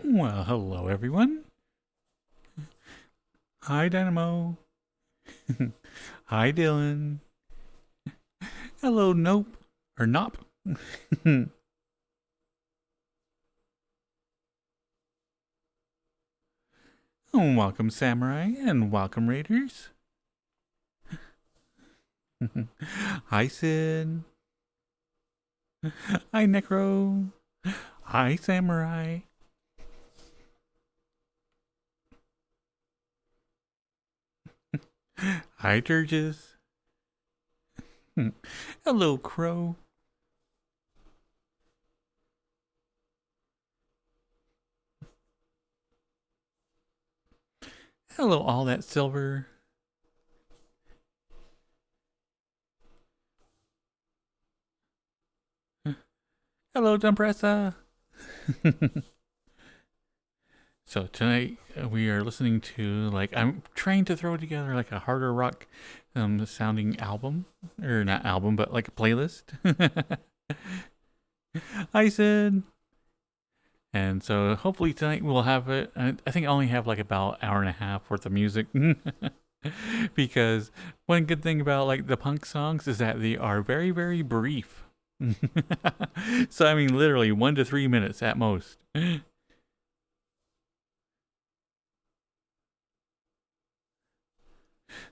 Well, hello everyone. Hi Dynamo. Hi Dylan. Hello Nope or Nop. Welcome Samurai and welcome Raiders. Hi Sid. Hi Necro. Hi Samurai. Hi Turgis. Hello Crow. Hello all that silver. Hello Dumpressa. So tonight we are listening to I'm trying to throw together like a harder rock sounding album, or not album but like a playlist. Hi Sid. And so hopefully tonight we'll have it. I think I only have like about an hour and a half worth of music. Because one good thing about like the punk songs is that they are very very brief. So I mean literally 1 to 3 minutes at most.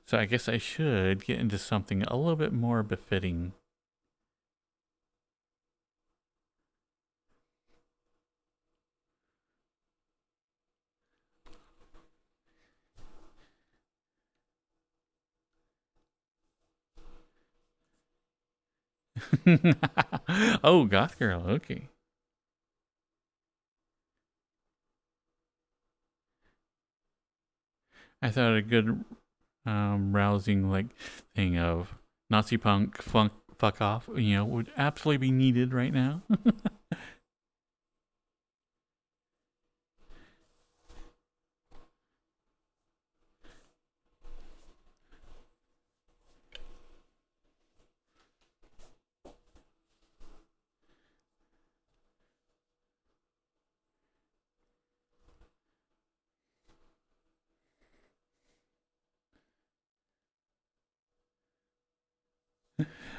So I guess I should get into something a little bit more befitting. Oh, Goth Girl. Okay. I thought a good rousing like thing of Nazi punk funk fuck off, would absolutely be needed right now.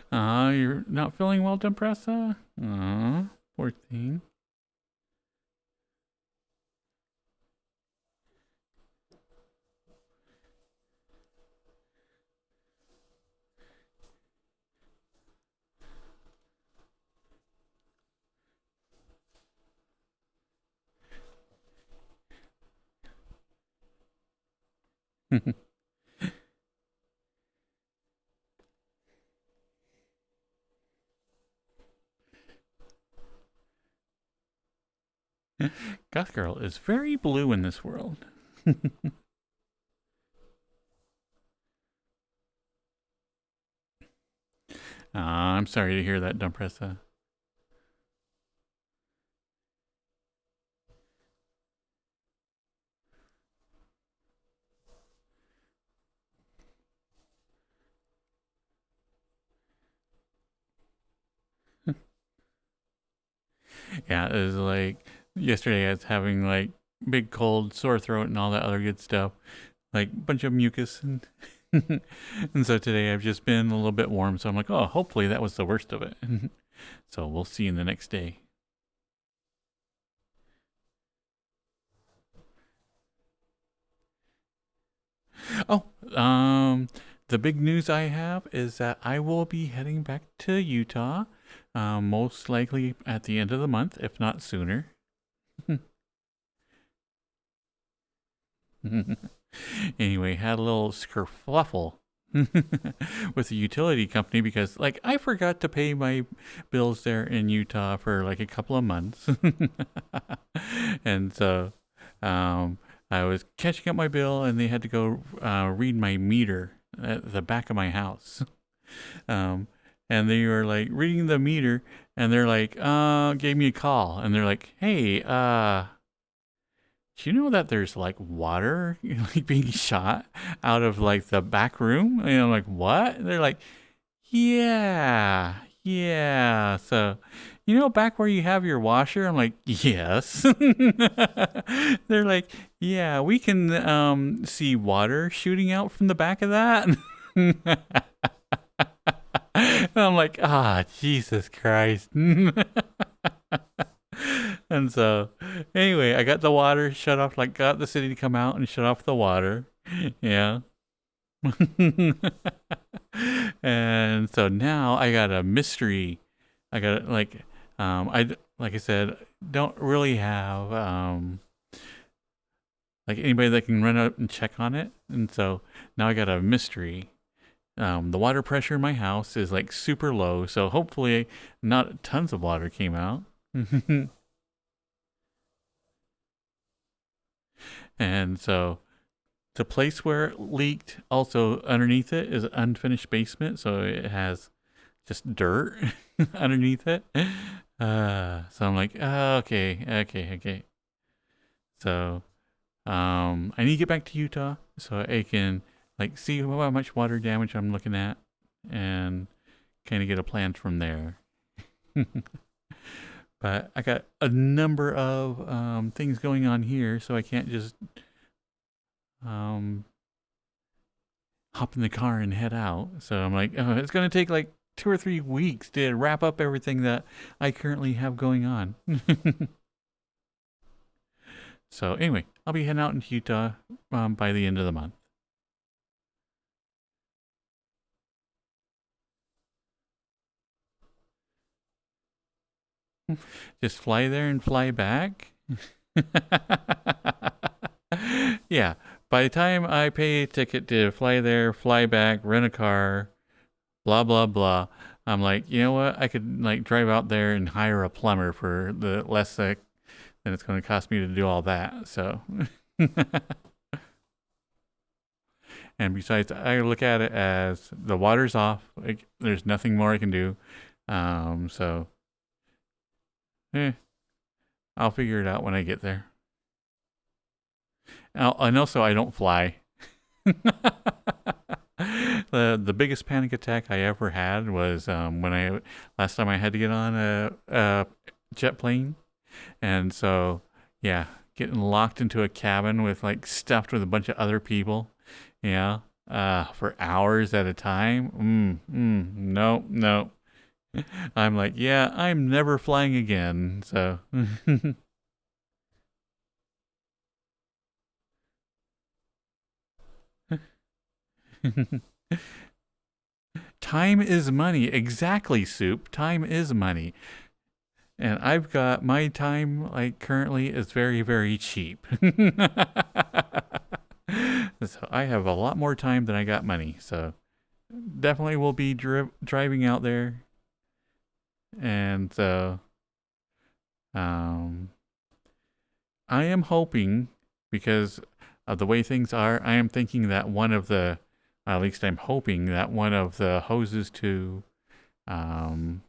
You're not feeling well, Dumpressa? Poor thing. Goth Girl is very blue in this world. I'm sorry to hear that, Dumpressa. Yeah, it was like yesterday I was having like big cold, sore throat, and all that other good stuff. Like a bunch of mucus and and so today I've just been a little bit warm, so I'm like, oh, hopefully that was the worst of it. So we'll see in the next day. Oh, the big news I have is that I will be heading back to Utah, most likely at the end of the month, if not sooner. Anyway, had a little skerfluffle with the utility company because like I forgot to pay my bills there in Utah for like a couple of months. And so I was catching up my bill and they had to go read my meter at the back of my house. Um, and they were like reading the meter and they're like, gave me a call and they're like, hey, do you know that there's like water like being shot out of like the back room? And I'm like, what? And they're like, yeah, yeah. So you know, back where you have your washer? I'm like, yes. They're like, yeah, we can see water shooting out from the back of that. And I'm like, Jesus Christ. And so, anyway, I got the water shut off, like, got the city to come out and shut off the water. Yeah. And so now I got a mystery. I got like, like I said, don't really have like anybody that can run up and check on it. And so now I got a mystery. The water pressure in my house is like super low, so hopefully not tons of water came out. And so the place where it leaked, also underneath it, is an unfinished basement, so it has just dirt underneath it. So I'm like, okay. So, I need to get back to Utah so I can like see how much water damage I'm looking at and kind of get a plan from there. But I got a number of things going on here, so I can't just hop in the car and head out. So I'm like, oh, it's going to take like 2 or 3 weeks to wrap up everything that I currently have going on. So anyway, I'll be heading out into Utah by the end of the month. Just fly there and fly back. Yeah, by the time I pay a ticket to fly there, fly back, rent a car, blah blah blah, I'm like, you know what? I could like drive out there and hire a plumber for the less than it's going to cost me to do all that. So, and besides, I look at it as the water's off. Like, there's nothing more I can do. So, I'll figure it out when I get there. And also, I don't fly. The biggest panic attack I ever had was when last time I had to get on a jet plane, and so yeah, getting locked into a cabin with like stuffed with a bunch of other people, yeah, for hours at a time. No. I'm like, yeah, I'm never flying again. So. Time is money. Exactly, Soup. Time is money. And I've got my time, like, currently is very, very cheap. So I have a lot more time than I got money. So definitely will be driving out there. And so um, I am hoping, because of the way things are, I am thinking that at least I'm hoping that one of the hoses to um,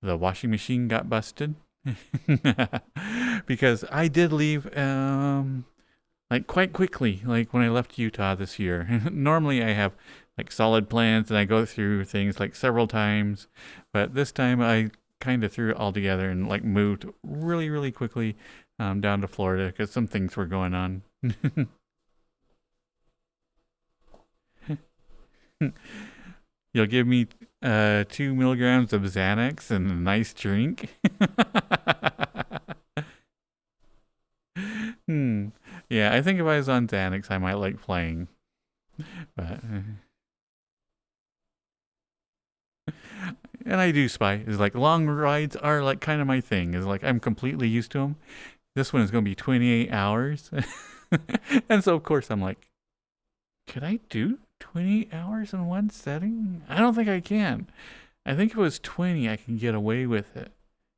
the washing machine got busted. Because I did leave like quite quickly, like when I left Utah this year. Normally I have like solid plans and I go through things like several times, but this time I kind of threw it all together and like moved really, really quickly down to Florida because some things were going on. You'll give me 2 milligrams of Xanax and a nice drink. Yeah, I think if I was on Xanax, I might like playing. But and I do spy. Is like long rides are like kind of my thing. Is like I'm completely used to them. This one is going to be 28 hours. And so of course I'm like, could I do 20 hours in one setting? I don't think I can. I think if it was 20, I can get away with it.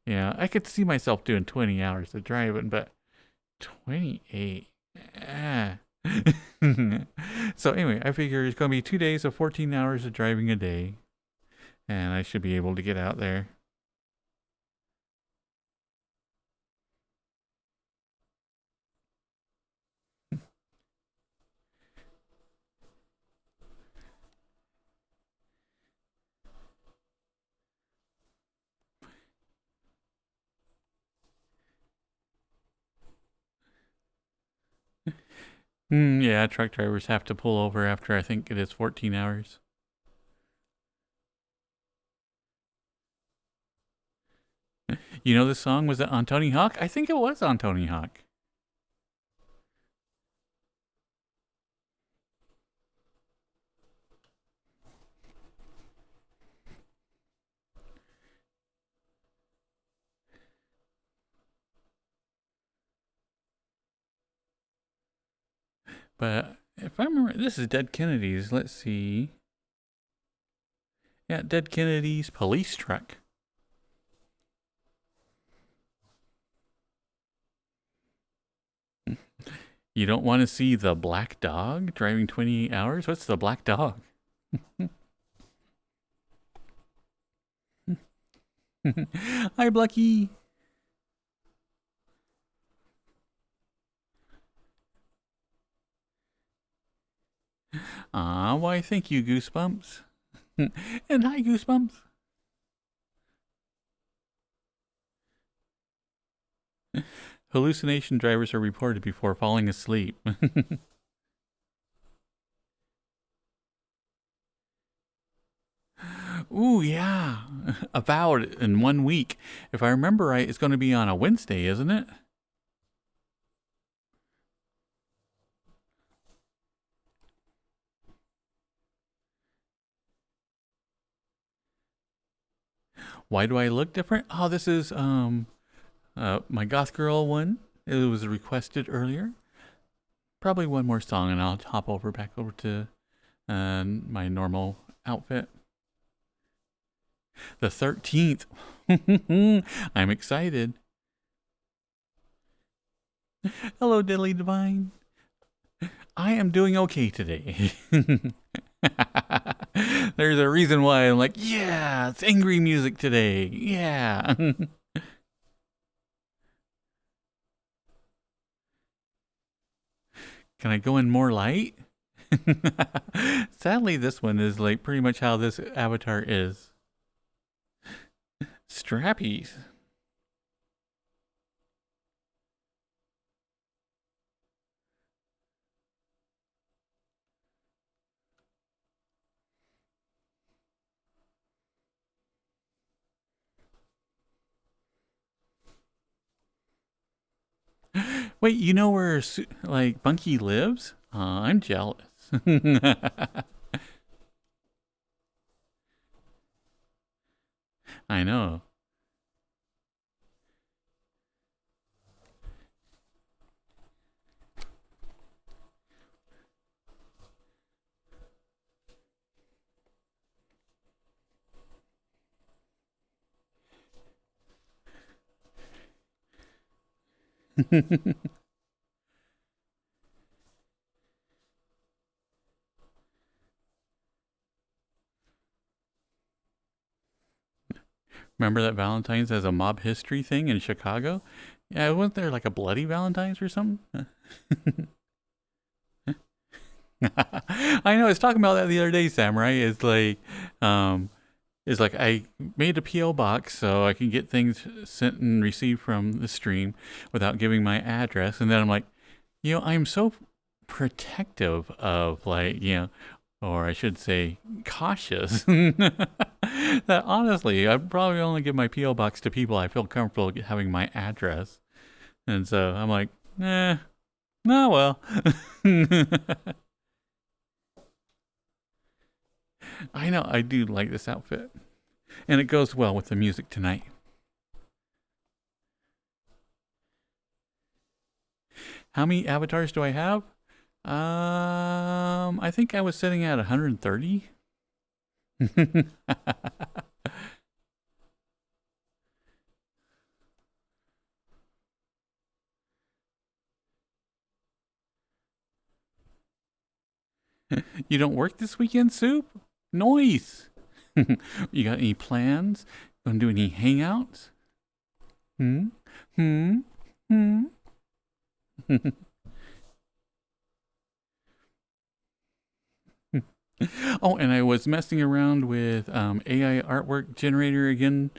Yeah, I could see myself doing 20 hours of driving, but 28. Ah. So anyway, I figure it's going to be 2 days of 14 hours of driving a day, and I should be able to get out there. Yeah, truck drivers have to pull over after I think it is 14 hours. You know this song? Was it on Tony Hawk? I think it was on Tony Hawk. But if I remember, this is Dead Kennedys. Let's see. Yeah, Dead Kennedys police truck. You don't want to see the black dog driving 28 hours? What's the black dog? Hi, Blucky. Why, thank you, Goosebumps. And hi, Goosebumps. Hallucination drivers are reported before falling asleep. Ooh, yeah. Avowed in 1 week. If I remember right, it's going to be on a Wednesday, isn't it? Why do I look different? Oh, this is my Goth Girl one. It was requested earlier. Probably one more song and I'll hop back over to my normal outfit. The 13th. I'm excited. Hello, Diddly Divine. I am doing okay today. There's a reason why I'm like, yeah, it's angry music today. Yeah. Can I go in more light? Sadly, this one is like pretty much how this avatar is. Strappies. Wait, you know where like Bunky lives? I'm jealous. I know. Remember that Valentine's as a mob history thing in Chicago? Yeah, wasn't there like a bloody Valentine's or something? I know. I was talking about that the other day, Samurai. It's like I made a PO box so I can get things sent and received from the stream without giving my address, and then I'm like, I'm so protective of or I should say, cautious. That honestly, I'd probably only give my PO box to people I feel comfortable having my address, and so I'm like, nah, well. I know, I do like this outfit. And it goes well with the music tonight. How many avatars do I have? I think I was sitting at 130. You don't work this weekend, Soup? Nice. You got any plans? Gonna do any hangouts? Hmm? Hmm? Hmm? Oh, and I was messing around with AI artwork generator again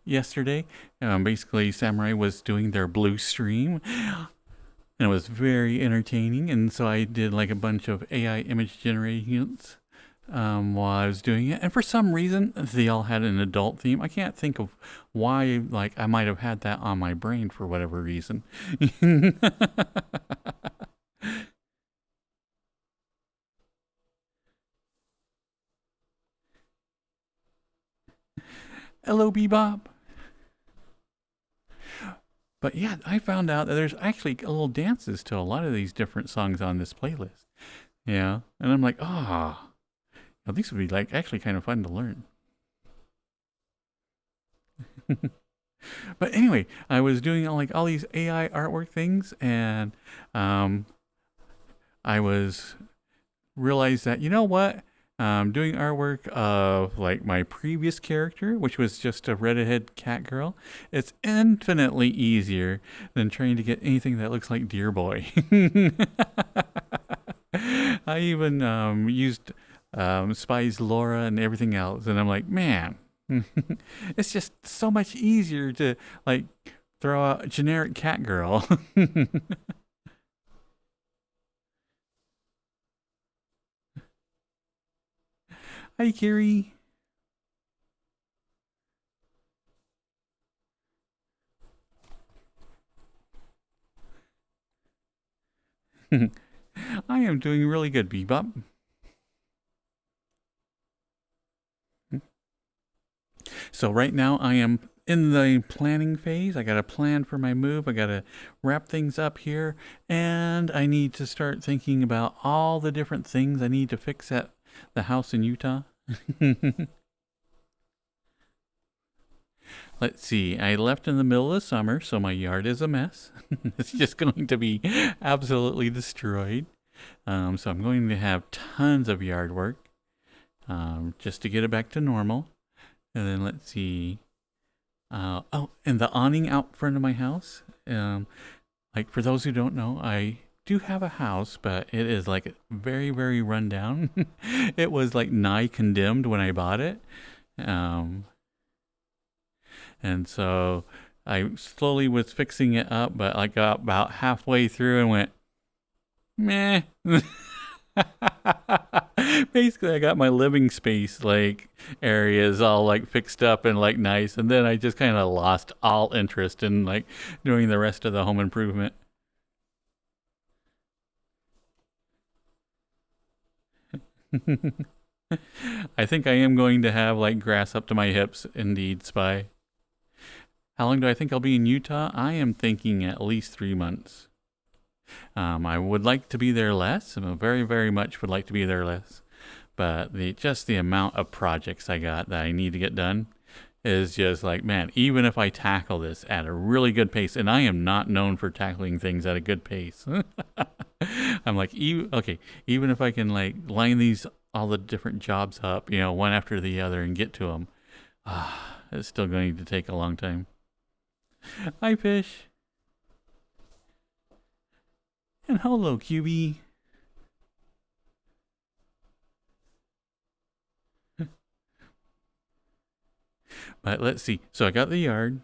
yesterday. Basically, Samurai was doing their blue stream. and it was very entertaining. And so I did like a bunch of AI image generations while I was doing it. And for some reason, they all had an adult theme. I can't think of why. Like I might have had that on my brain for whatever reason. Hello, Bebop. But yeah, I found out that there's actually little dances to a lot of these different songs on this playlist. Yeah, and I'm like, oh, these would be like actually kind of fun to learn. But anyway, I was doing like all these AI artwork things, and I was realized that, you know what, doing artwork of like my previous character, which was just a redhead cat girl, it's infinitely easier than trying to get anything that looks like Deer Boy. I even used Spy's Laura and everything else, and I'm like, man, it's just so much easier to like throw out a generic cat girl. Hi, Kiri. I am doing really good, Bebop. So right now I am in the planning phase. I got a plan for my move. I got to wrap things up here, and I need to start thinking about all the different things I need to fix at the house in Utah. Let's see. I left in the middle of summer, so my yard is a mess. It's just going to be absolutely destroyed. So I'm going to have tons of yard work just to get it back to normal. And then let's see. Oh, and the awning out front of my house. Like for those who don't know, I do have a house, but it is like very, very run down. It was like nigh condemned when I bought it. And so I slowly was fixing it up, but I got about halfway through and went, meh. Basically, I got my living space like areas all like fixed up and like nice, and then I just kind of lost all interest in like doing the rest of the home improvement. I think I am going to have like grass up to my hips, indeed, Spy. How long do I think I'll be in Utah? I am thinking at least 3 months. I would like to be there less. I very, very much would like to be there less. But just the amount of projects I got that I need to get done is just like, man, even if I tackle this at a really good pace, and I am not known for tackling things at a good pace. I'm like, even if I can like line these all the different jobs up, one after the other and get to them, it's still going to take a long time. Hi, fish. And hello, QB. But let's see. So I got the yard.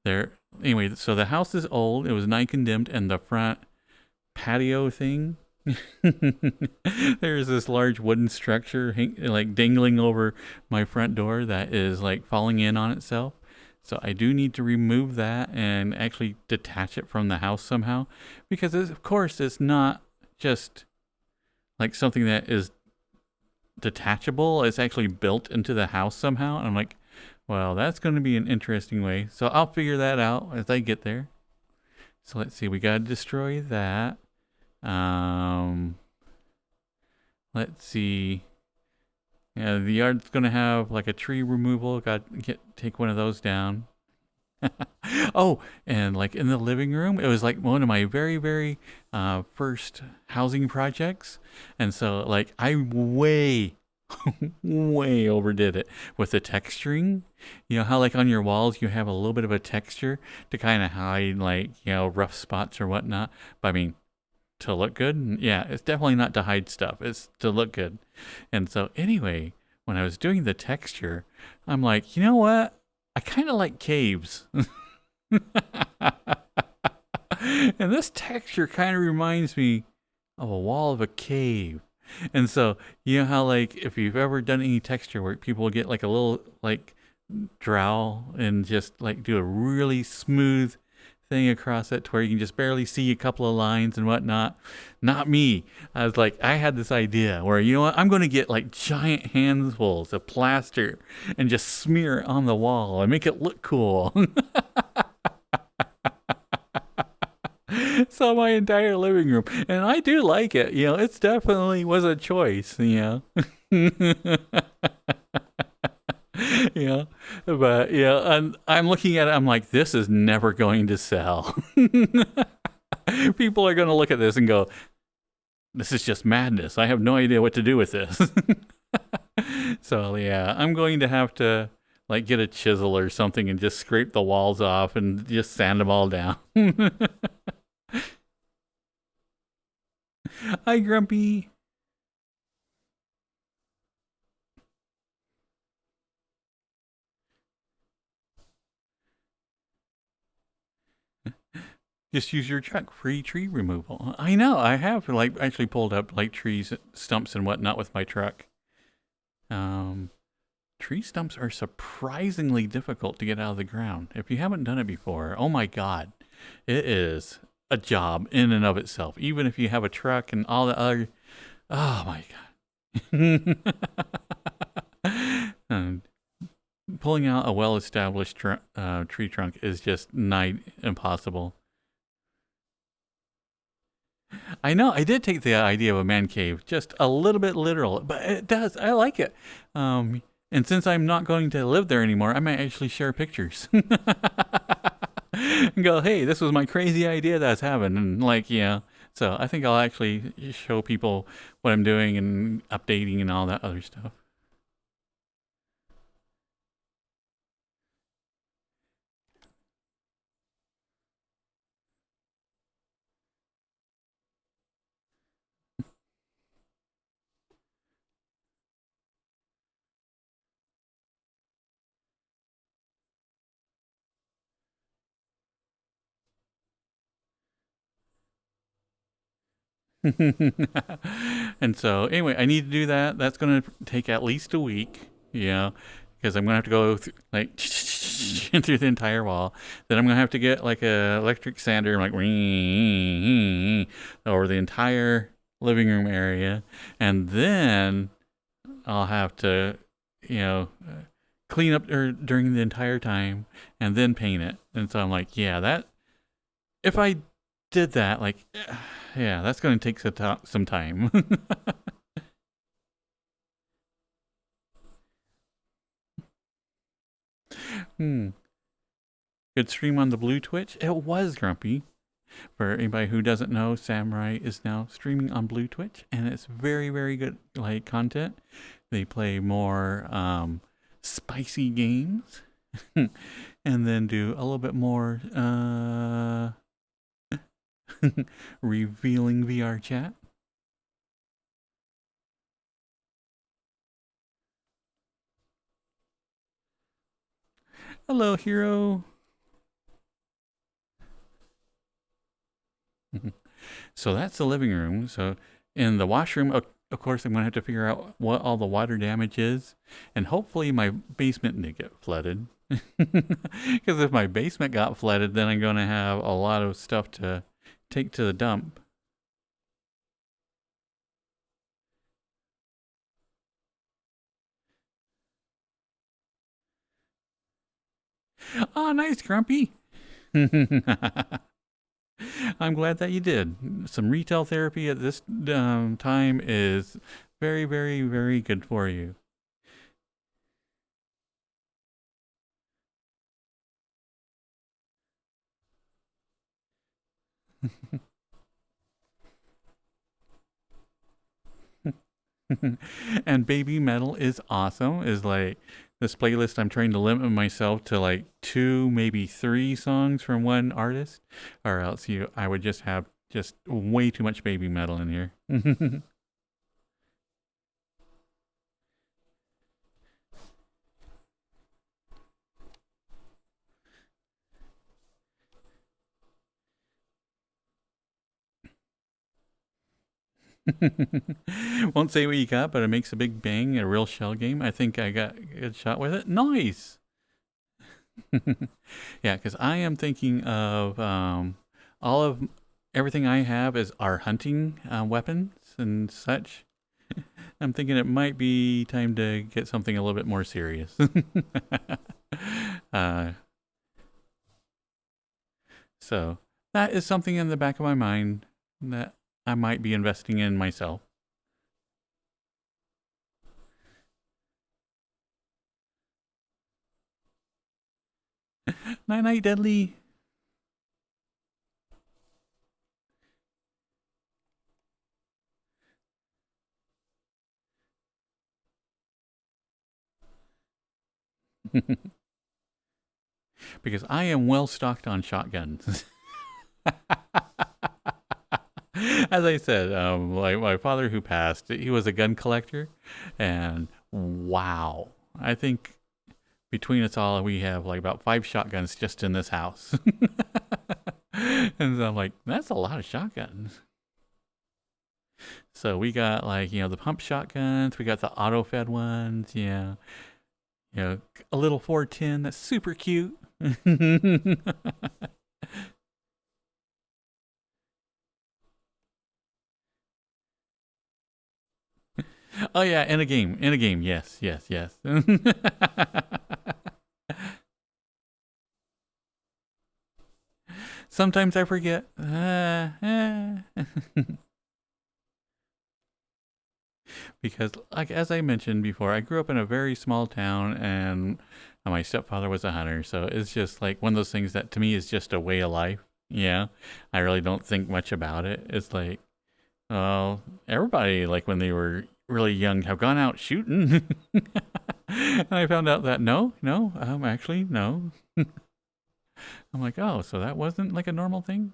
There. Anyway, so the house is old. It was nigh condemned, and the front patio thing. There's this large wooden structure like dangling over my front door that is like falling in on itself. So I do need to remove that and actually detach it from the house somehow, because of course it's not just like something that is detachable. It's actually built into the house somehow. And I'm like, well, that's going to be an interesting way. So I'll figure that out as I get there. So let's see. We got to destroy that. Let's see. Yeah, the yard's going to have like a tree removal. Got to take one of those down. Oh, and like in the living room, it was like one of my very, very first housing projects. And so like I way, way overdid it with the texturing. You know how like on your walls you have a little bit of a texture to kind of hide like, rough spots or whatnot. But I mean, to look good. Yeah, it's definitely not to hide stuff. It's to look good. And so anyway, when I was doing the texture, I'm like, you know what? I kind of like caves. And this texture kind of reminds me of a wall of a cave. And so, you know how, like, if you've ever done any texture work, people will get like a little, like, trowel and just like do a really smooth thing across it to where you can just barely see a couple of lines and whatnot. Not me. I was like, I had this idea where, you know what, I'm going to get like giant handfuls of plaster and just smear it on the wall and make it look cool. So my entire living room, and I do like it. You know, it's definitely was a choice. You know. Yeah, but yeah, and I'm looking at it. I'm like, this is never going to sell. People are going to look at this and go, "This is just madness. I have no idea what to do with this." So yeah, I'm going to have to like get a chisel or something and just scrape the walls off and just sand them all down. Hi, Grumpy. Just use your truck. Free tree removal. I know. I have like actually pulled up like trees, stumps, and whatnot with my truck. Um, Tree stumps are surprisingly difficult to get out of the ground. If you haven't done it before, oh my god, it is a job in and of itself. Even if you have a truck and all the other, oh my god. Pulling out a well-established tree trunk is just nigh impossible. I know. I did take the idea of a man cave just a little bit literal, but it does. I like it. And since I'm not going to live there anymore, I might actually share pictures and go, "Hey, this was my crazy idea that's happened," and like, yeah. So I think I'll actually show people what I'm doing and updating and all that other stuff. And so anyway, I need to do that. That's going to take at least a week, yeah, because I'm going to have to go through, like through the entire wall. Then I'm going to have to get like a electric sander, like over the entire living room area, and then I'll have to, you know, clean up during the entire time and then paint it. And so I'm like, yeah, that if I did that, like, yeah, that's going to take some time. Hmm. Good stream on the blue Twitch. It was Grumpy. For anybody who doesn't know, Samurai is now streaming on blue Twitch, and it's very, very good like content. They play more spicy games, and then do a little bit more revealing VRChat. Hello, hero. So that's the living room. So in the washroom, of course, I'm going to have to figure out what all the water damage is. And hopefully my basement didn't get flooded. Because if my basement got flooded, then I'm going to have a lot of stuff to take to the dump. Oh, nice, Grumpy. I'm glad that you did. Some retail therapy at this time is very, very, very good for you. And baby metal is awesome. Is like this playlist. I'm trying to limit myself to like 2, maybe 3 songs from one artist, or else I would just have just way too much baby metal in here. Won't say what you got, but it makes a big bang, a real shell game. I think I got a good shot with it. Nice. Yeah, because I am thinking of all of everything I have is our hunting weapons and such. I'm thinking it might be time to get something a little bit more serious. uh, so that is something in the back of my mind that I might be investing in myself. Night night, Deadly. Because I am well stocked on shotguns. As I said, like my father who passed, he was a gun collector, and wow, I think between us all, we have like about 5 shotguns just in this house. And so I'm like, that's a lot of shotguns. So we got like, the pump shotguns, we got the auto-fed ones, yeah. A little 410 that's super cute. Oh yeah, in a game, yes, yes, yes. Sometimes I forget. Because, like as I mentioned before, I grew up in a very small town, and my stepfather was a hunter, so it's just like one of those things that to me is just a way of life. Yeah, I really don't think much about it. It's like, well, everybody, like when they were really young, have gone out shooting. And I found out that no, actually, no. I'm like, oh, so that wasn't like a normal thing?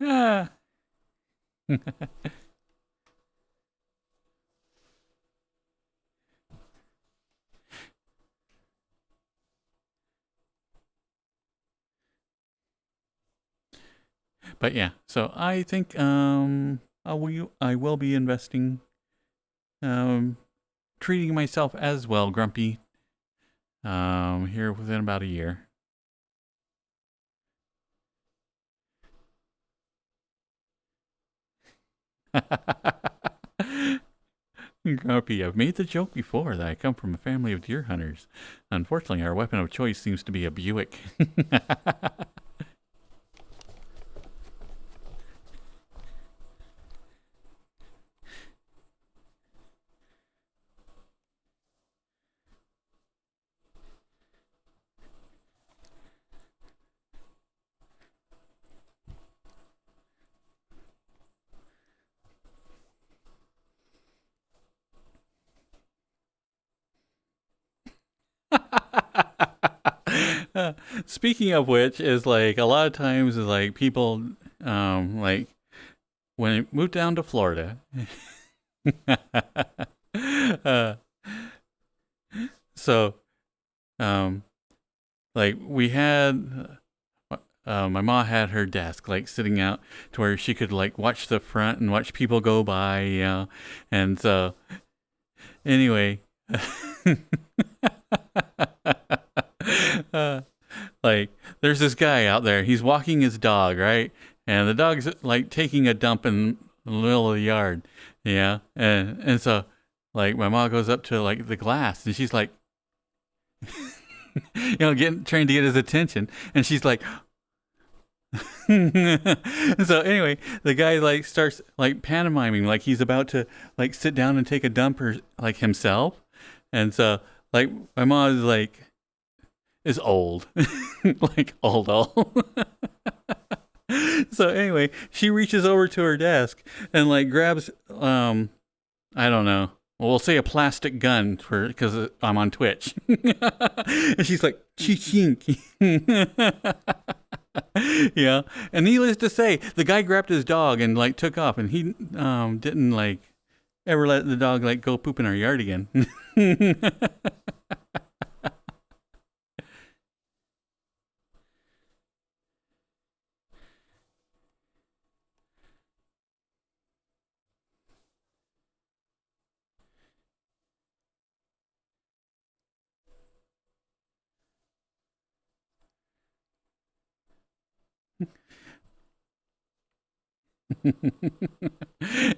Ah. But yeah, so I think I will be investing, um, treating myself as well, Grumpy, here within about a year. Grumpy, I've made the joke before that I come from a family of deer hunters. Unfortunately, our weapon of choice seems to be a Buick. Speaking of which, is like a lot of times is like people, like when I moved down to Florida. uh, so, um, like we had, my mom had her desk like sitting out to where she could like watch the front and watch people go by, and so anyway. uh, like there's this guy out there, he's walking his dog, right, and the dog's like taking a dump in the middle of the yard, yeah, and so like my mom goes up to like the glass and she's like getting trying to get his attention, and she's like so anyway, the guy like starts like pantomiming like he's about to like sit down and take a dump or like himself, and so like my mom is like is old, like old. So anyway, she reaches over to her desk and like grabs, I don't know. Well, we'll say a plastic gun for because I'm on Twitch, and she's like, chink. Yeah. And needless to say, the guy grabbed his dog and like took off, and he didn't like ever let the dog like go poop in our yard again.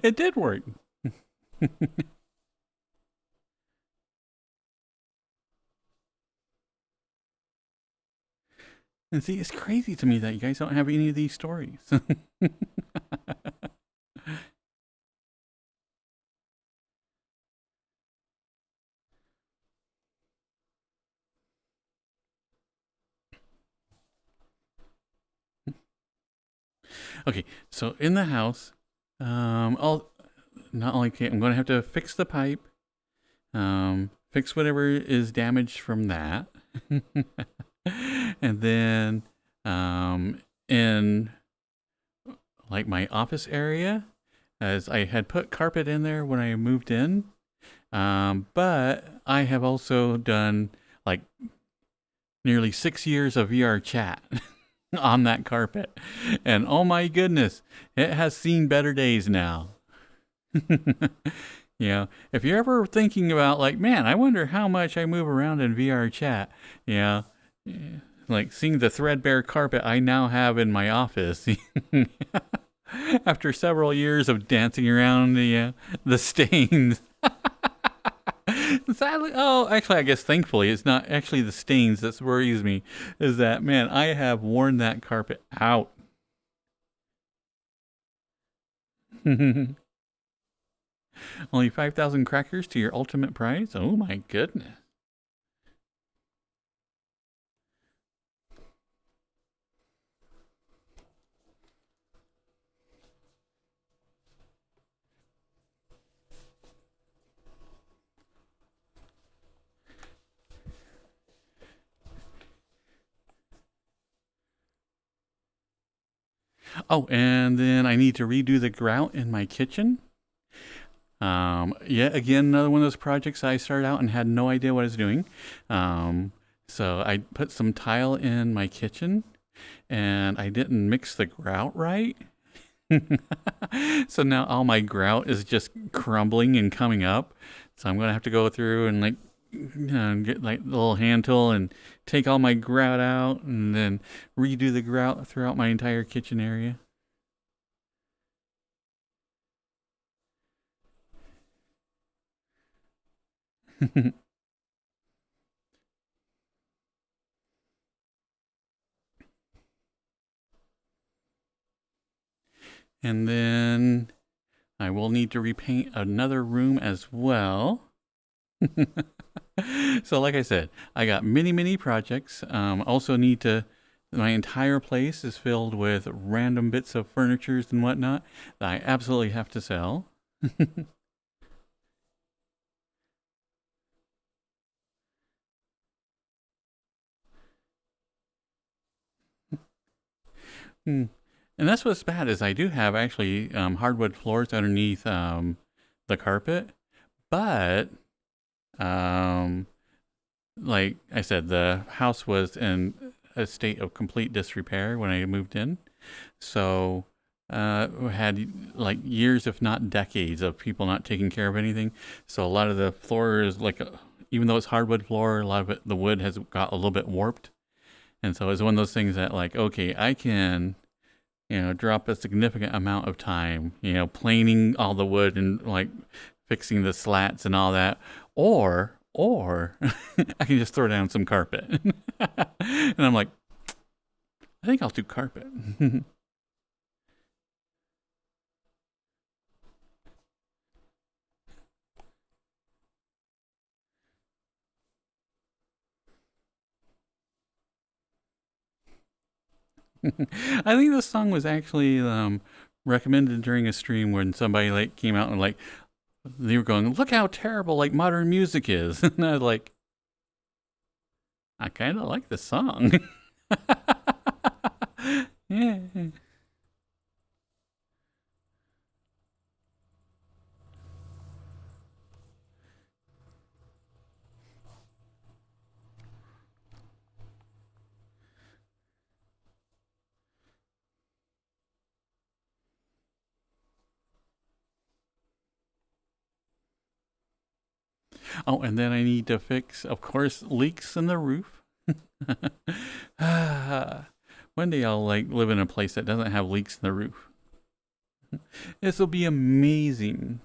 It did work. And see, it's crazy to me that you guys don't have any of these stories. Okay, so in the house, I'll not only I'm going to have to fix the pipe, fix whatever is damaged from that, and then in like my office area, as I had put carpet in there when I moved in, but I have also done like nearly 6 years of VRChat on that carpet. And oh my goodness, it has seen better days now. You know, if you're ever thinking about like, man, I wonder how much I move around in VRChat, you know, like seeing the threadbare carpet I now have in my office. After several years of dancing around the stains. Sadly, oh, actually, I guess thankfully, it's not actually the stains that worries me. Is that, man, I have worn that carpet out. Only 5,000 crackers to your ultimate prize? Oh my goodness. Oh, and then I need to redo the grout in my kitchen. Yet again, another one of those projects I started out and had no idea what I was doing. So I put some tile in my kitchen and I didn't mix the grout right. So now all my grout is just crumbling and coming up. So I'm going to have to go through and like get like the little hand tool and take all my grout out and then redo the grout throughout my entire kitchen area. And then I will need to repaint another room as well. So like I said, I got many projects. Also need to, my entire place is filled with random bits of furnitures and whatnot that I absolutely have to sell. Hmm. And that's what's bad is I do have actually hardwood floors underneath the carpet, but um, like I said, the house was in a state of complete disrepair when I moved in. So we had like years, if not decades, of people not taking care of anything. So a lot of the floor is like, even though it's hardwood floor, a lot of it, the wood has got a little bit warped. And so it's one of those things that like, okay, I can, drop a significant amount of time, planing all the wood and like fixing the slats and all that, or I can just throw down some carpet. And I'm like, I think I'll do carpet. I think this song was actually recommended during a stream when somebody like came out and like they were going, "Look how terrible like modern music is," and I was like, "I kind of like this song." Oh, and then I need to fix, of course, leaks in the roof. One day I'll like live in a place that doesn't have leaks in the roof. This will be amazing.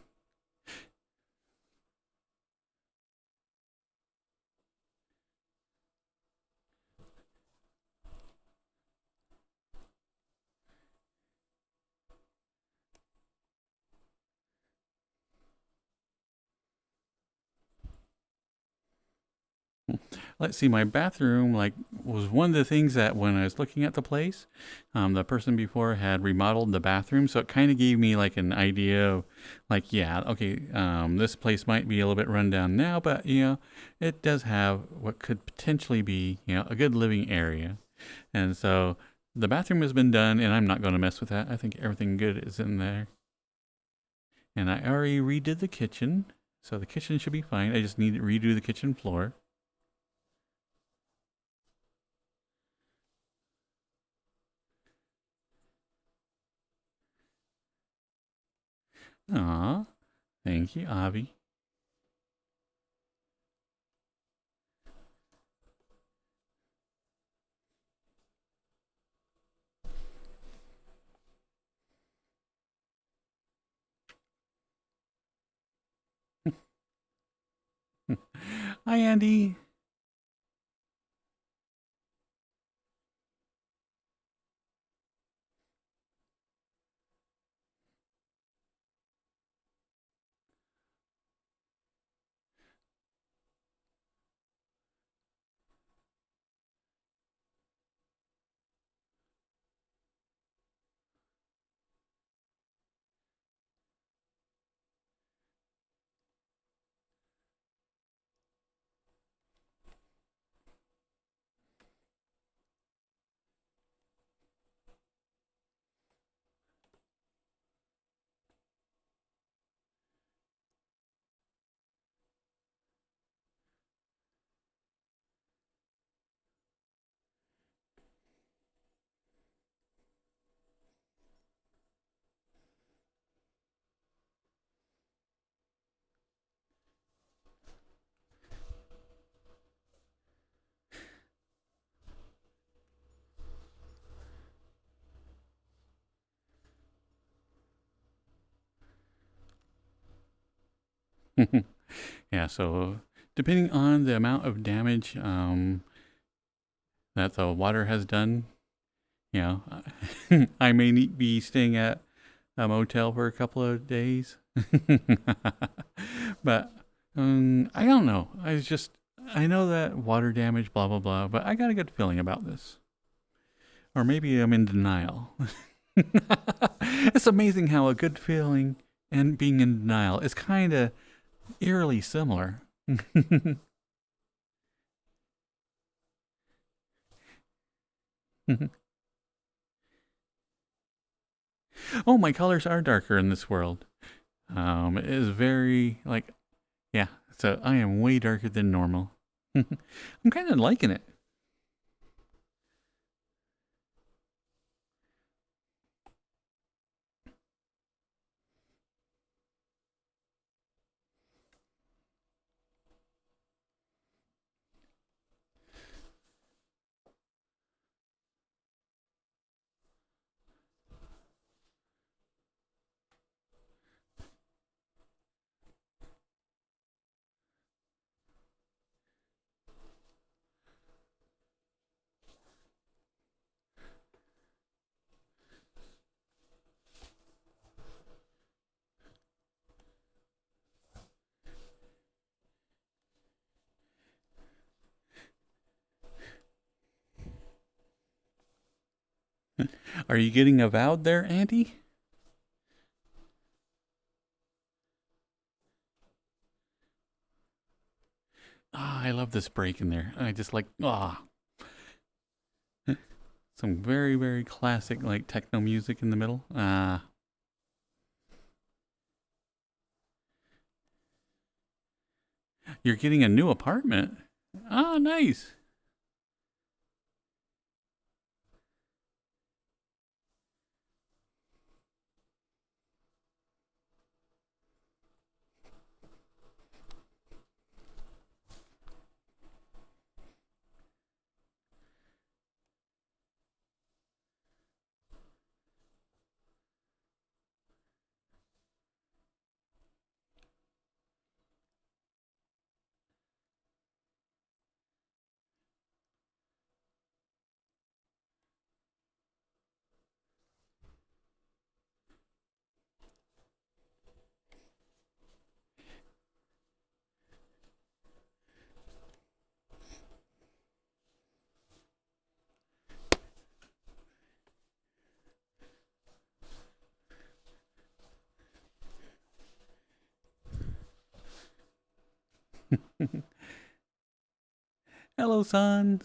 Let's see, my bathroom like was one of the things that when I was looking at the place, the person before had remodeled the bathroom, so it kind of gave me like an idea of like, yeah, okay, this place might be a little bit run down now, but it does have what could potentially be a good living area, and so the bathroom has been done, and I'm not going to mess with that. I think everything good is in there, and I already redid the kitchen, so the kitchen should be fine. I just need to redo the kitchen floor. Aw, thank you, Avi. Hi, Andy. Yeah, so depending on the amount of damage that the water has done, you know, I may need be staying at a motel for a couple of days. But I don't know. I know that water damage, blah blah blah, but I got a good feeling about this. Or maybe I'm in denial. It's amazing how a good feeling and being in denial is kind of eerily similar. Oh, my colors are darker in this world. It is very like, yeah. So I am way darker than normal. I'm kind of liking it. Are you getting avowed there, Andy? Ah, I love this break in there. I just like ah. Some very, very classic, like, techno music in the middle. You're getting a new apartment? Ah, nice. Hello, son.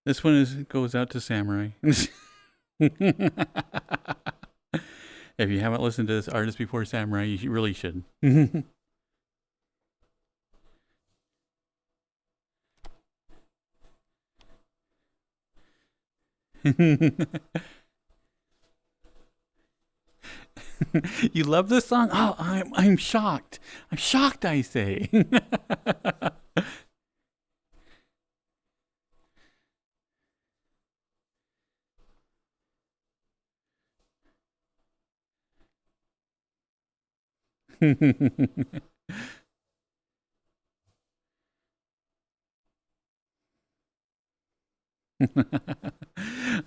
This one goes out to Samurai. If you haven't listened to this artist before, Samurai, you really should. You love this song? Oh, I'm shocked. I'm shocked, I say.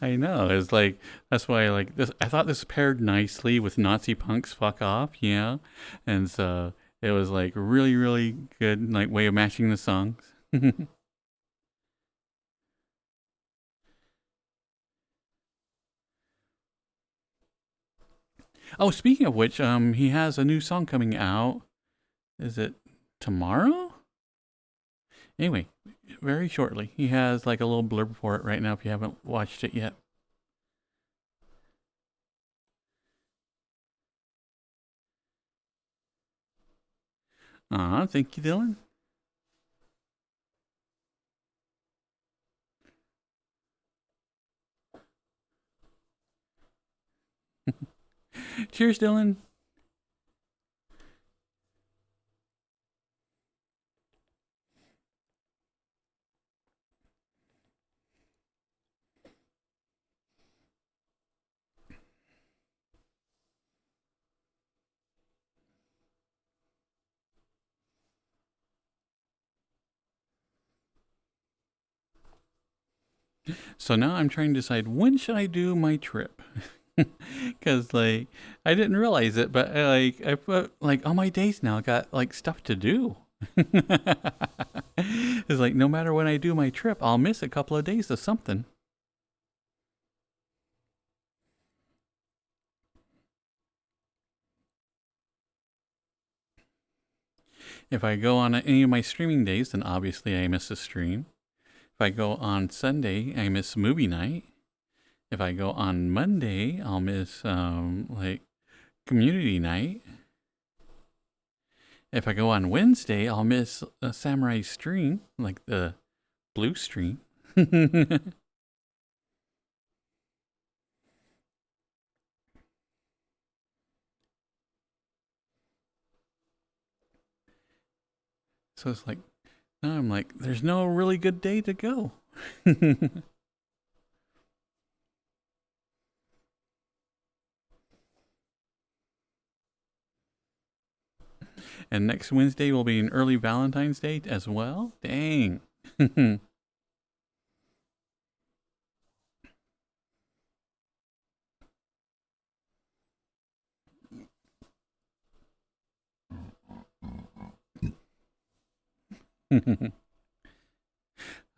I know. It's like that's why I like this. I thought this paired nicely with Nazi Punk's "Fuck Off," yeah, and so it was like really, really good like way of matching the songs. Oh, speaking of which, he has a new song coming out. Is it tomorrow? Anyway, very shortly. He has like a little blurb for it right now. If you haven't watched it yet. Thank you, Dylan. Cheers, Dylan. So now I'm trying to decide when should I do my trip. Because like I didn't realize it, but I put like all my days now got like stuff to do. It's like no matter when I do my trip, I'll miss a couple of days of something. If I go on any of my streaming days, then obviously I miss a stream. If I go on Sunday, I miss movie night. If I go on Monday, I'll miss like community night. If I go on Wednesday, I'll miss a samurai stream, like the blue stream. So it's like, now I'm like, there's no really good day to go. And next Wednesday will be an early Valentine's Day as well. Dang.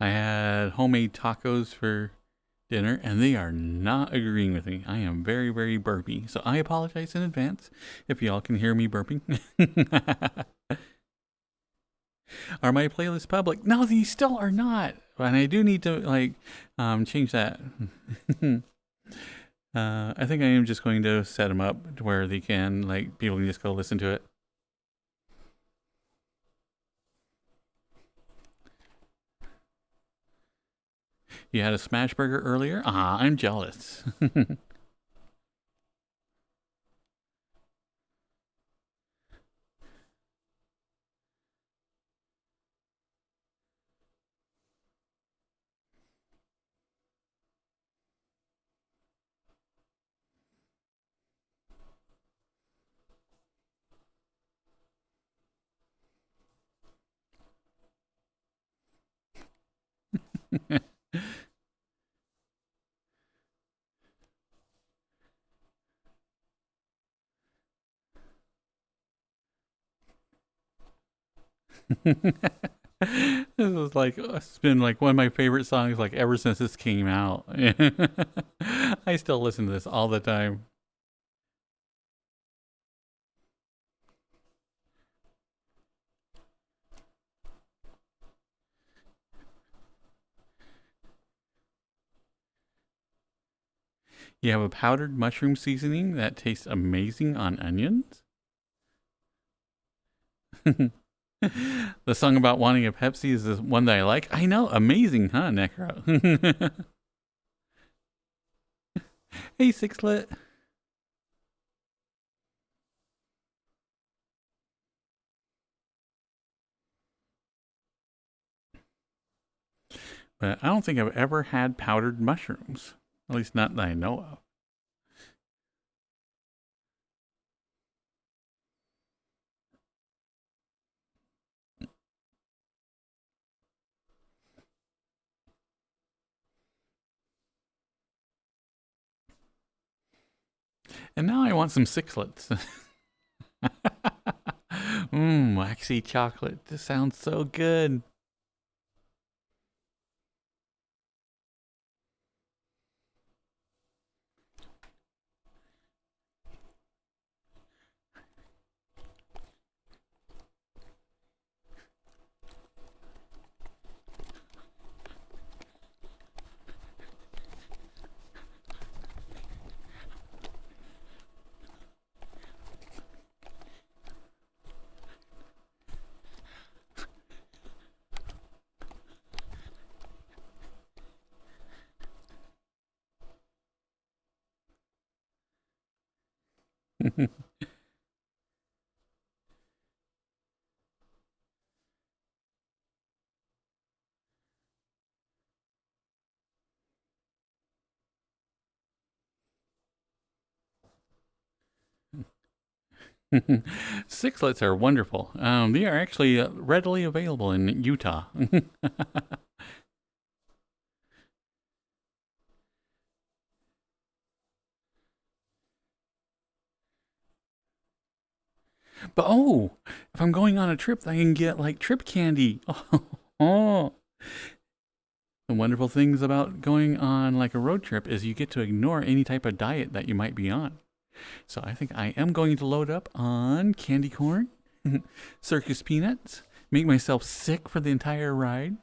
I had homemade tacos for dinner, and they are not agreeing with me. I am very, very burpy, so I apologize in advance if y'all can hear me burping. Are my playlists public? No, these still are not. And I do need to change that. I think I am just going to set them up to where they can, like, people can just go listen to it. You had a smash burger earlier? Ah, I'm jealous. This is like, it's been like one of my favorite songs like ever since this came out. I still listen to this all the time. You have a powdered mushroom seasoning that tastes amazing on onions. The song about wanting a Pepsi is the one that I like. I know, amazing, huh, Necro? Hey, Sixlet. But I don't think I've ever had powdered mushrooms. At least not that I know of. And now I want some Sixlets. Waxy chocolate. This sounds so good. Sixlets are wonderful. They are actually readily available in Utah. But if I'm going on a trip, I can get like trip candy. Oh. The wonderful things about going on like a road trip is you get to ignore any type of diet that you might be on. So I think I am going to load up on candy corn, circus peanuts, make myself sick for the entire ride.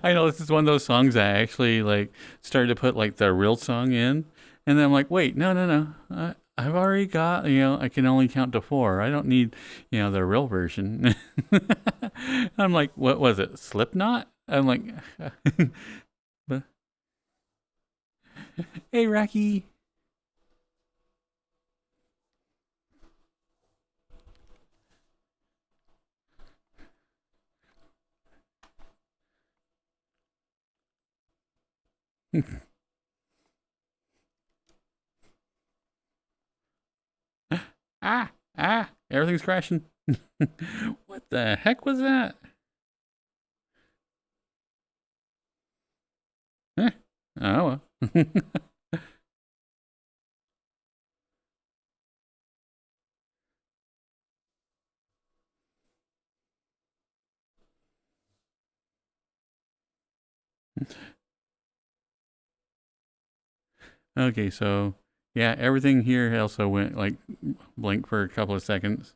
I know this is one of those songs I actually like started to put like the real song in, and then I'm like, wait, no. I've already got, I can only count to 4. I don't need, the real version. I'm like, what was it? Slipknot? I'm like, hey, Racky. Everything's crashing. What the heck was that? Oh, well. Okay, so yeah, everything here also went like blank for a couple of seconds.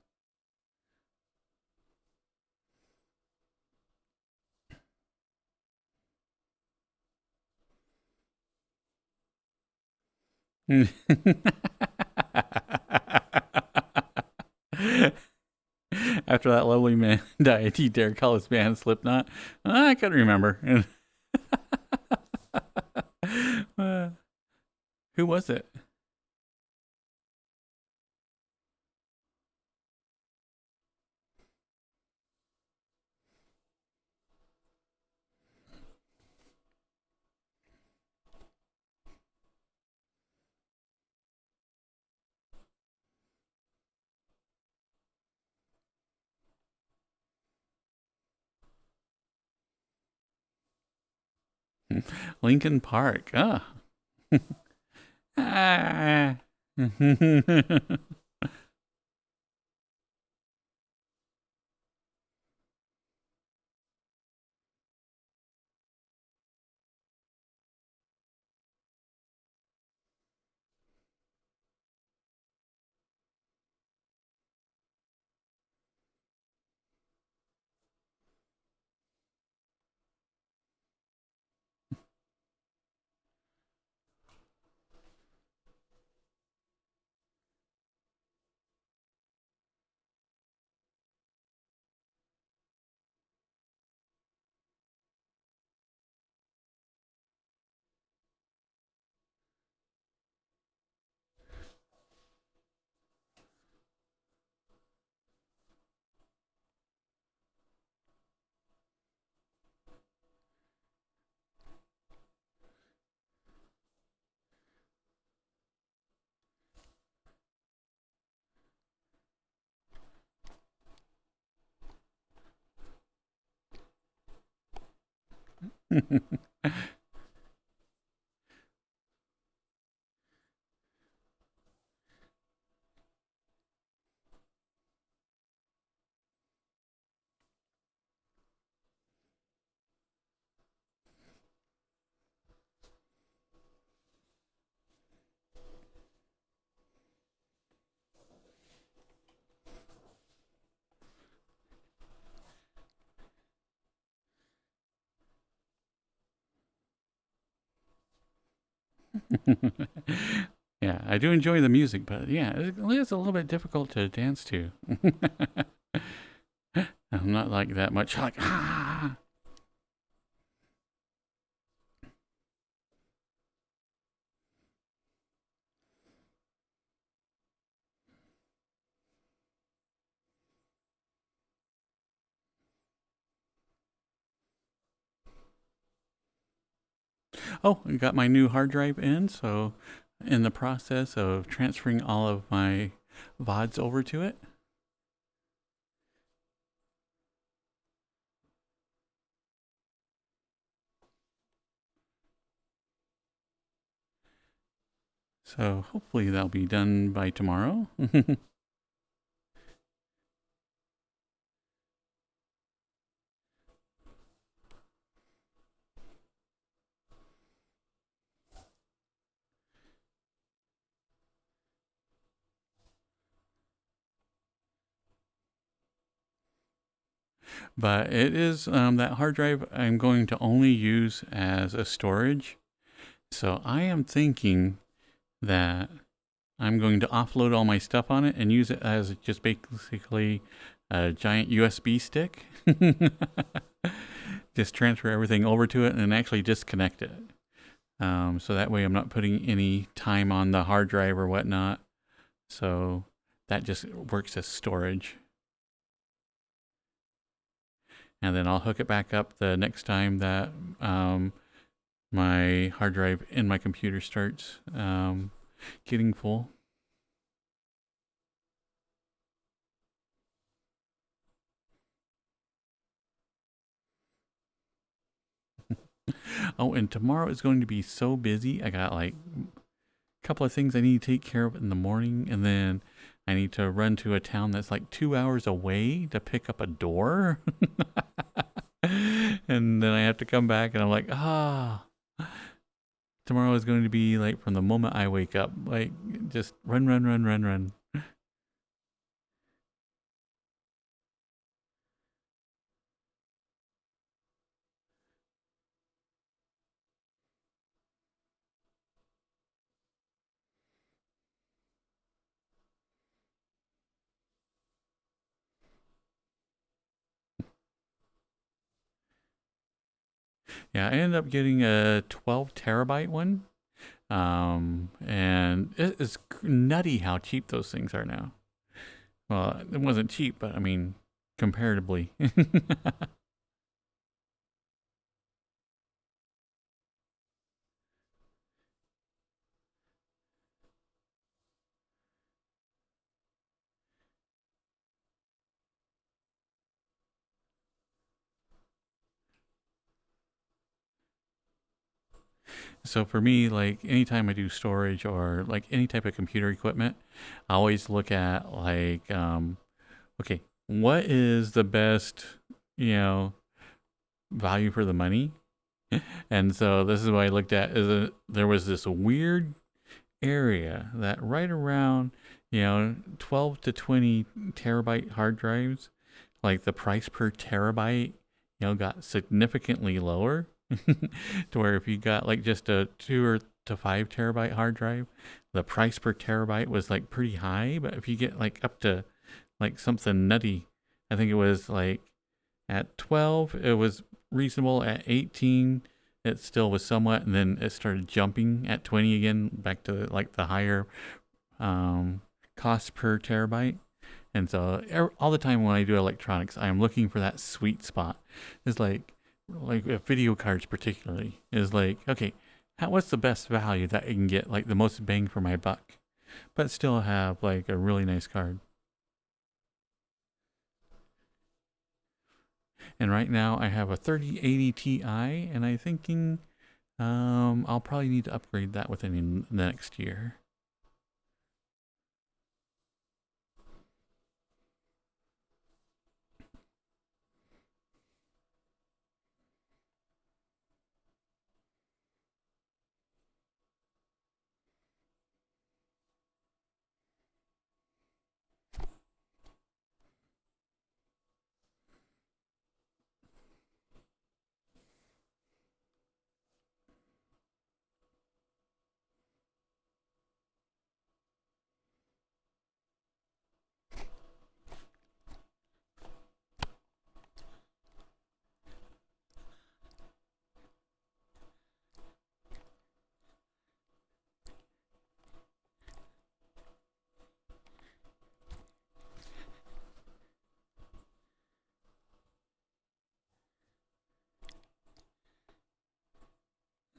After that lovely man died, he dared call his band Slipknot. I couldn't remember. Uh, who was it? Lincoln Park. Ah. Ah. Yeah, I do enjoy the music, but yeah, it's a little bit difficult to dance to. I'm not like that much like ah. Oh, I got my new hard drive in, so in the process of transferring all of my VODs over to it. So hopefully that'll be done by tomorrow. But it is that hard drive I'm going to only use as a storage. So I am thinking that I'm going to offload all my stuff on it and use it as just basically a giant USB stick. Just transfer everything over to it and actually disconnect it. So that way I'm not putting any time on the hard drive or whatnot. So that just works as storage. And then I'll hook it back up the next time that my hard drive in my computer starts getting full. Oh, and tomorrow is going to be so busy. I got like a couple of things I need to take care of in the morning, and then I need to run to a town that's like 2 hours away to pick up a door. And then I have to come back, and I'm like, ah. Tomorrow is going to be like from the moment I wake up, like just run, run, run, run, run. Yeah, I ended up getting a 12 terabyte one. And it's nutty how cheap those things are now. Well, it wasn't cheap, but I mean, comparatively. So for me, like anytime I do storage or like any type of computer equipment, I always look at like, okay, what is the best, you know, value for the money? And so this is what I looked at there was this weird area that right around, 12 to 20 terabyte hard drives, like the price per terabyte, got significantly lower to where if you got like just a 2 or to 5 terabyte hard drive, the price per terabyte was like pretty high. But if you get like up to like something nutty, I think it was like at 12, it was reasonable. At 18, it still was somewhat, and then it started jumping at 20 again, back to like the higher um, cost per terabyte. And so all the time when I do electronics, I am looking for that sweet spot. It's like video cards particularly is like, okay, what's the best value that I can get, like the most bang for my buck, but still have like a really nice card. And right now I have a 3080 Ti, and I'm thinking I'll probably need to upgrade that within the next year.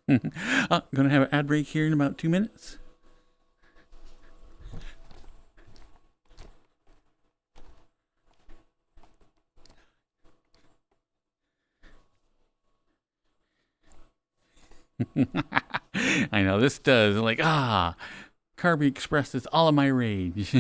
Gonna have an ad break here in about 2 minutes. I know this does like Kirby expresses all of my rage.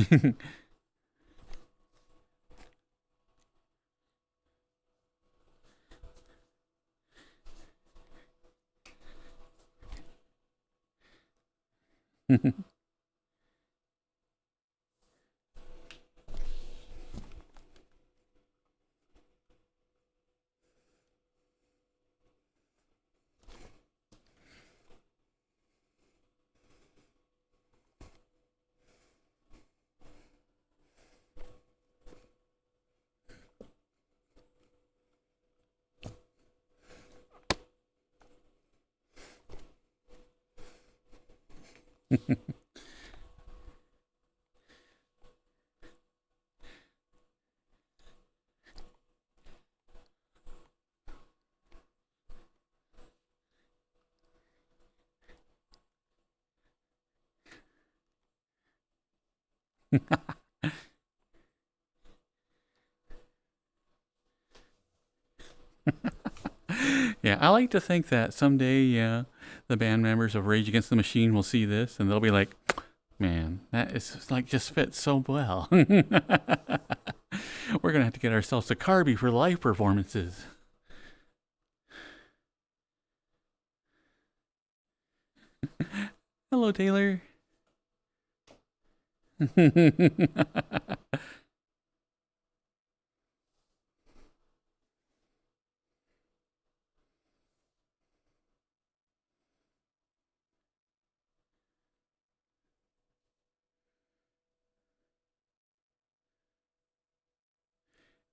Yeah, I like to think that someday, yeah, the band members of Rage Against the Machine will see this and they'll be like, "Man, that is like just fits so well." We're gonna have to get ourselves a Carby for live performances. Hello, Taylor.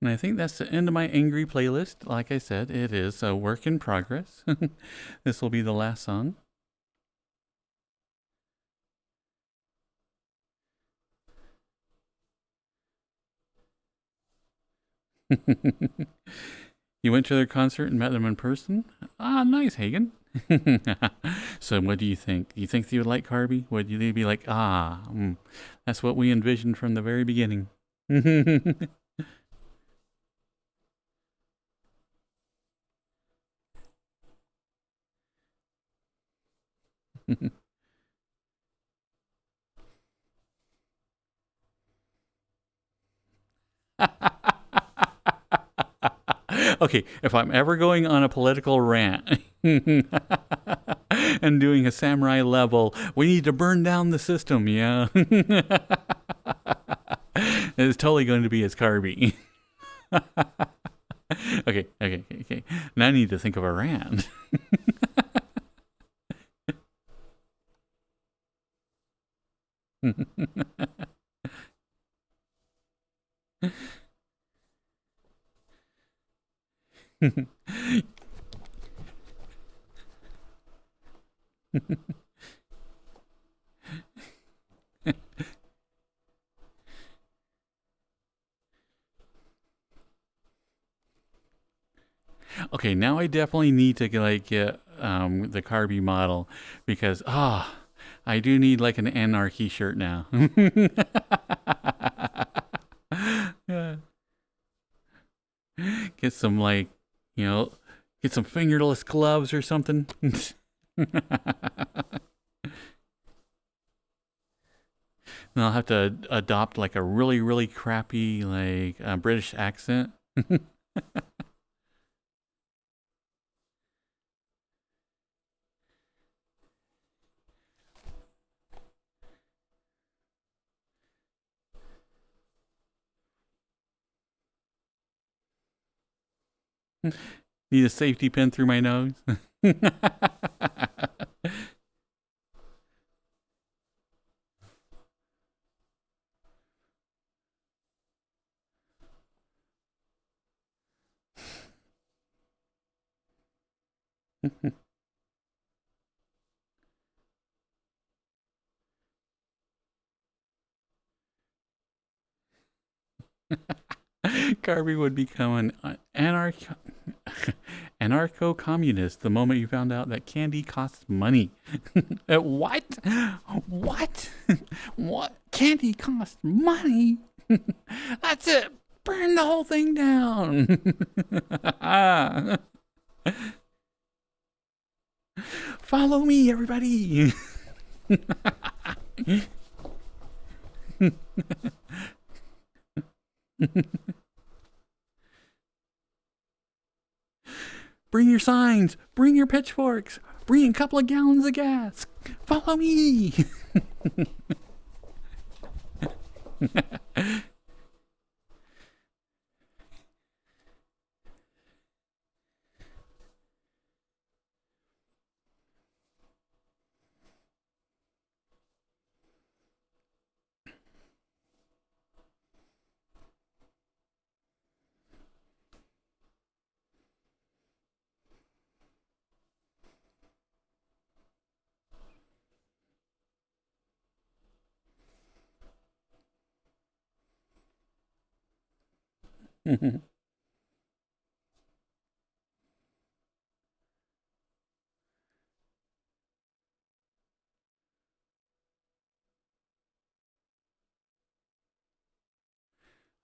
And I think that's the end of my angry playlist. Like I said, it is a work in progress. This will be the last song. You went to their concert and met them in person? Ah, nice, Hagen. So what do you think? Do you think you would like Carby? Would you be like, that's what we envisioned from the very beginning? Okay, if I'm ever going on a political rant and doing a samurai level, we need to burn down the system, yeah? It's totally going to be as Carby. Okay. Now I need to think of a rant. Okay, now I definitely need to like get the Carby model because I do need like an anarchy shirt now. Get some like, you know, get some fingerless gloves or something. And I'll have to adopt like a really, really crappy like British accent. Need a safety pin through my nose. Carby would become an anarcho-communist the moment you found out that candy costs money. What? What? What? Candy costs money? That's it. Burn the whole thing down. Follow me, everybody. Bring your signs. Bring your pitchforks. Bring a couple of gallons of gas. Follow me.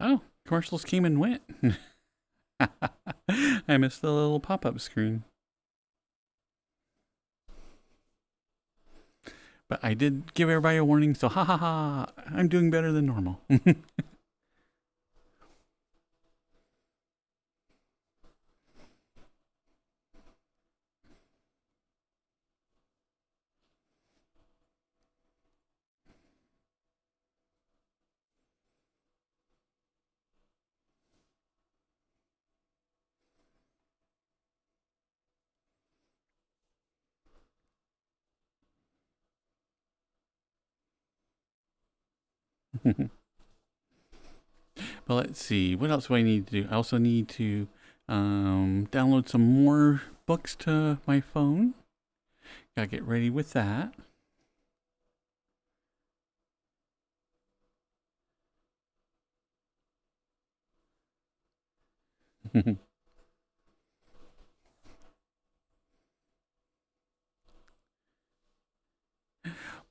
Oh, commercials came and went. I missed the little pop-up screen. But I did give everybody a warning, so ha ha ha, I'm doing better than normal. But let's see, what else do I need to do? I also need to download some more books to my phone. Gotta get ready with that.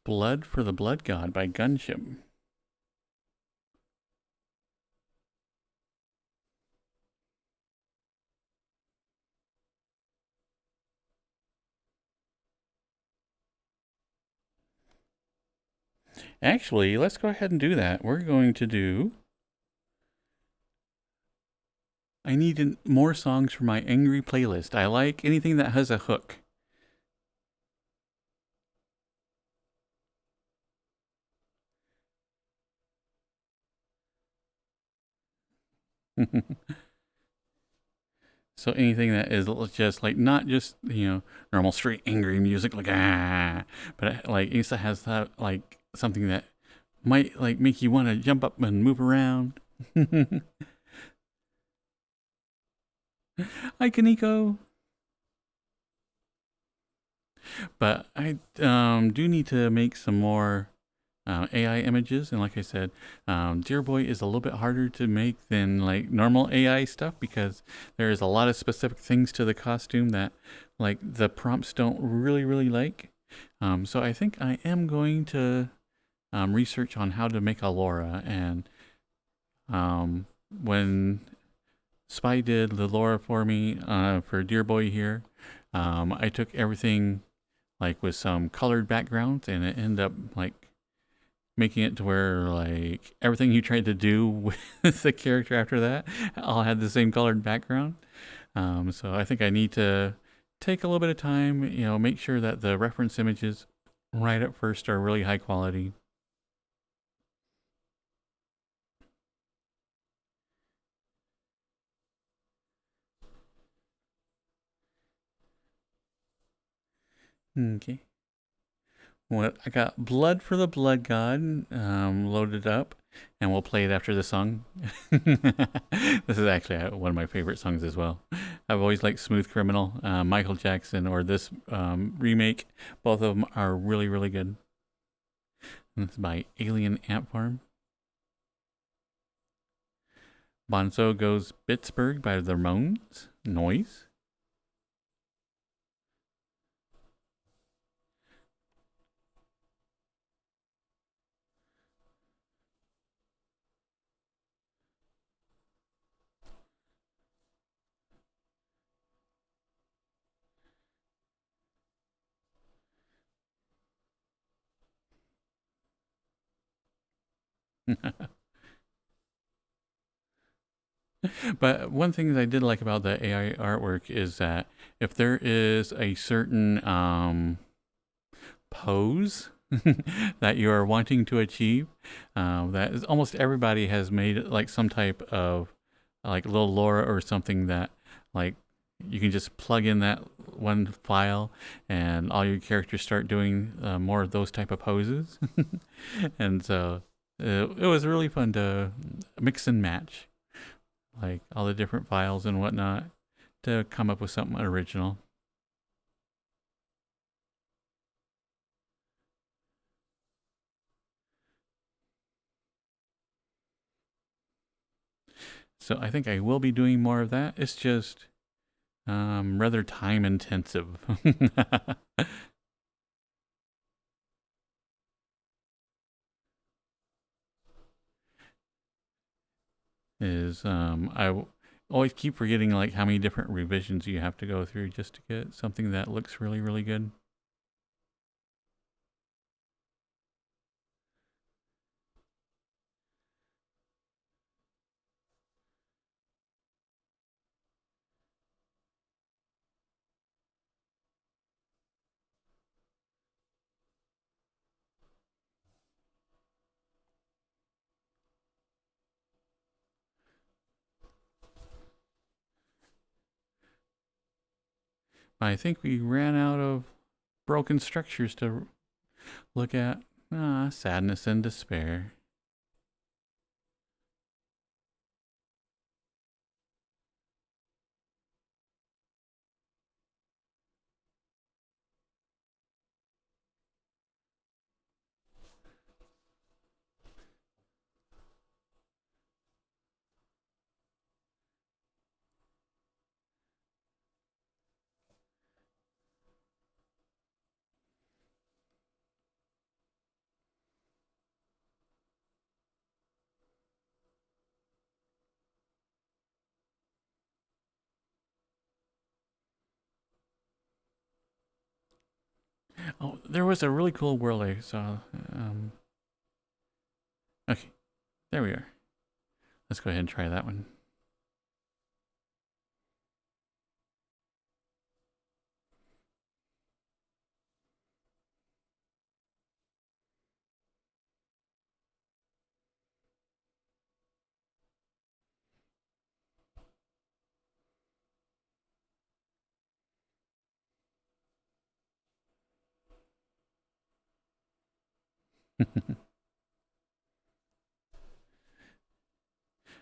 Blood for the Blood God by Gunship. Actually, let's go ahead and do that. We're going to do. I need more songs for my angry playlist. I like anything that has a hook. So anything that is just like not just normal straight angry music like but like it has that like something that might like make you want to jump up and move around. Hi, Kaneko. But I do need to make some more AI images, and like I said, Dear Boy is a little bit harder to make than like normal AI stuff because there is a lot of specific things to the costume that like the prompts don't really like. So I think I am going to research on how to make a Laura, and when Spy did the Laura for me for Dear Boy here, I took everything like with some colored backgrounds, and it ended up like making it to where like everything you tried to do with the character after that all had the same colored background. So I think I need to take a little bit of time, make sure that the reference images right at first are really high quality. Okay. Well, I got Blood for the Blood God loaded up, and we'll play it after the song. This is actually one of my favorite songs as well. I've always liked Smooth Criminal, Michael Jackson, or this remake. Both of them are really good. And it's by Alien Ant Farm. Bonzo Goes Pittsburgh by the Ramones. Noise. But one thing that I did like about the AI artwork is that if there is a certain pose that you are wanting to achieve, that is almost everybody has made like some type of like little Laura or something that like you can just plug in that one file and all your characters start doing more of those type of poses. And so it was really fun to mix and match like all the different files and whatnot to come up with something original. So I think I will be doing more of that. It's just rather time intensive. Is always keep forgetting like how many different revisions you have to go through just to get something that looks really good. I think we ran out of broken structures to look at. Sadness and despair. Oh, there was a really cool world I saw. Okay, there we are. Let's go ahead and try that one.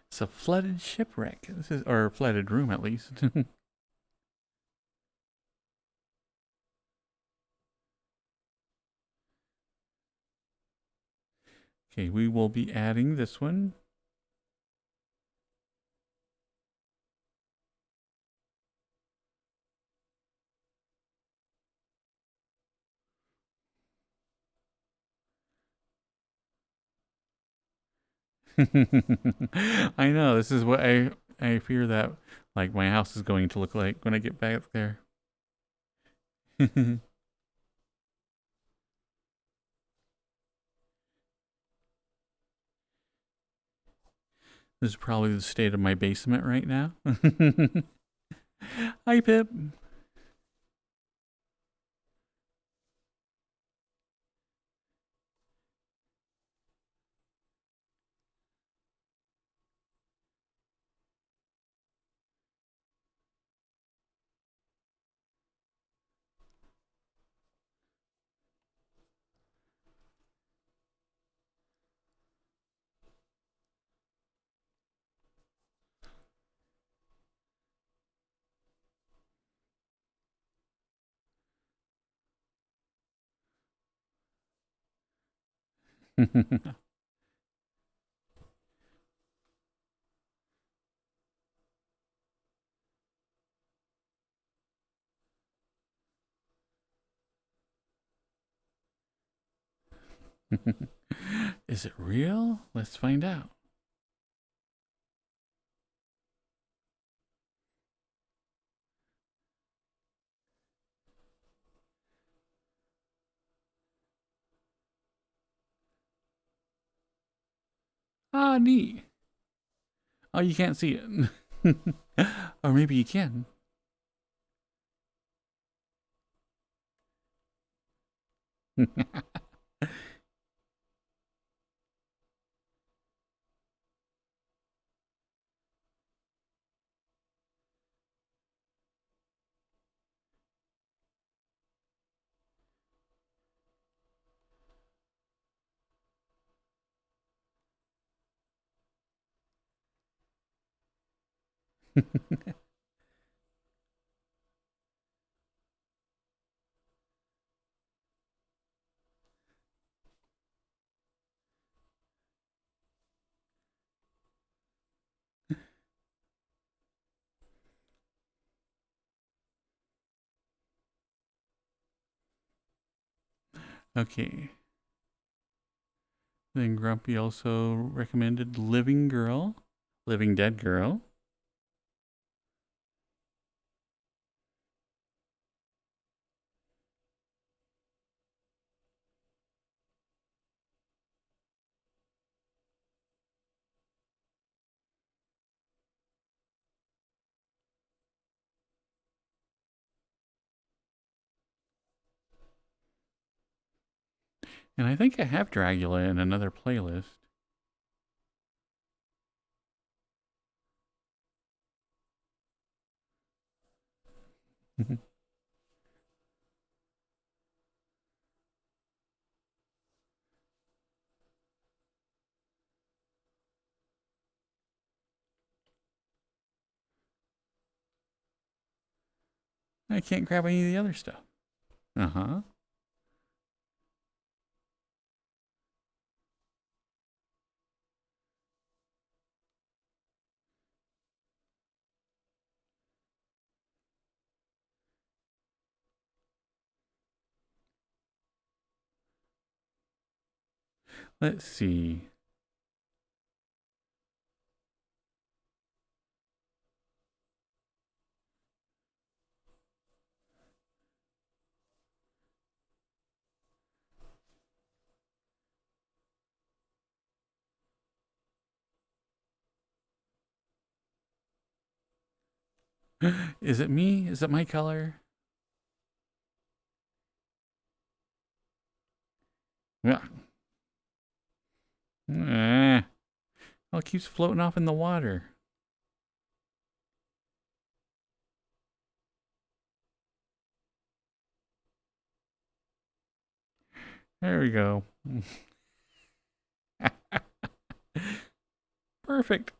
It's a flooded shipwreck. This is, or flooded room at least. Okay, we will be adding this one. I know, this is what I fear that like my house is going to look like when I get back there. This is probably the state of my basement right now. Hi, Pip. Is it real? Let's find out. Ah, neat. Oh, you can't see it. Or maybe you can. Okay. Then Grumpy also recommended Living Girl, Living Dead Girl. And I think I have Dragula in another playlist. I can't grab any of the other stuff. Uh-huh. Let's see. Is it me? Is it my color? Yeah. Eh. Oh, it keeps floating off in the water. There we go. Perfect.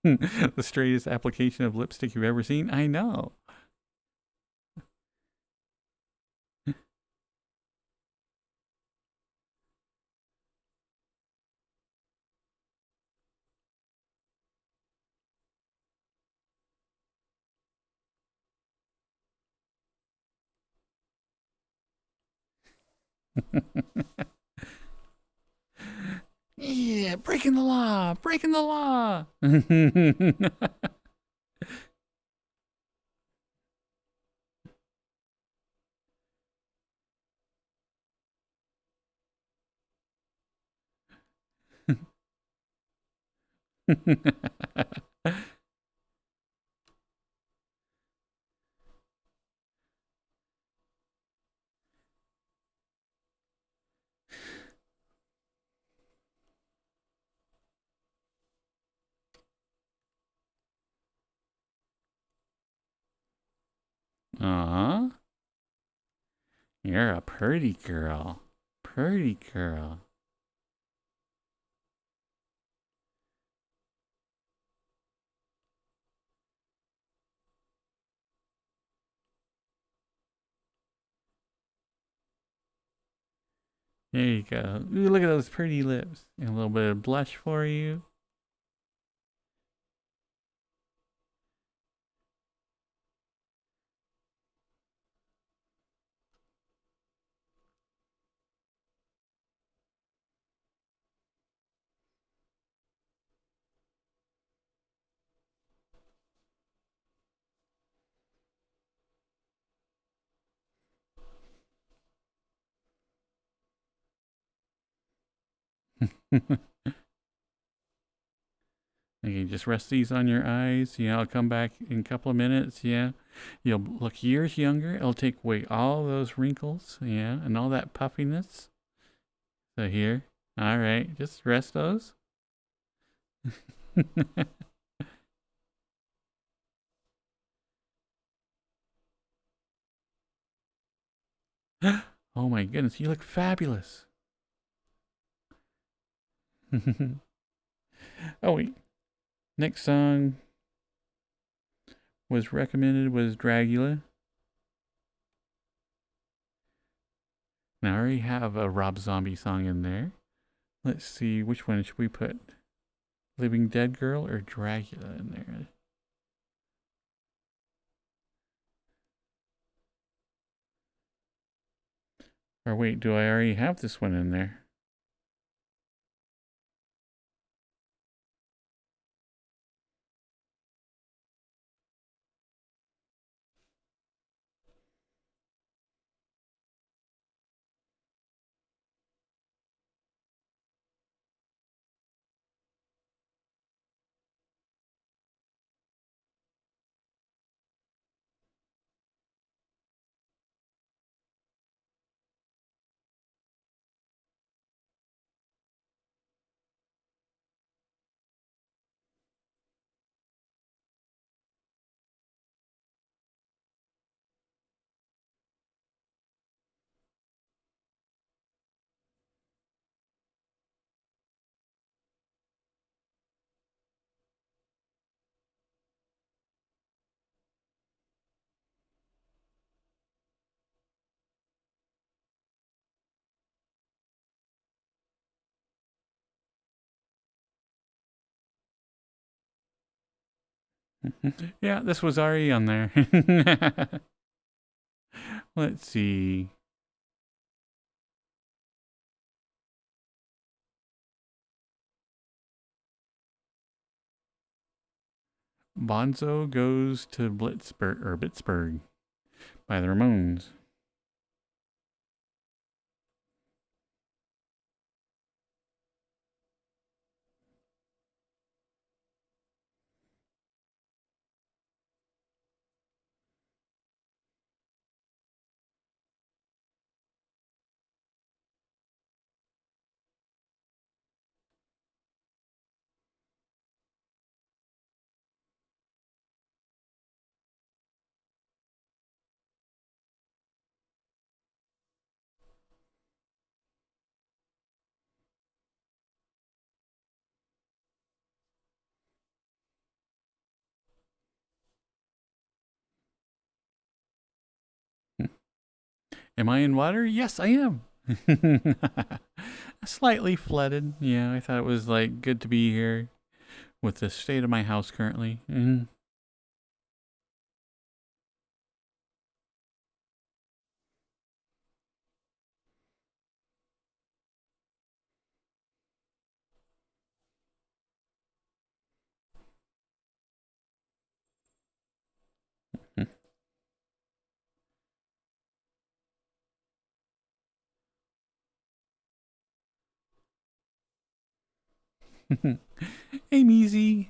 The straightest application of lipstick you've ever seen. I know. Yeah, breaking the law, breaking the law. Aw, you're a pretty girl. Pretty girl. There you go. Ooh, look at those pretty lips. And a little bit of blush for you. Okay, just rest these on your eyes. Yeah, I'll come back in a couple of minutes. Yeah, you'll look years younger. It'll take away all those wrinkles. Yeah, and all that puffiness. So here, all right, just rest those. Oh my goodness, you look fabulous. Oh wait, next song was recommended was Dragula. Now I already have a Rob Zombie song in there. Let's see, which one should we put? Living Dead Girl or Dragula in there? Or wait, do I already have this one in there? Yeah, this was already on there. Let's see. Bonzo Goes to Blitzburg or Pittsburgh by the Ramones. Am I in water? Yes, I am. Slightly flooded. Yeah, I thought it was like good to be here with the state of my house currently. Hey, Meezy.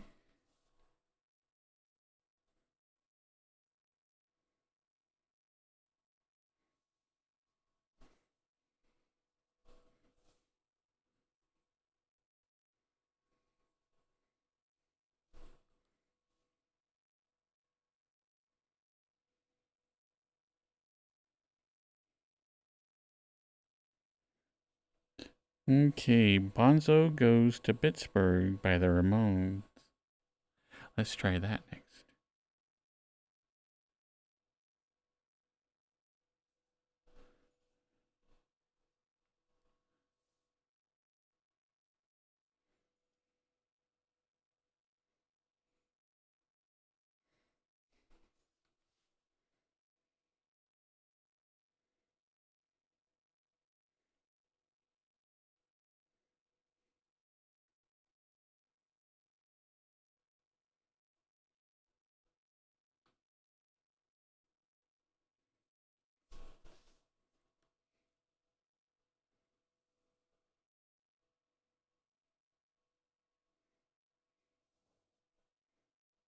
Okay, Bonzo Goes to Pittsburgh by the Ramones. Let's try that next.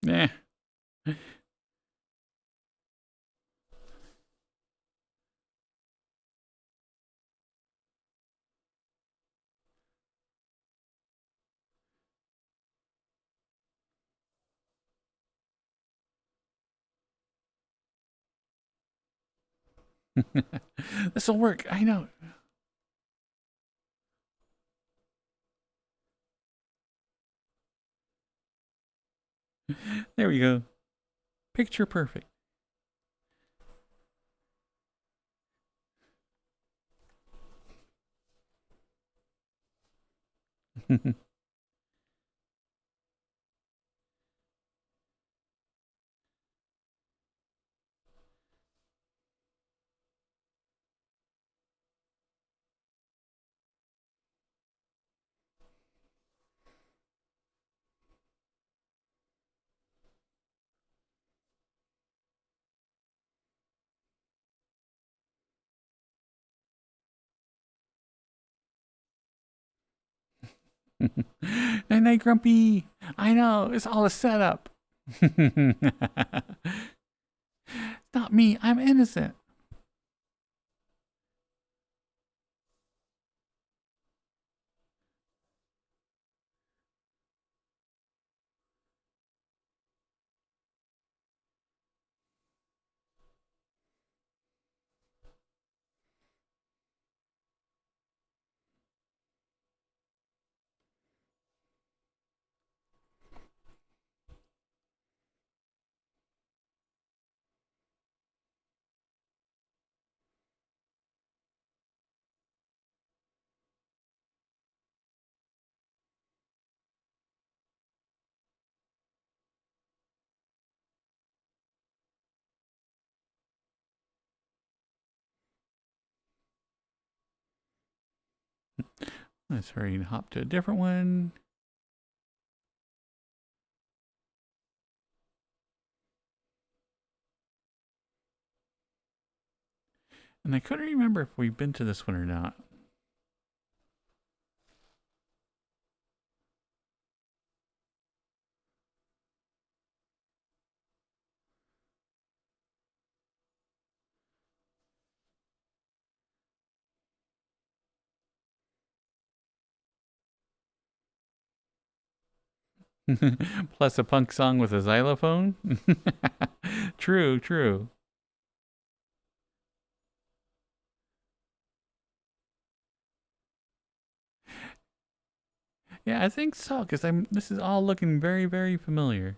Yeah. This will work. I know. There we go. Picture perfect. Night night, Grumpy. I know. It's all a setup. Not me. I'm innocent. Let's hurry and hop to a different one. And I couldn't remember if we've been to this one or not. Plus a punk song with a xylophone. True, true. Yeah, I think so, because I'm. This is all looking very, very familiar.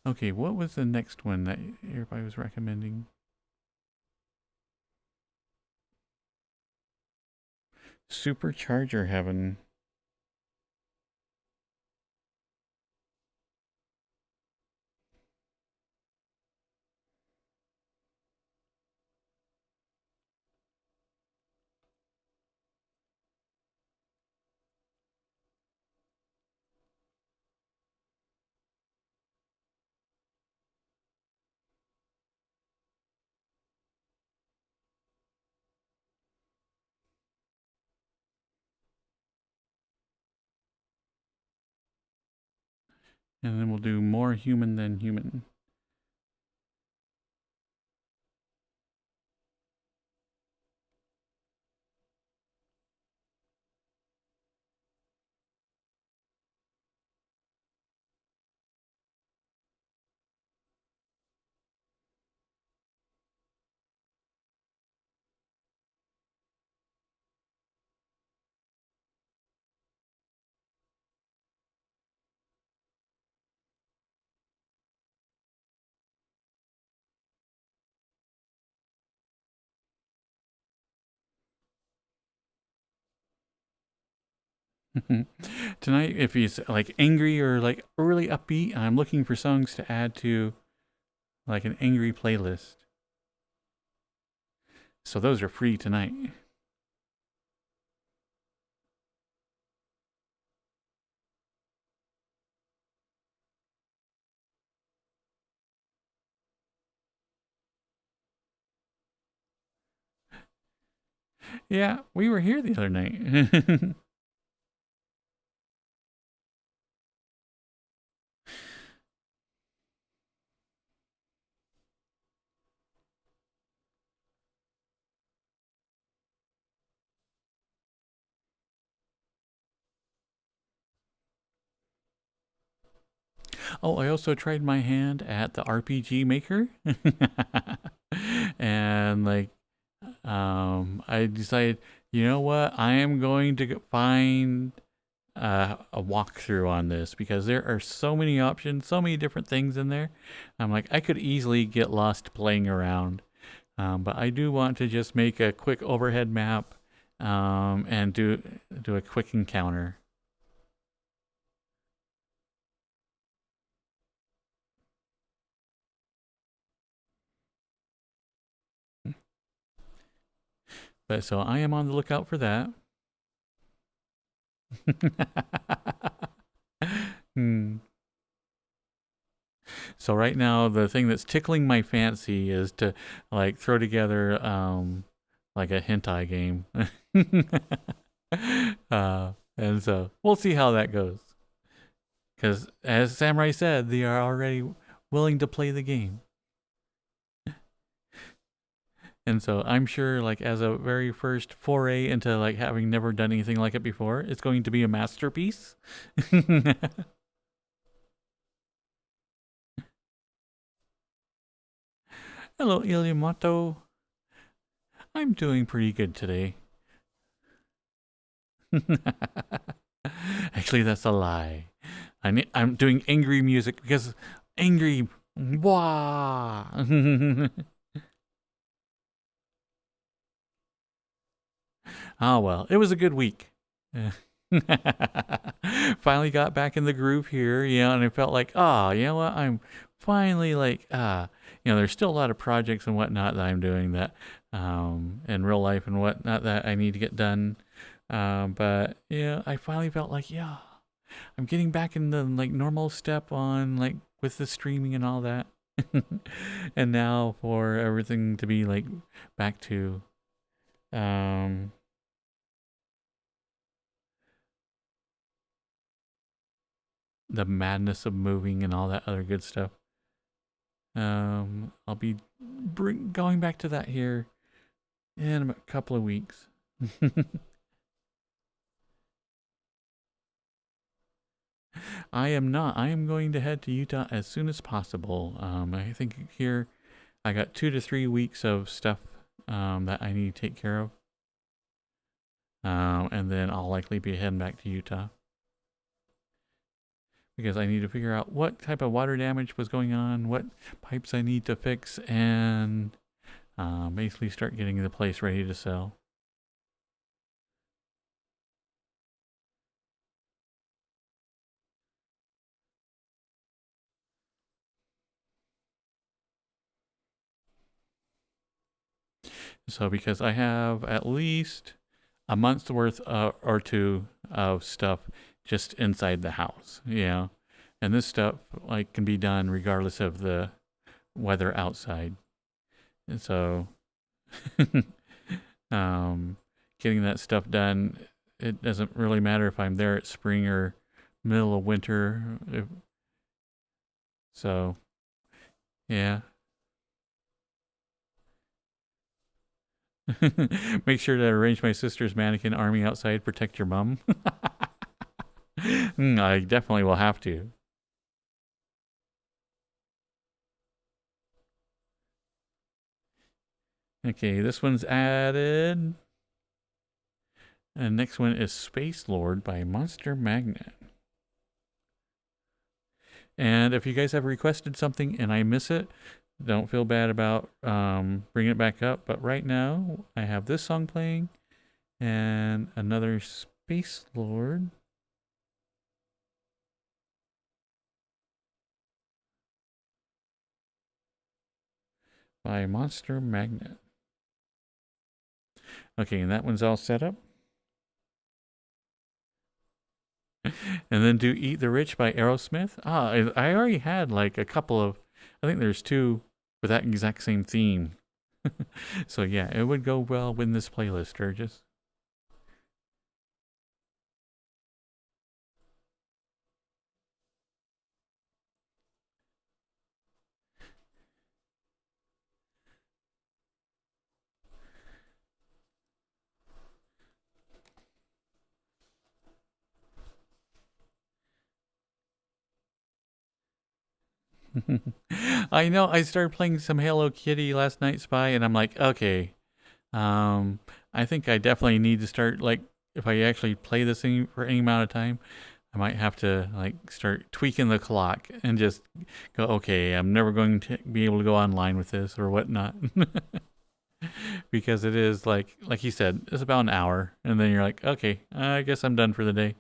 Okay, what was the next one that everybody was recommending? Supercharger Heaven. And then we'll do More Human Than Human. Tonight, if he's like angry or like really upbeat, I'm looking for songs to add to like an angry playlist. So those are free tonight. Yeah, we were here the other night. Oh, I also tried my hand at the RPG Maker. And like I decided, you know what? I am going to find a walkthrough on this because there are so many options, so many different things in there. I'm like, I could easily get lost playing around. But I do want to just make a quick overhead map and do a quick encounter. But so I am on the lookout for that. Hmm. So right now, the thing that's tickling my fancy is to like throw together like a hentai game. And so we'll see how that goes. Because as Samurai said, they are already willing to play the game. And so I'm sure, like, as a very first foray into like having never done anything like it before, it's going to be a masterpiece. Hello, Ilyamoto. I'm doing pretty good today. Actually, that's a lie. I'm doing angry music because angry. Wah. Oh well, it was a good week. Finally got back in the groove here, and I felt like, you know what? I'm finally like, there's still a lot of projects and whatnot that I'm doing that, in real life and whatnot that I need to get done. But yeah, I finally felt like, yeah, I'm getting back in the like normal step on like with the streaming and all that. And now for everything to be like back to um the madness of moving and all that other good stuff. I'll be going back to that here in a couple of weeks. I am not. I am going to head to Utah as soon as possible. I think here I got 2 to 3 weeks of stuff that I need to take care of. And then I'll likely be heading back to Utah because I need to figure out what type of water damage was going on, what pipes I need to fix, and basically start getting the place ready to sell. So because I have at least a month's worth or two of stuff just inside the house, and this stuff like can be done regardless of the weather outside. And so getting that stuff done, it doesn't really matter if I'm there at spring or middle of winter. So yeah. Make sure to arrange my sister's mannequin army outside, protect your mom. I definitely will have to. Okay, this one's added. And next one is Space Lord by Monster Magnet. And if you guys have requested something and I miss it, don't feel bad about bringing it back up. But right now, I have this song playing and another Space Lord. By Monster Magnet. Okay, and that one's all set up. And then do Eat the Rich by Aerosmith. I already had like a couple of, I think there's two with that exact same theme. So yeah, it would go well with this playlist, Sturgis. I know I started playing some Hello Kitty last night, Spy, and I'm like, okay, I think I definitely need to start, like, if I actually play this thing for any amount of time, I might have to like start tweaking the clock and just go, okay, I'm never going to be able to go online with this or whatnot. Because it is like you said, it's about an hour, and then you're like, okay, I guess I'm done for the day.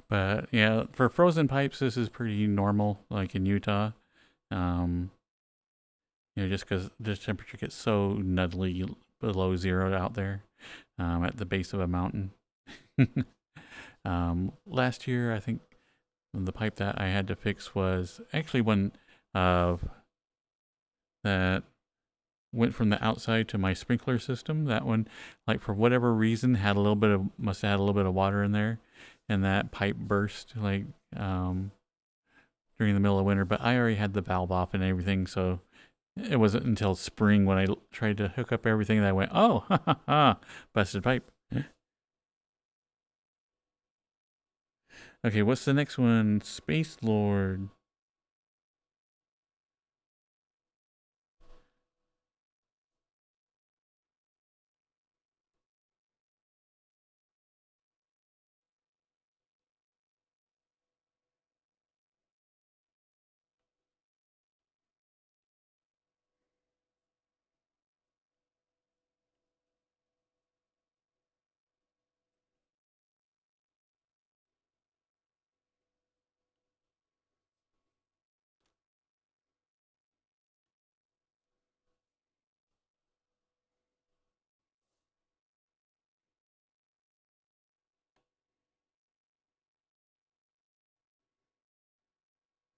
But yeah, for frozen pipes, this is pretty normal, like in Utah. Um, just because the temperature gets so nuddly below zero out there at the base of a mountain. Last year, I think the pipe that I had to fix was actually one of that went from the outside to my sprinkler system. That one, like for whatever reason, must have had a little bit of water in there, and that pipe burst like during the middle of winter. But I already had the valve off and everything, so It wasn't until spring when I tried to hook up everything that I went, oh, ha ha ha, busted pipe. Okay, what's the next one? Space Lord.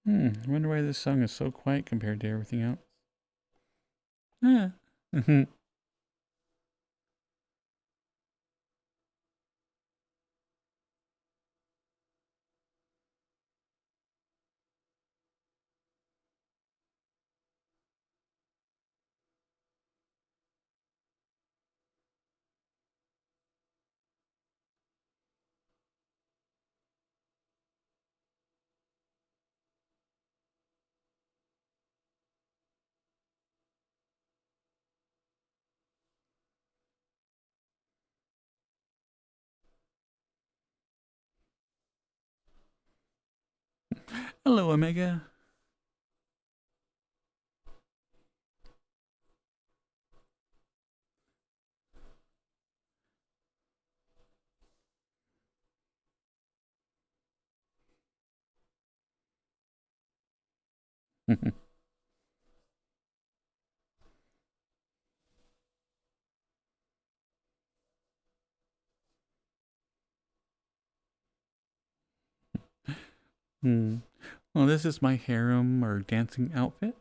I wonder why this song is so quiet compared to everything else. Ah. Hello, Omega. Well, this is my harem or dancing outfit.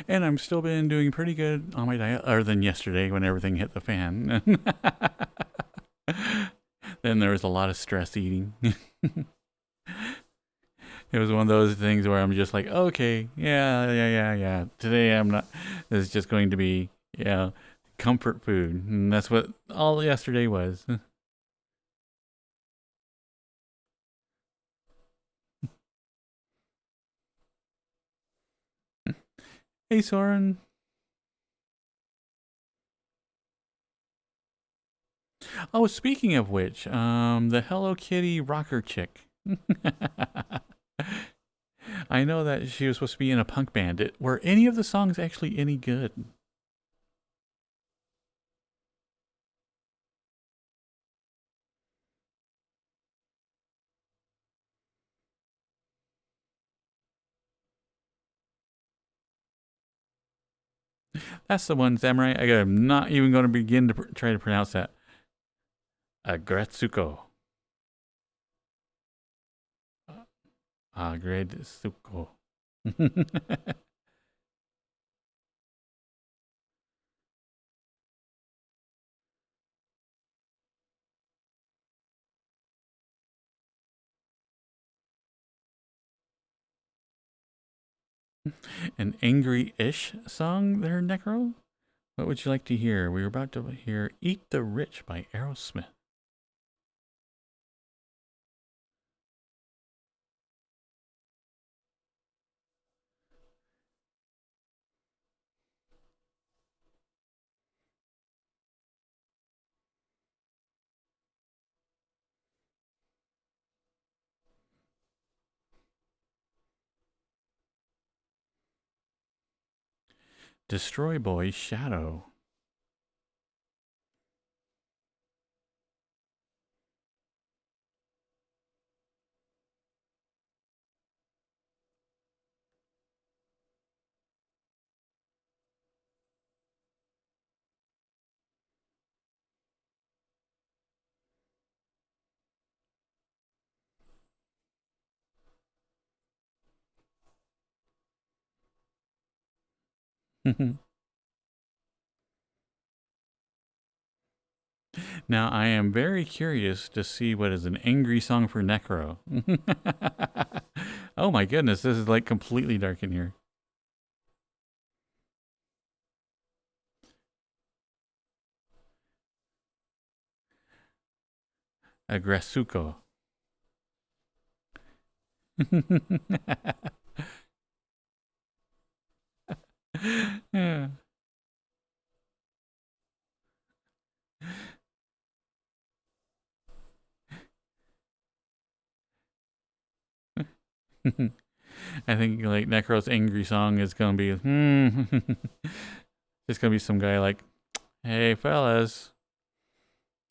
And I'm still been doing pretty good on my diet, other than yesterday when everything hit the fan. Then there was a lot of stress eating. It was one of those things where I'm just like, okay, yeah. Today I'm not. This is just going to be, comfort food, and that's what all yesterday was. Hey, Soren. Oh, speaking of which, the Hello Kitty rocker chick. I know that she was supposed to be in a punk band. Were any of the songs actually any good? That's the one, Samurai. I'm not even going to begin to try to pronounce that. Agretsuko. Agretsuko. An angry-ish song there, Necro? What would you like to hear? We were about to hear Eat the Rich by Aerosmith. Destroy Boy Shadow. Now, I am very curious to see what is an angry song for Necro. Oh my goodness, this is like completely dark in here. Aggressuko. Yeah. I think like Necro's angry song is gonna be it's gonna be some guy like, hey fellas,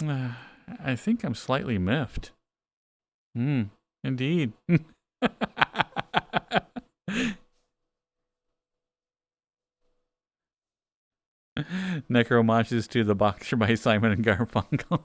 I think I'm slightly miffed. Indeed. Necro marches to the Boxer by Simon and Garfunkel.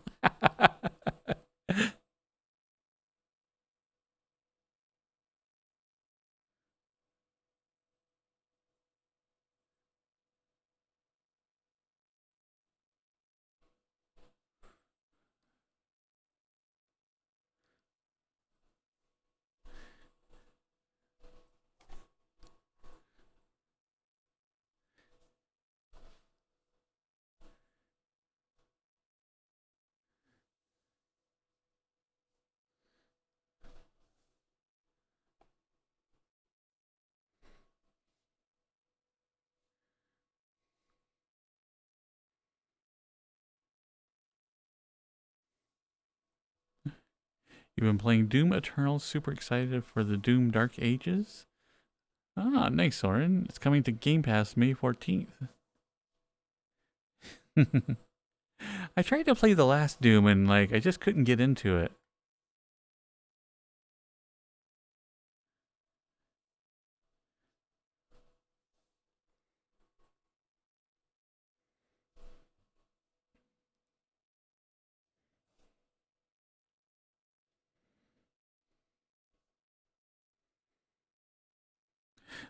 You've been playing Doom Eternal, super excited for the Doom Dark Ages? Ah, nice, Soren. It's coming to Game Pass May 14th. I tried to play the last Doom and like I just couldn't get into it.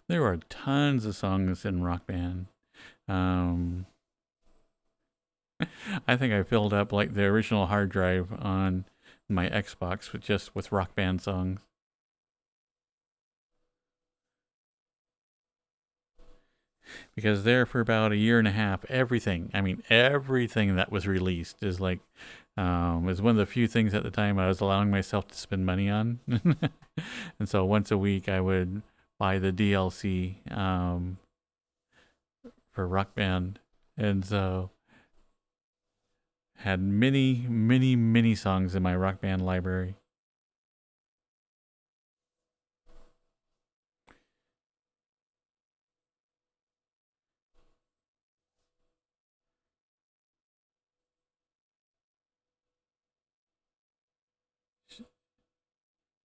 There are tons of songs in Rock Band. Um, I think I filled up like the original hard drive on my Xbox with Rock Band songs. Because there for about a year and a half, everything that was released is like is one of the few things at the time I was allowing myself to spend money on. And so once a week I would buy the DLC for Rock Band. And so Had many, many, many songs in my Rock Band library.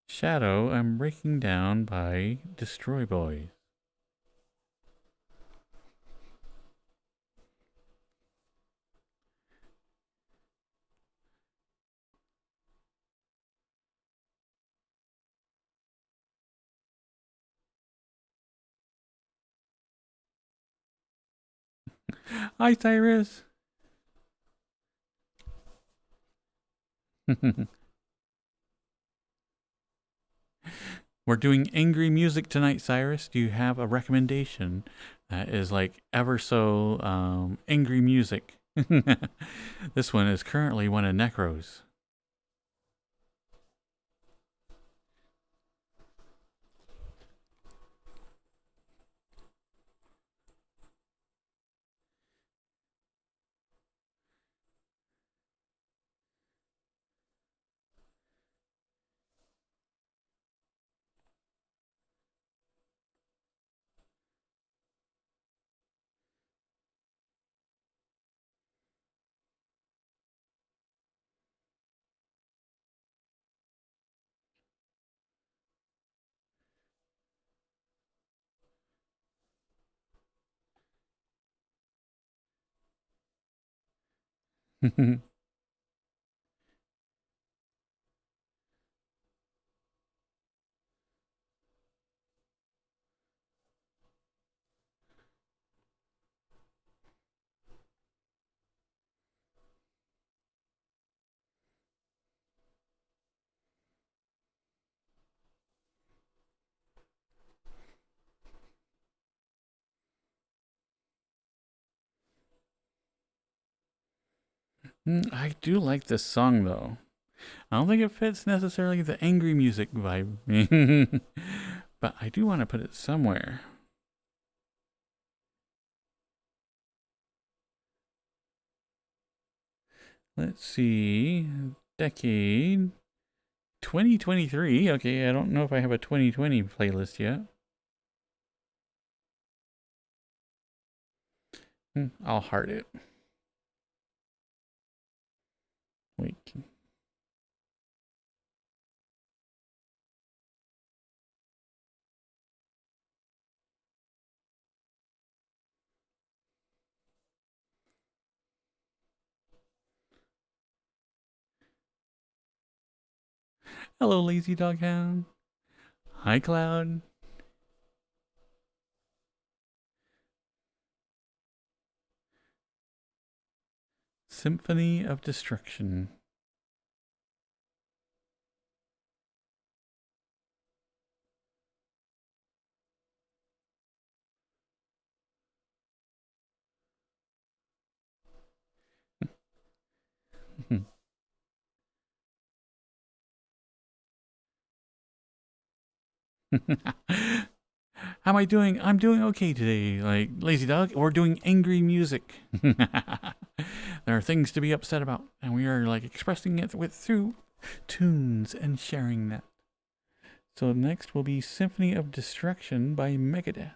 Shadow, I'm Breaking Down by Destroy Boys. Hi, Cyrus. We're doing angry music tonight, Cyrus. Do you have a recommendation that is like ever so angry music? This one is currently one of Necro's. I do like this song though. I don't think it fits necessarily the angry music vibe, but I do want to put it somewhere. Let's see. Decade 2023. Okay, I don't know if I have a 2020 playlist yet. I'll heart it. Wait. Hello, Lazy Dog Hound. Hi, Cloud. Symphony of Destruction. How am I doing? I'm doing okay today. Like, Lazy Dog, we're doing angry music. There are things to be upset about, and we are like expressing it through tunes and sharing that. So next will be Symphony of Destruction by Megadeth.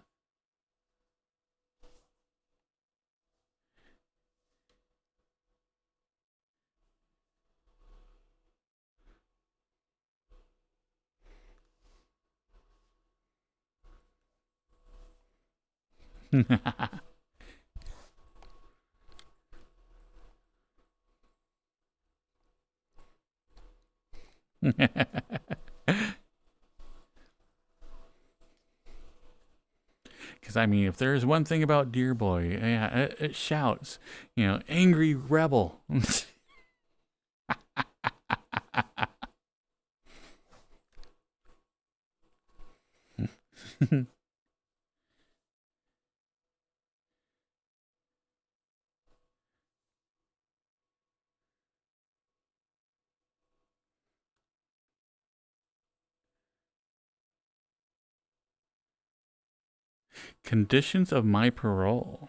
Because I mean, if there's one thing about Dear Boy, yeah, it shouts, angry rebel. Conditions of My Parole.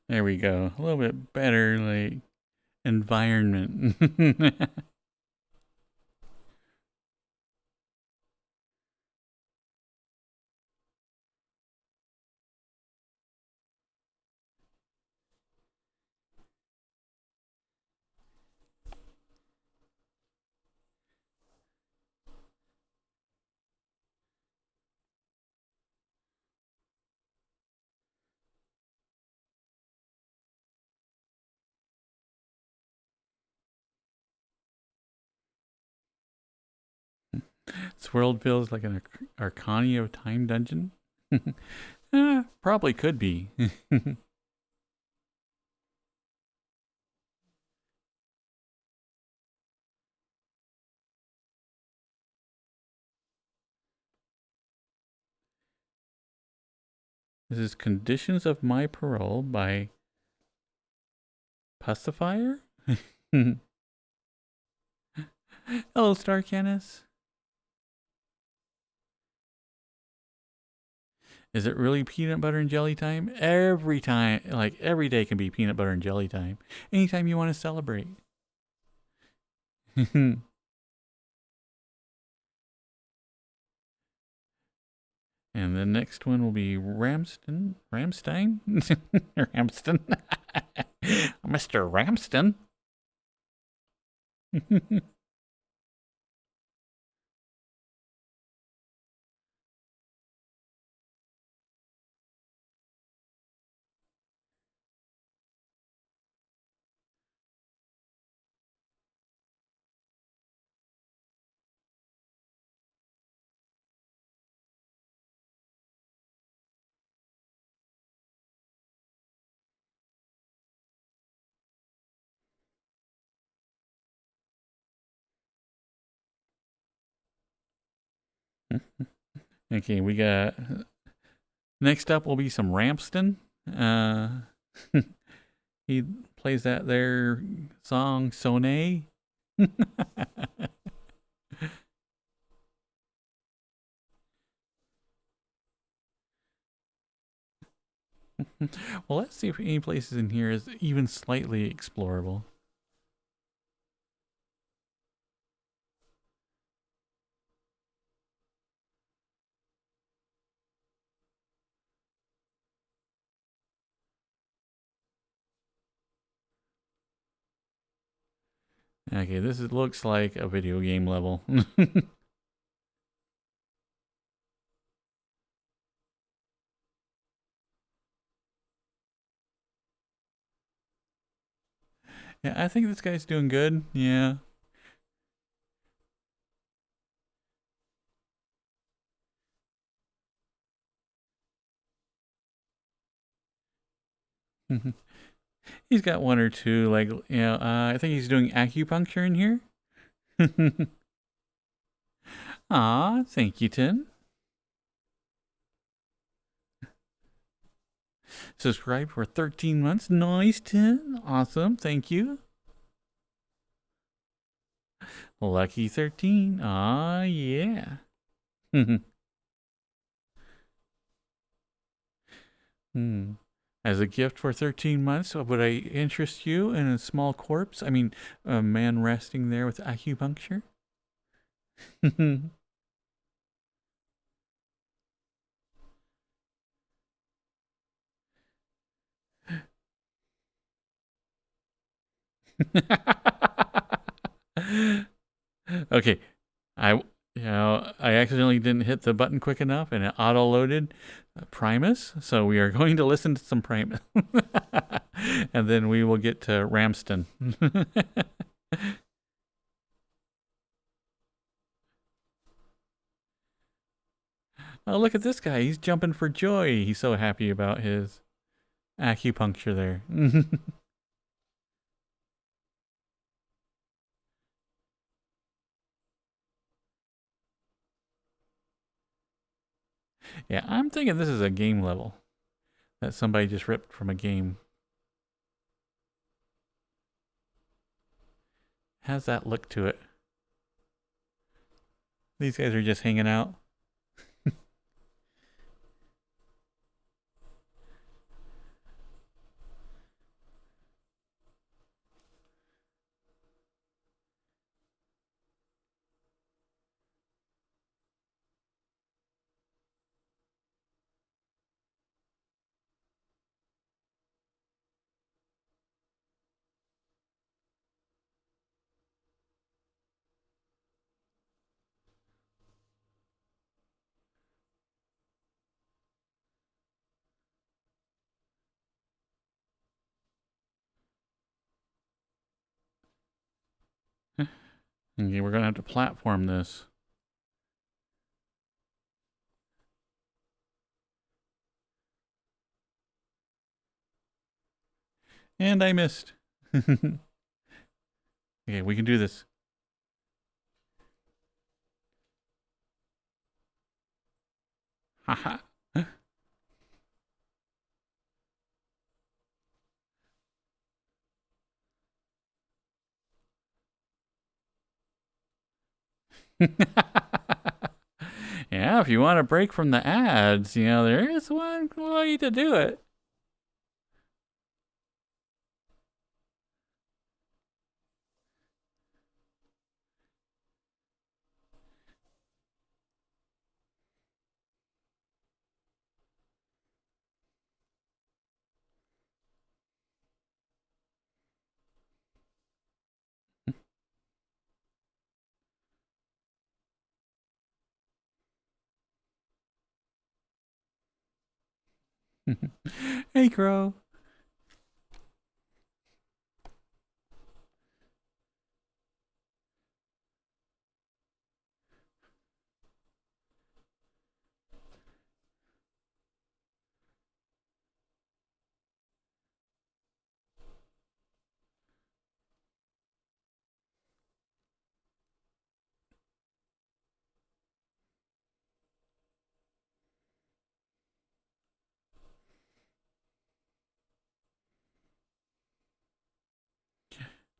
There we go. A little bit better, like, environment. This world feels like an Arcania of Time dungeon. Probably could be. This is Conditions of My Parole by Pacifier. Hello, Star Canis. Is it really peanut butter and jelly time? Every time, like every day can be peanut butter and jelly time. Anytime you want to celebrate. And the next one will be Ramston. Ramstein? Ramston. Mr. Ramston. Okay, we got. Next up will be some Ramston. Uh, he plays that there song Soné. Well, let's see if any places in here is even slightly explorable. Okay, looks like a video game level. Yeah, I think this guy's doing good. Yeah. He's got one or two, like, I think he's doing acupuncture in here. Aw, thank you, Tin. Subscribed for 13 months. Nice, Tin. Awesome. Thank you. Lucky 13. Aw, yeah. Hmm. As a gift for 13 months, would I interest you in a small corpse? I mean, a man resting there with acupuncture? Okay, I accidentally didn't hit the button quick enough, and it auto loaded Primus. So we are going to listen to some Primus, and then we will get to Ramston. Oh, look at this guy! He's jumping for joy. He's so happy about his acupuncture there. Yeah, I'm thinking this is a game level that somebody just ripped from a game. How's that look to it? These guys are just hanging out. Okay, we're gonna have to platform this. And I missed. Okay, we can do this. Haha. Yeah, if you want a break from the ads, there is one way to do it. Hey, Crow.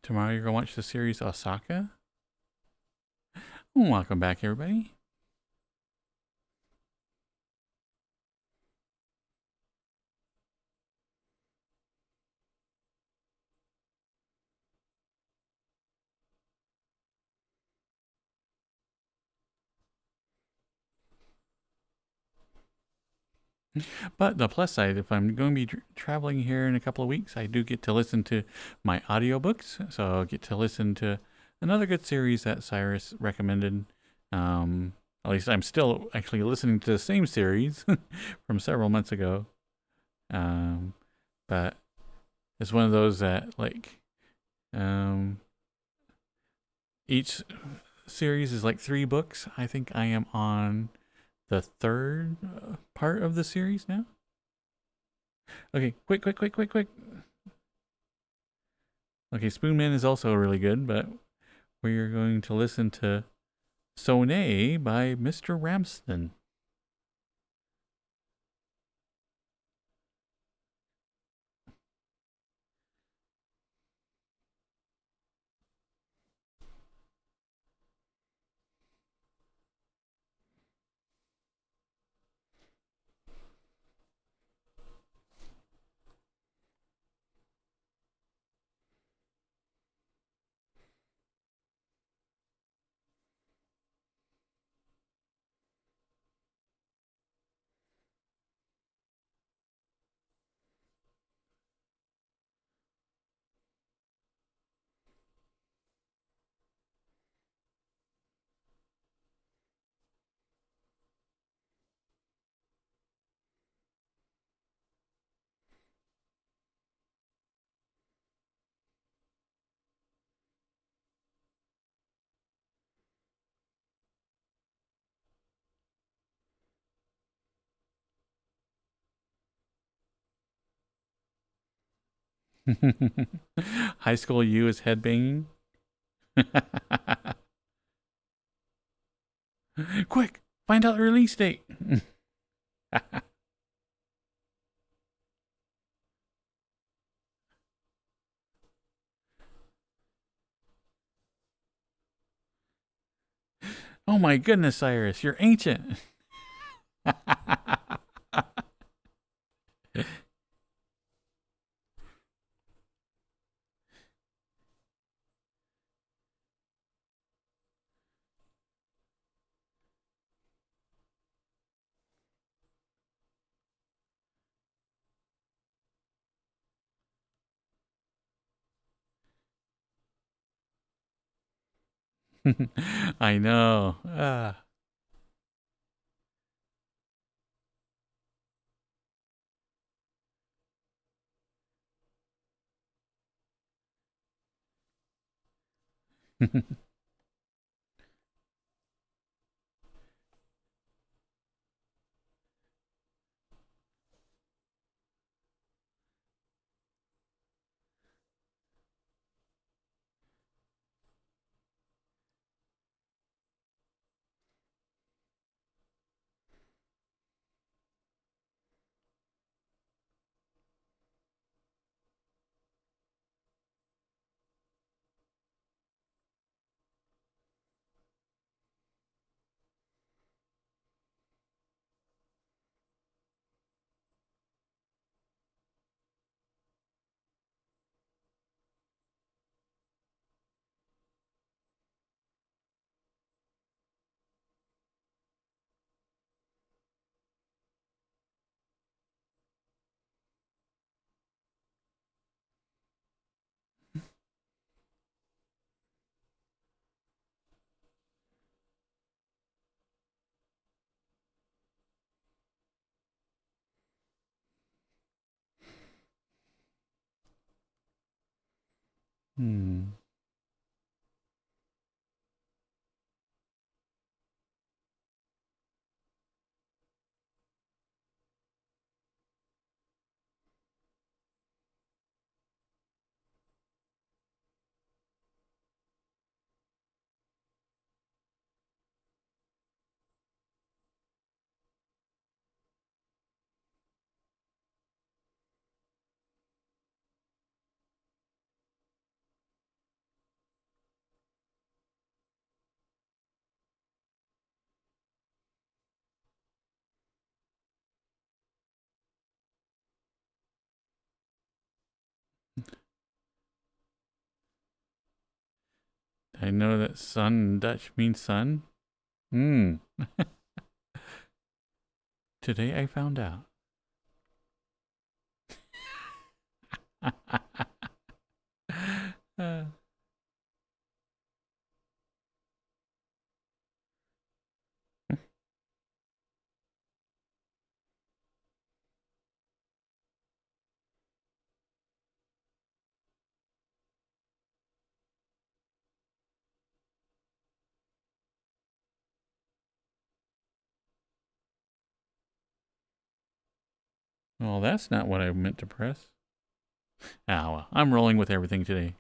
Tomorrow you're gonna watch the series Osaka? Welcome back, everybody. But the plus side, if I'm going to be traveling here in a couple of weeks, I do get to listen to my audiobooks. So I'll get to listen to another good series that Cyrus recommended. At least I'm still actually listening to the same series from several months ago. But it's one of those that, like, each series is like 3 books. I think I am on the third part of the series now. Okay, quick, quick, quick, quick, quick. Okay, Spoonman is also really good, but we're going to listen to Soleil by Mr. Ramsden. High school you is headbanging. Quick, find out the release date. Oh my goodness, Cyrus, you're ancient. I know. Hmm. I know that sun in Dutch means sun. Hmm. Today I found out. Uh, Well, that's not what I meant to press. Ah, well, I'm rolling with everything today.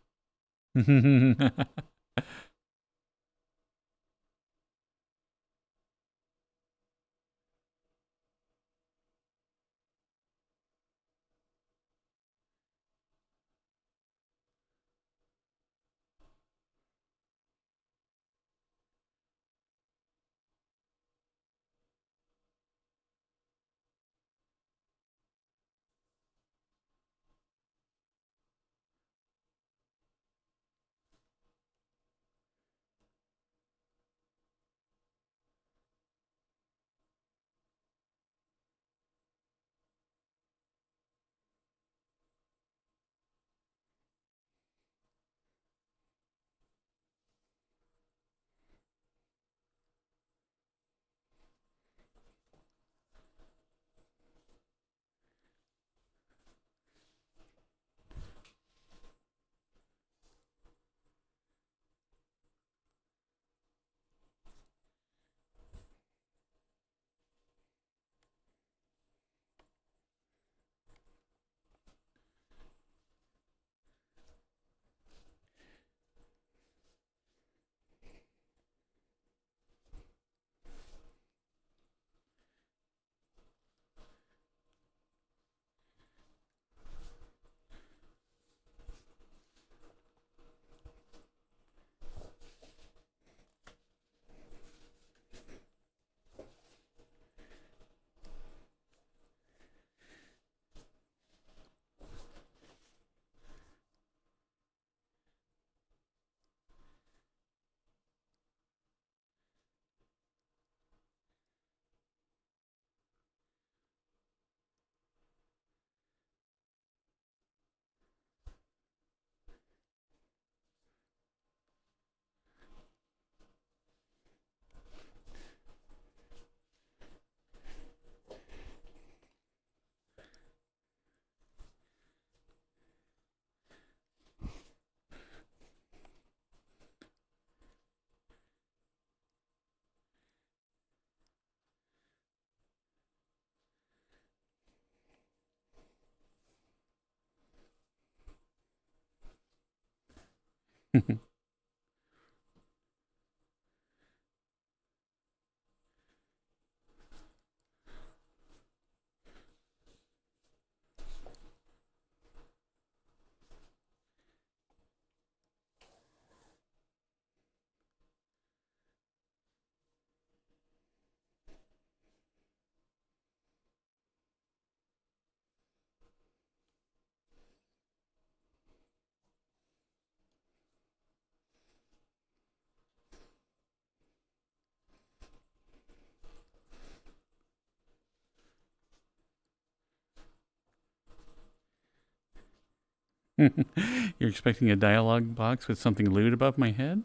You're expecting a dialogue box with something lewd above my head?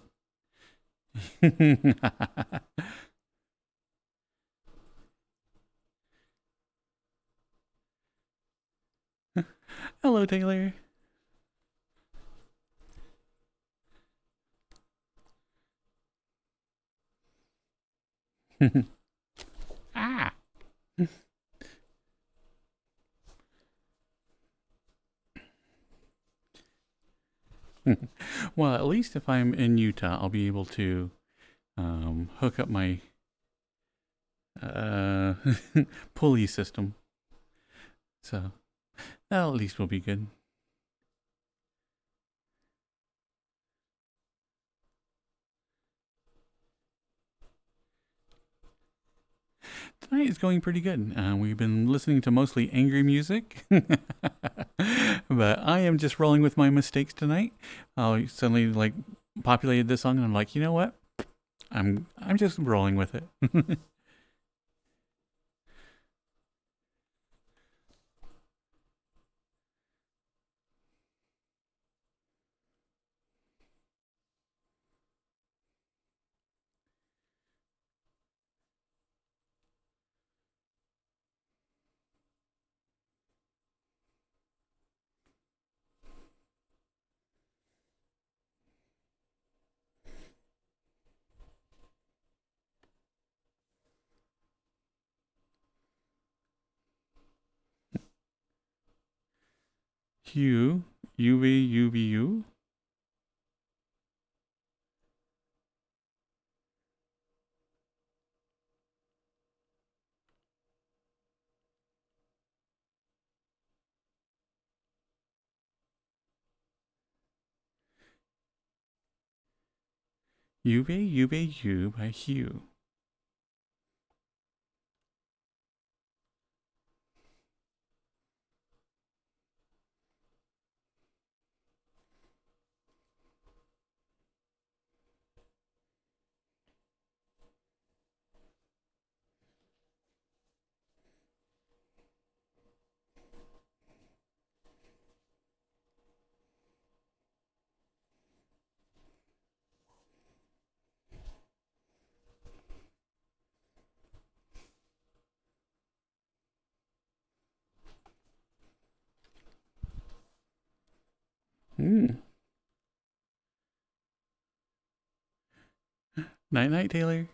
Hello, Taylor. Ah. Well, at least if I'm in Utah, I'll be able to hook up my uh, pulley system. So that at least will be good. Tonight is going pretty good. We've been listening to mostly angry music, but I am just rolling with my mistakes tonight. I suddenly like populated this song, and I'm like, you know what? I'm just rolling with it. Hue, UV, UVU. UV, UVU by Hue. Mm. Night night, Taylor.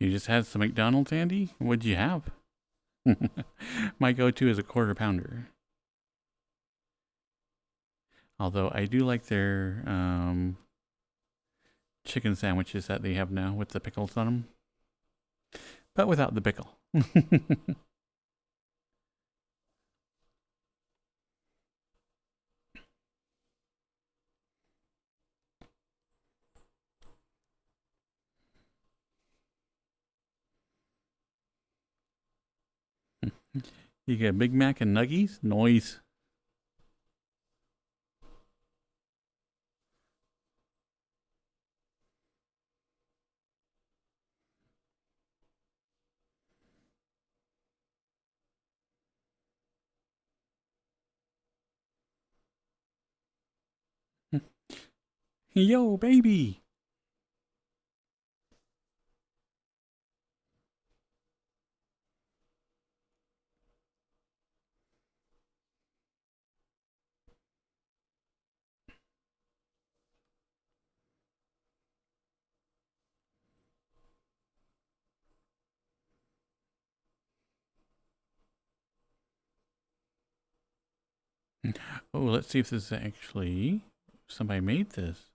You just had some McDonald's, Andy? What'd you have? My go-to is a quarter pounder. Although I do like their chicken sandwiches that they have now with the pickles on them, but without the pickle. You get a Big Mac and nuggies? Noise. Yo, baby. Oh, let's see if this is actually somebody made this.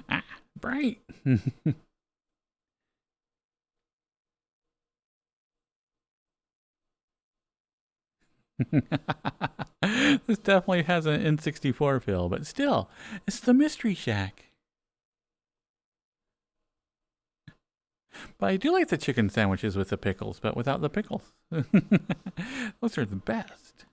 Ah, bright. This definitely has an N64 feel, but still, it's the Mystery Shack. But I do like the chicken sandwiches with the pickles, but without the pickles. Those are the best.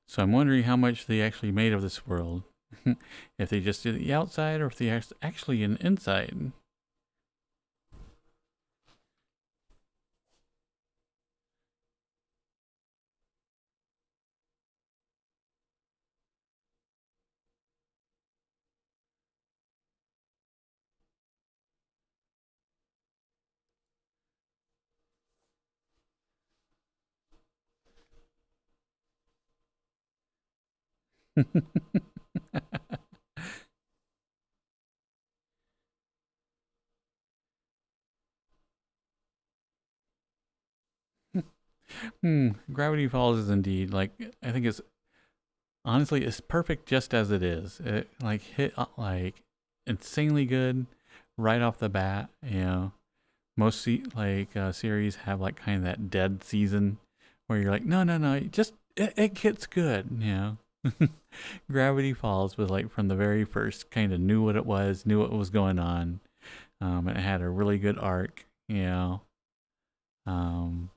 So I'm wondering how much they actually made of this world. If they just did the outside or if they actually an inside. Gravity Falls is indeed like I think it's honestly it's perfect just as it is. It like hit like insanely good right off the bat. You know, most series have like kind of that dead season where you're like, no, no, no, just it gets good. You know, Gravity Falls was like from the very first kind of knew what it was, knew what was going on. And it had a really good arc. You know, um,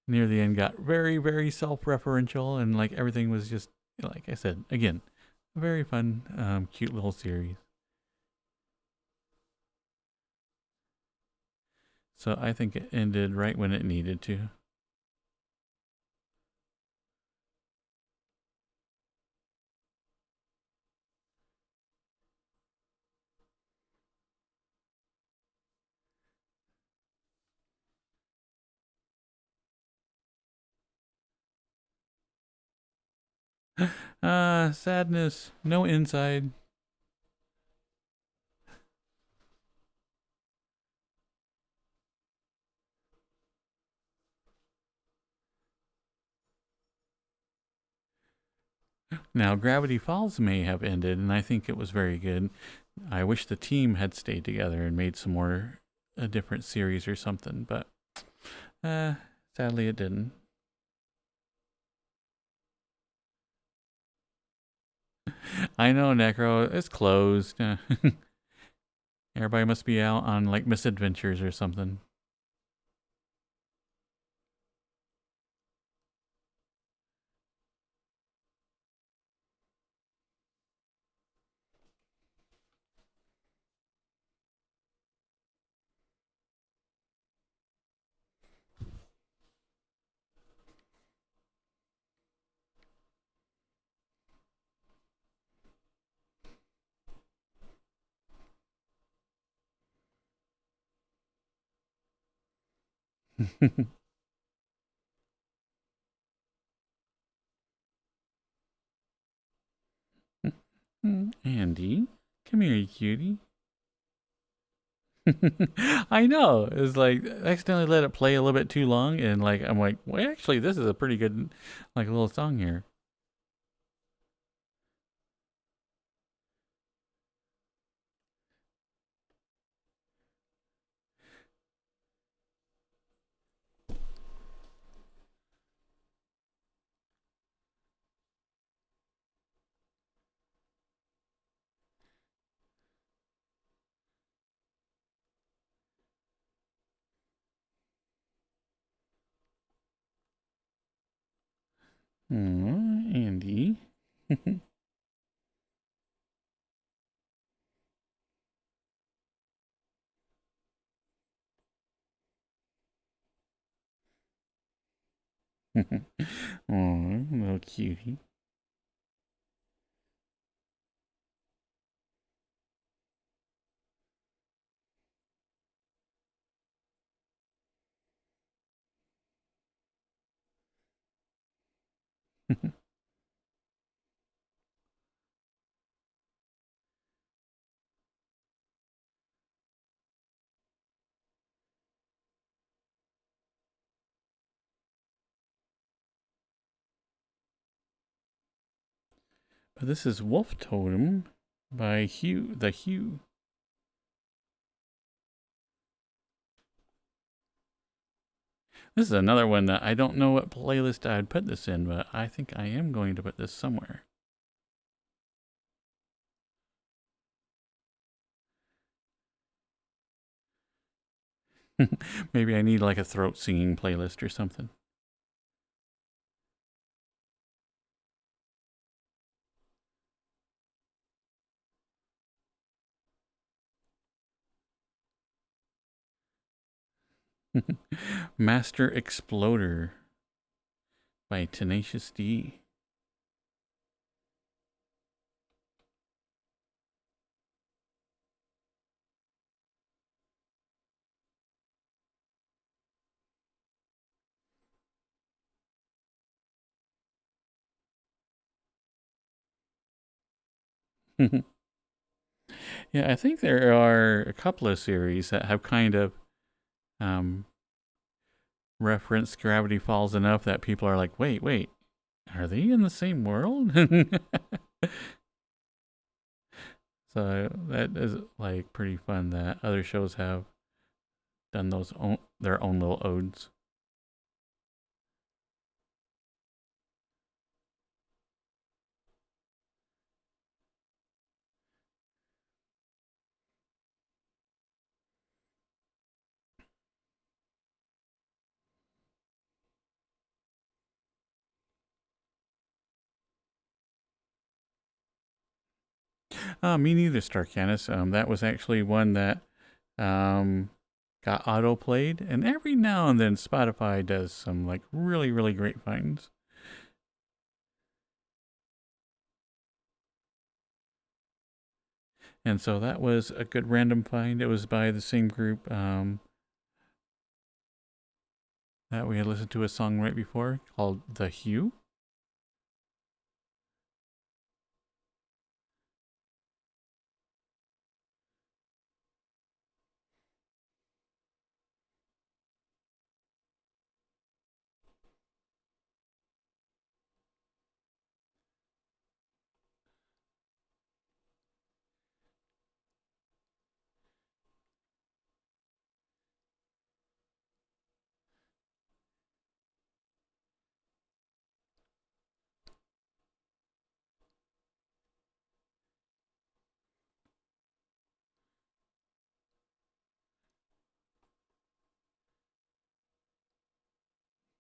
near the end got very very self-referential and like everything was just like I said again, a very fun, cute little series. So I think it ended right when it needed to. Sadness, no inside. Now Gravity Falls may have ended, and I think it was very good. I wish the team had stayed together and made some more a different series or something, but uh, sadly it didn't. I know Necro, it's closed. Everybody must be out on like misadventures or something. Andy, come here, you cutie. I know. It's like I accidentally let it play a little bit too long, and like I'm like, well, actually, this is a pretty good, like little song here. Aw, Andy. Aw, little cutie. But this is Wolf Totem by Hugh. The Hugh. This is another one that I don't know what playlist I'd put this in, but I think I am going to put this somewhere. Maybe I need like a throat singing playlist or something. Master Exploder by Tenacious D. Yeah, I think there are a couple of series that have kind of um, reference Gravity Falls enough that people are like, wait, are they in the same world? So that is like pretty fun that other shows have done their own little odes. Me neither, Starcanis. That was actually one that um, got auto played, and every now and then Spotify does some like really, really great finds. And so that was a good random find. It was by the same group that we had listened to a song right before called The Hue.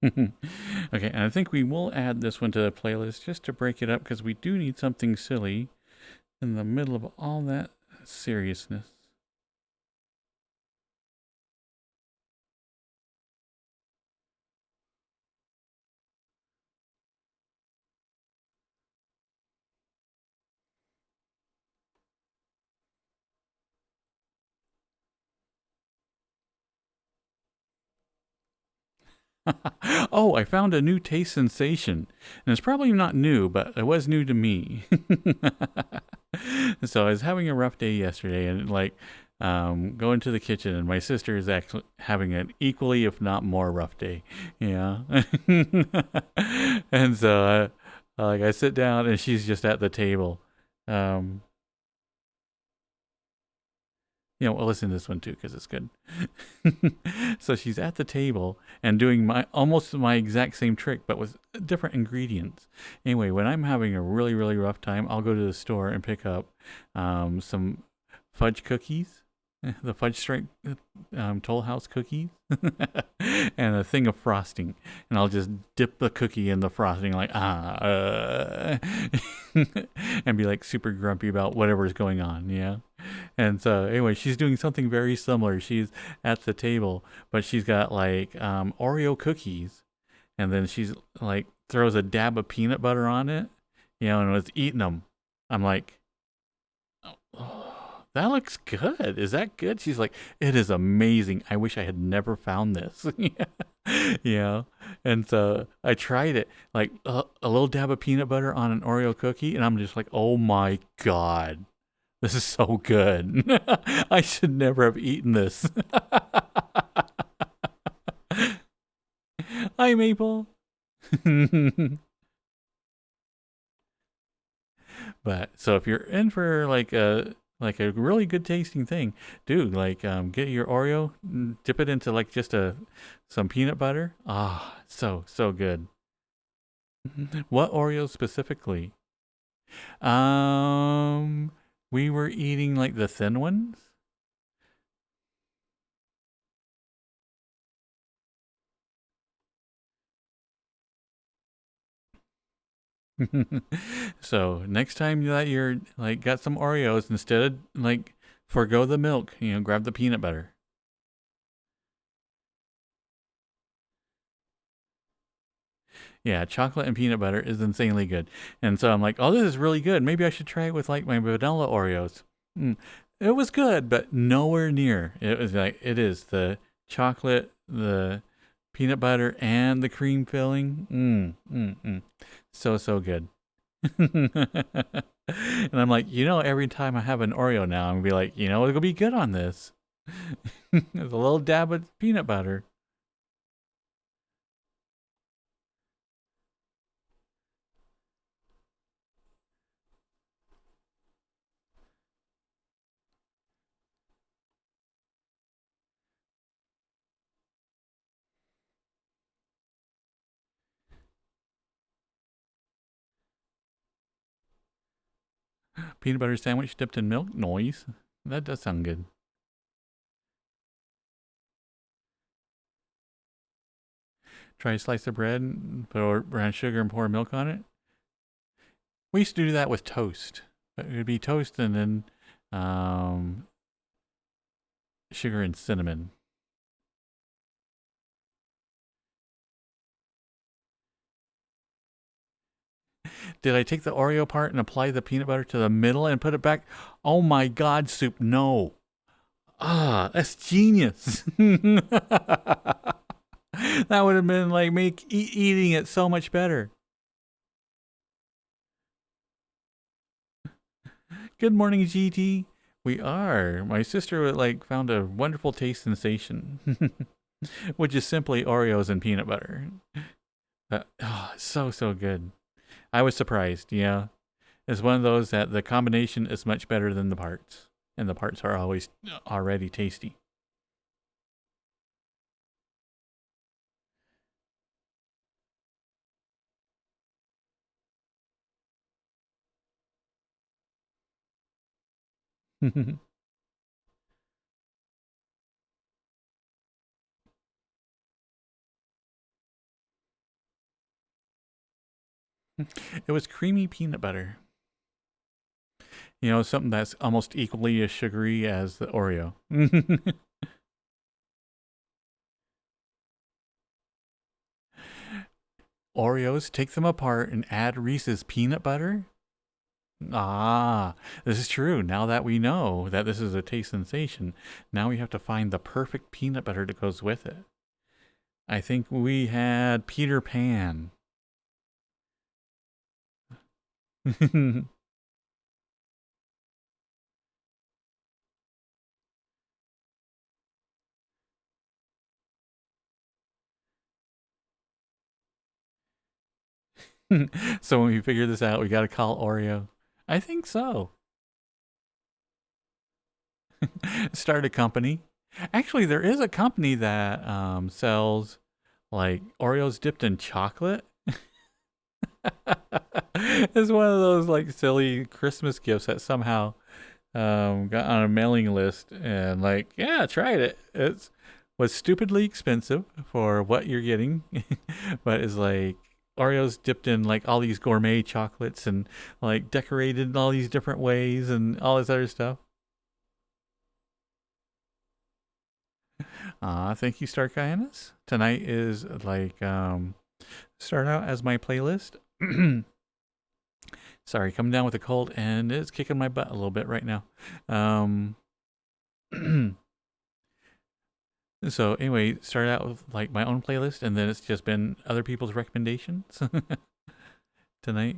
Okay, and I think we will add this one to the playlist just to break it up because we do need something silly in the middle of all that seriousness. Oh, I found a new taste sensation. And it's probably not new, but it was new to me. So I was having a rough day yesterday and like going to the kitchen and my sister is actually having an equally, if not more rough day. Yeah. And so like I sit down and she's just at the table. Um, we'll listen to this one too because it's good. So she's at the table and doing my almost my exact same trick, but with different ingredients. Anyway, when I'm having a really really rough time, I'll go to the store and pick up some fudge cookies, the fudge stripe Toll House cookies, and a thing of frosting, and I'll just dip the cookie in the frosting like and be like super grumpy about whatever's going on. Yeah. And so anyway, she's doing something very similar. She's at the table, but she's got like Oreo cookies, and then she's like throws a dab of peanut butter on it, and was eating them. I'm like, oh, that looks good. Is that good? She's like, it is amazing. I wish I had never found this. Yeah. And so I tried it, like a little dab of peanut butter on an Oreo cookie, and I'm just like, oh my god. This is so good. I should never have eaten this. Hi, Maple. But so if you're in for like a really good tasting thing, dude, like get your Oreo, dip it into like just some peanut butter. Ah, so good. What Oreo specifically? Um, we were eating like the thin ones. So next time that you're like got some Oreos, instead of like forgo the milk, grab the peanut butter. Yeah, chocolate and peanut butter is insanely good. And so I'm like, oh, this is really good. Maybe I should try it with like my vanilla Oreos. Mm. It was good, but nowhere near. It was like it is the chocolate, the peanut butter, and the cream filling. So good. And I'm like, every time I have an Oreo now, I'm gonna be like, it'll be good on this. There's a little dab of peanut butter. Peanut butter sandwich dipped in milk? Noise. That does sound good. Try a slice of bread, put brown sugar and pour milk on it. We used to do that with toast. It would be toast and then sugar and cinnamon. Did I take the Oreo part and apply the peanut butter to the middle and put it back? Oh my God, Soup, no. Ah, that's genius. That would have been like eating it so much better. Good morning, GT. We are. My sister found a wonderful taste sensation, which is simply Oreos and peanut butter. So good. I was surprised. Yeah, it's one of those that the combination is much better than the parts, and the parts are always already tasty. It was creamy peanut butter. You know, something that's almost equally as sugary as the Oreo. Oreos, take them apart and add Reese's peanut butter. Ah, this is true. Now that we know that this is a taste sensation, now we have to find the perfect peanut butter that goes with it. I think we had Peter Pan. So when we figure this out, we got to call Oreo. I think so. Start a company. Actually, there is a company that sells like Oreos dipped in chocolate. It's one of those like silly Christmas gifts that somehow got on a mailing list, and like, yeah, tried it. It was stupidly expensive for what you're getting, but it's like Oreos dipped in like all these gourmet chocolates and like decorated in all these different ways and all this other stuff. Thank you, Star Kyanus. Tonight is like start out as my playlist. Sorry, coming down with a cold and it's kicking my butt a little bit right now. Um, so anyway, started out with like my own playlist, and then it's just been other people's recommendations tonight.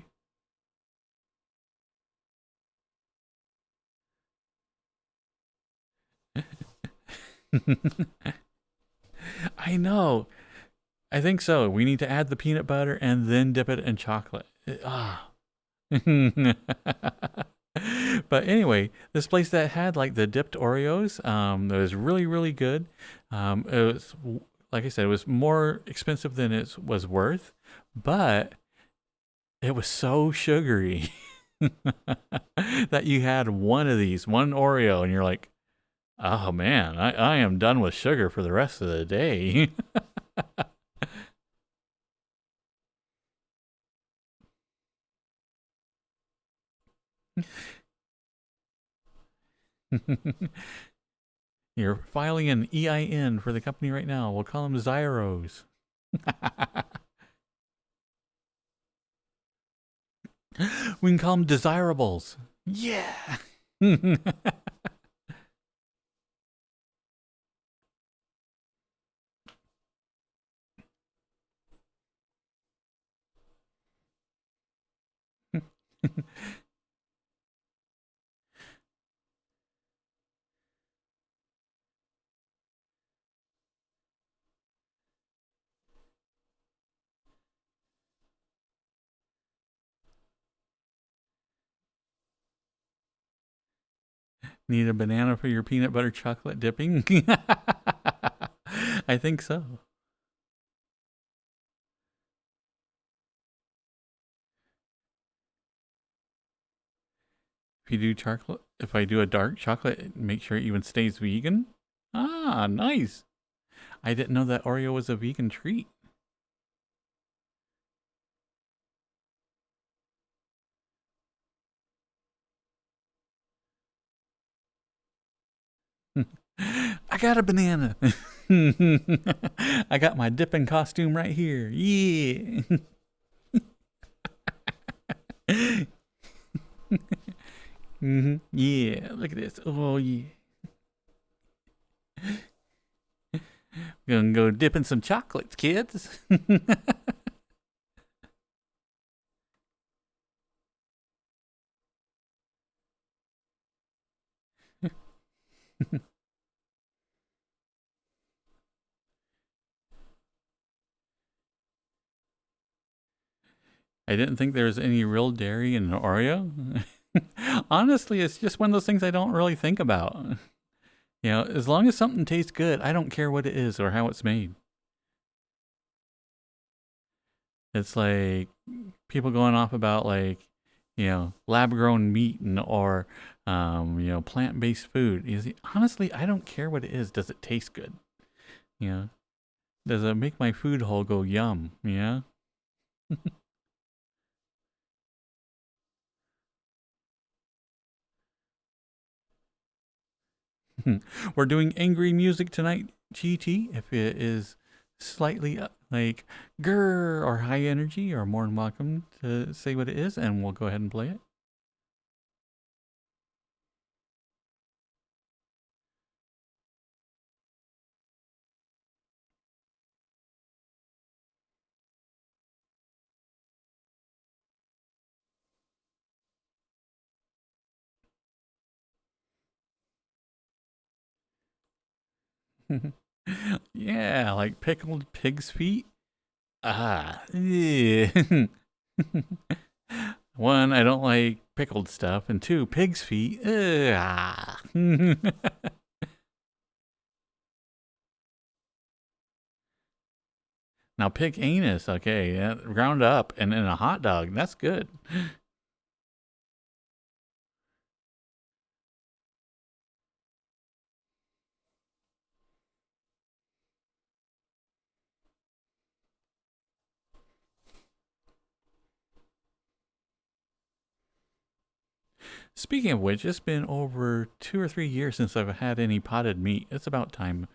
I know. I think so. We need to add the peanut butter and then dip it in chocolate. Ah. But anyway, this place that had like the dipped Oreos, that was really good. It was, like I said, it was more expensive than it was worth, but it was so sugary that you had one of these, one Oreo, and you're like, oh man, I am done with sugar for the rest of the day. You're filing an EIN for the company right now. We'll call them Zyros. We can call them desirables. Yeah. Need a banana for your peanut butter chocolate dipping? I think so. If I do a dark chocolate, make sure it even stays vegan. Ah, nice. I didn't know that Oreo was a vegan treat. I got a banana. I got my dipping costume right here. Yeah. Yeah. Look at this. Oh yeah. Gonna go dip in some chocolates, kids. I didn't think there was any real dairy in an Oreo. Honestly, it's just one of those things I don't really think about. You know, as long as something tastes good, I don't care what it is or how it's made. It's like people going off about like, lab grown meat or, plant based food. Honestly, I don't care what it is. Does it taste good? You know, does it make my food hole go yum? Yeah. We're doing angry music tonight, GT. If it is slightly like grrr or high energy, you're more than welcome to say what it is, and we'll go ahead and play it. Yeah, like pickled pig's feet. Ah, yeah. One, I don't like pickled stuff, and two, pig's feet. Ah. Now, pig anus, okay, yeah, ground up and in a hot dog. That's good. Speaking of which, it's been over 2 or 3 years since I've had any potted meat. It's about time.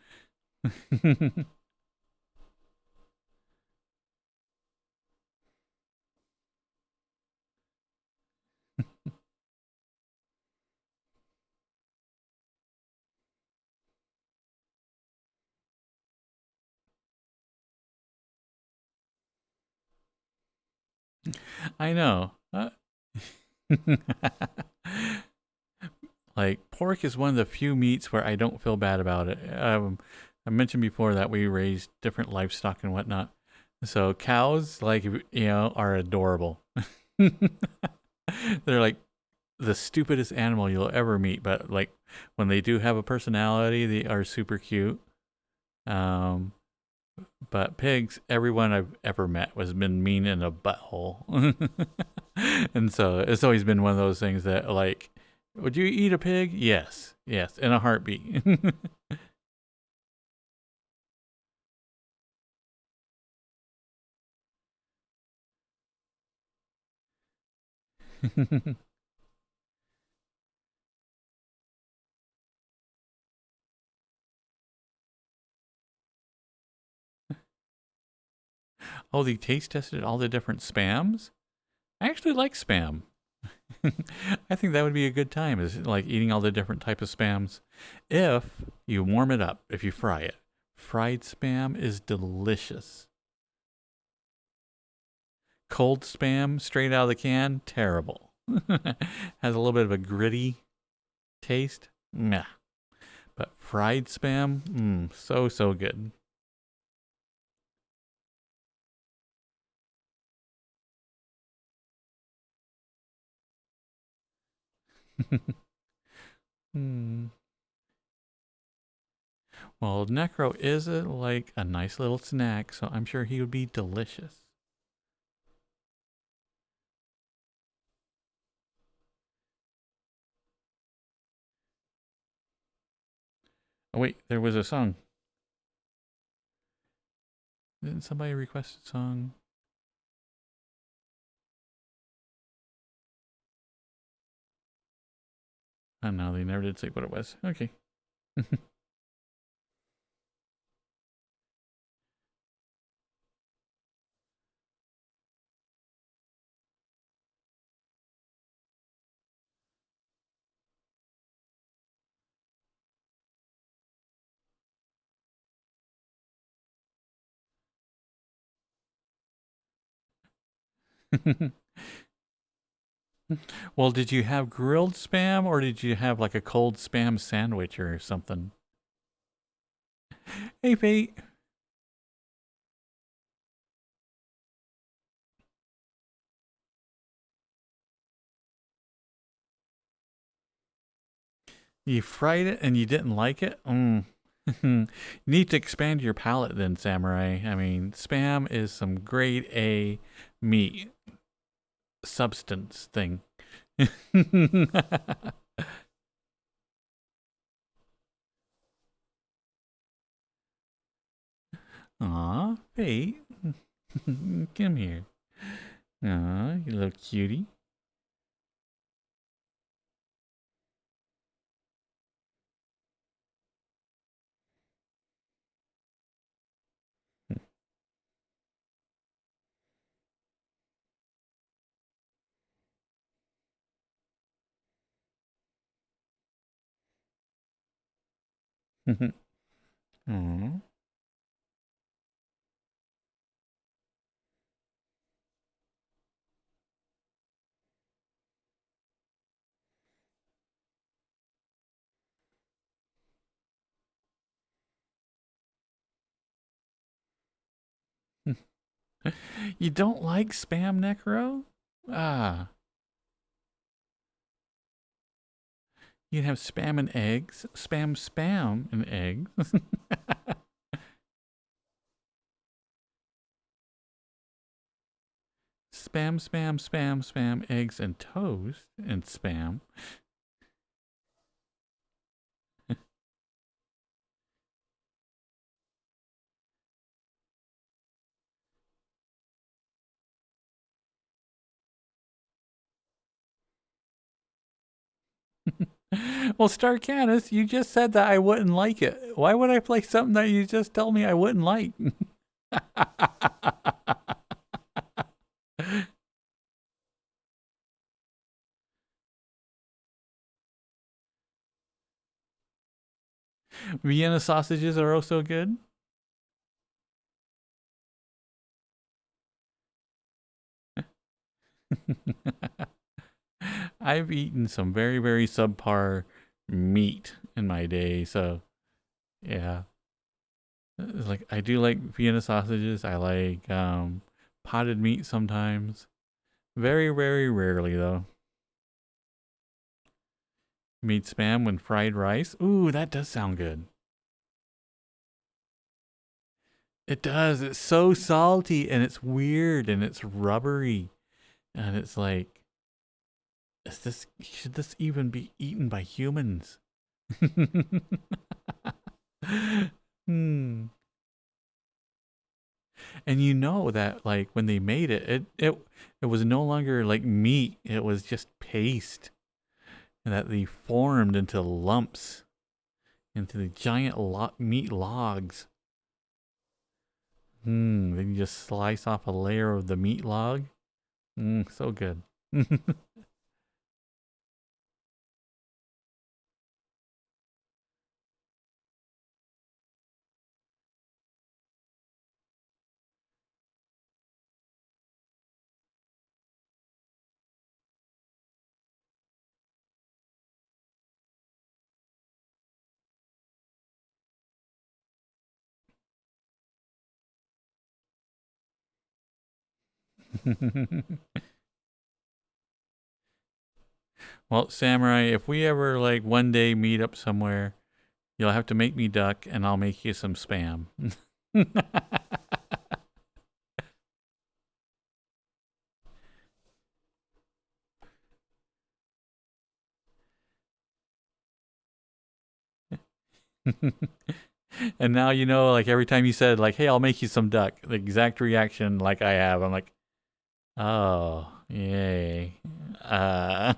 I know. Like pork is one of the few meats where I don't feel bad about it. I mentioned before that we raise different livestock and whatnot. So cows, like are adorable. They're like the stupidest animal you'll ever meet, but like when they do have a personality, they are super cute. Um, but pigs, everyone I've ever met has been mean in a butthole. And so it's always been one of those things that like, would you eat a pig? Yes, yes, in a heartbeat. Oh, they taste tested all the different spams? I actually like spam. I think that would be a good time, is like eating all the different types of spams. If you warm it up, if you fry it. Fried spam is delicious. Cold spam straight out of the can, terrible. Has a little bit of a gritty taste. Nah. But fried spam, so good. Hmm. Well, Necro is like a nice little snack, so I'm sure he would be delicious. Oh wait, there was a song. Didn't somebody request a song? Oh no, they never did say what it was. Okay. Well, did you have grilled spam or did you have like a cold spam sandwich or something? Hey, Fate. You fried it and you didn't like it? You need to expand your palate then, Samurai. I mean, spam is some grade A meat substance thing. Aw, Fate. Come here. Aw, you little cutie. Aw. You don't like spam, Necro? Ah, you can have spam and eggs. Spam and eggs. Spam, eggs and toast and spam. Well, Star Canis, you just said that I wouldn't like it. Why would I play something that you just tell me I wouldn't like? Vienna sausages are also good. I've eaten some very, very subpar meat in my day, so yeah. It's like I do like Vienna sausages. I like potted meat sometimes. Very, very rarely though. Meat spam when fried rice. Ooh, that does sound good. It does. It's so salty and it's weird and it's rubbery. And it's like, should this even be eaten by humans? Hmm. And you know that like when they made it, it was no longer like meat. It was just paste that they formed into lumps, into the giant meat logs. Then you just slice off a layer of the meat log. So good. Well, Samurai, if we ever like one day meet up somewhere, you'll have to make me duck and I'll make you some spam. And now you know, like every time you said, like, "Hey, I'll make you some duck," the exact reaction like I have. I'm like, "Oh, yay!" Uh,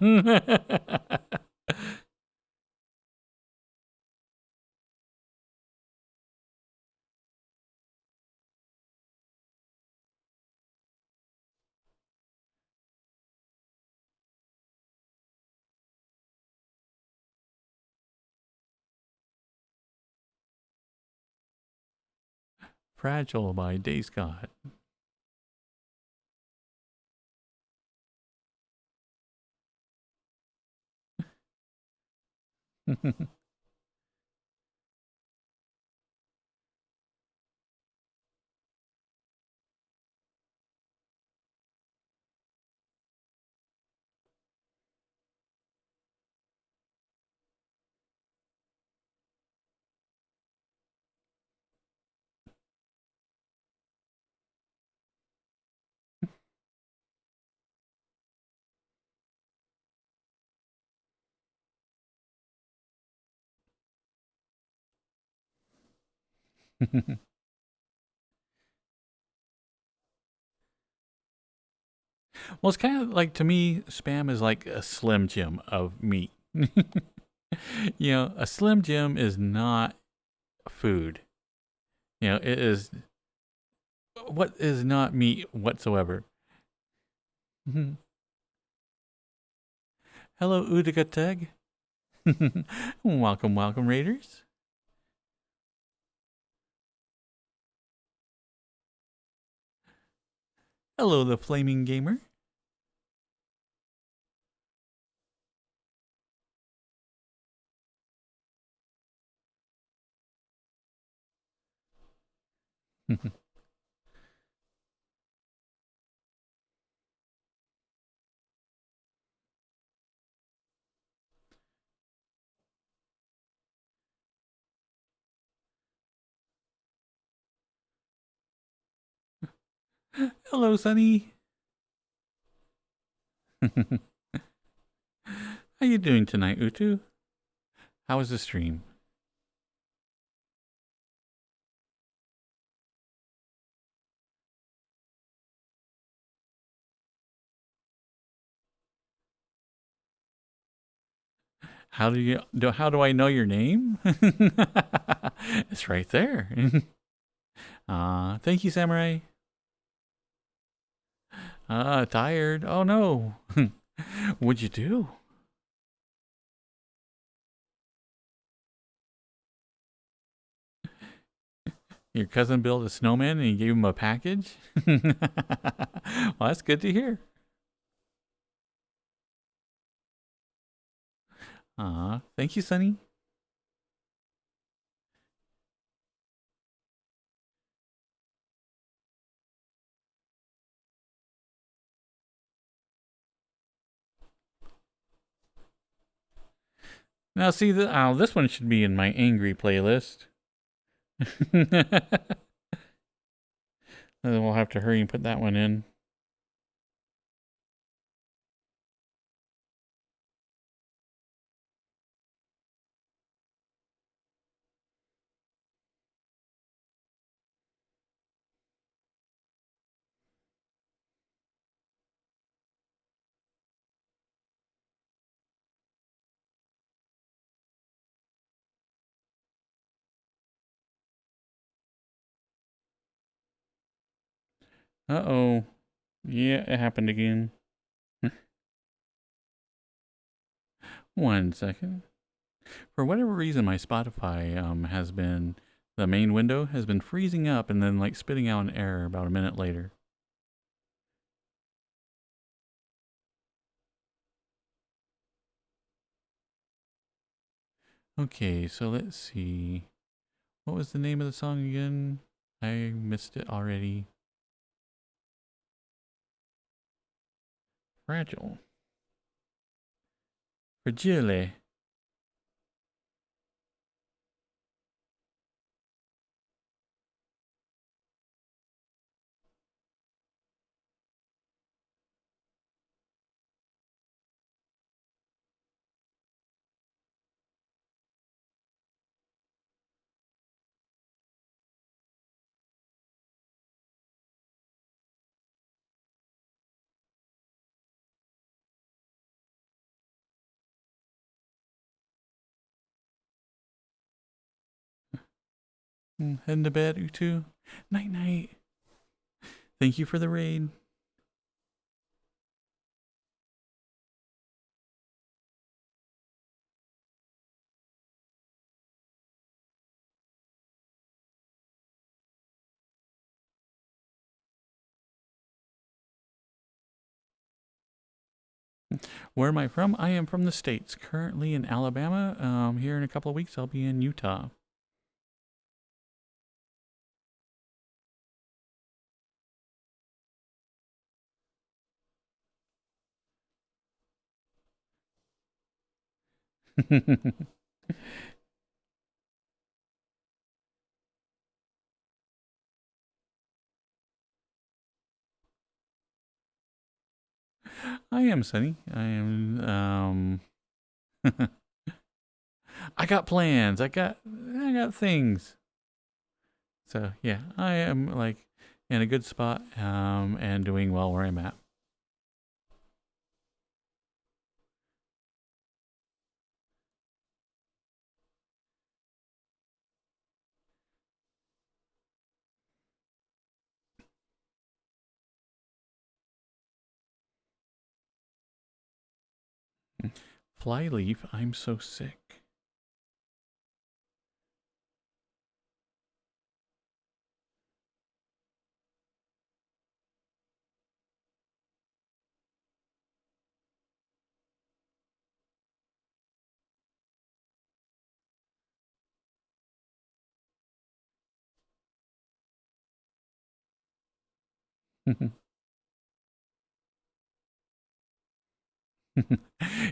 Fragile by Day Scott. Well, it's kind of like to me, spam is like a Slim Jim of meat. You know, a Slim Jim is not food. You know, it is what is not meat whatsoever. Hello, Udagateg. Welcome, welcome, Raiders. Hello, the Flaming Gamer. Hello, Sunny. How you doing tonight, Utu? How was the stream? How do I know your name? It's right there. Thank you, Samurai. Tired. Oh no. What'd you do? Your cousin built a snowman and you gave him a package? Well, that's good to hear. Thank you, Sunny. Now, see, this one should be in my angry playlist. Then we'll have to hurry and put that one in. Uh-oh. Yeah, it happened again. One second. For whatever reason, my Spotify has been the main window has been freezing up and then like spitting out an error about a minute later. Okay, so let's see. What was the name of the song again? I missed it already. Fragile. Fragile. Heading to bed, you too. Night night. Thank you for the raid. Where am I from? I am from the States, currently in Alabama. Here in a couple of weeks, I'll be in Utah. I am Sunny. I am. I got plans. I got things. So yeah, I am like in a good spot and doing well where I'm at. Flyleaf, I'm so sick.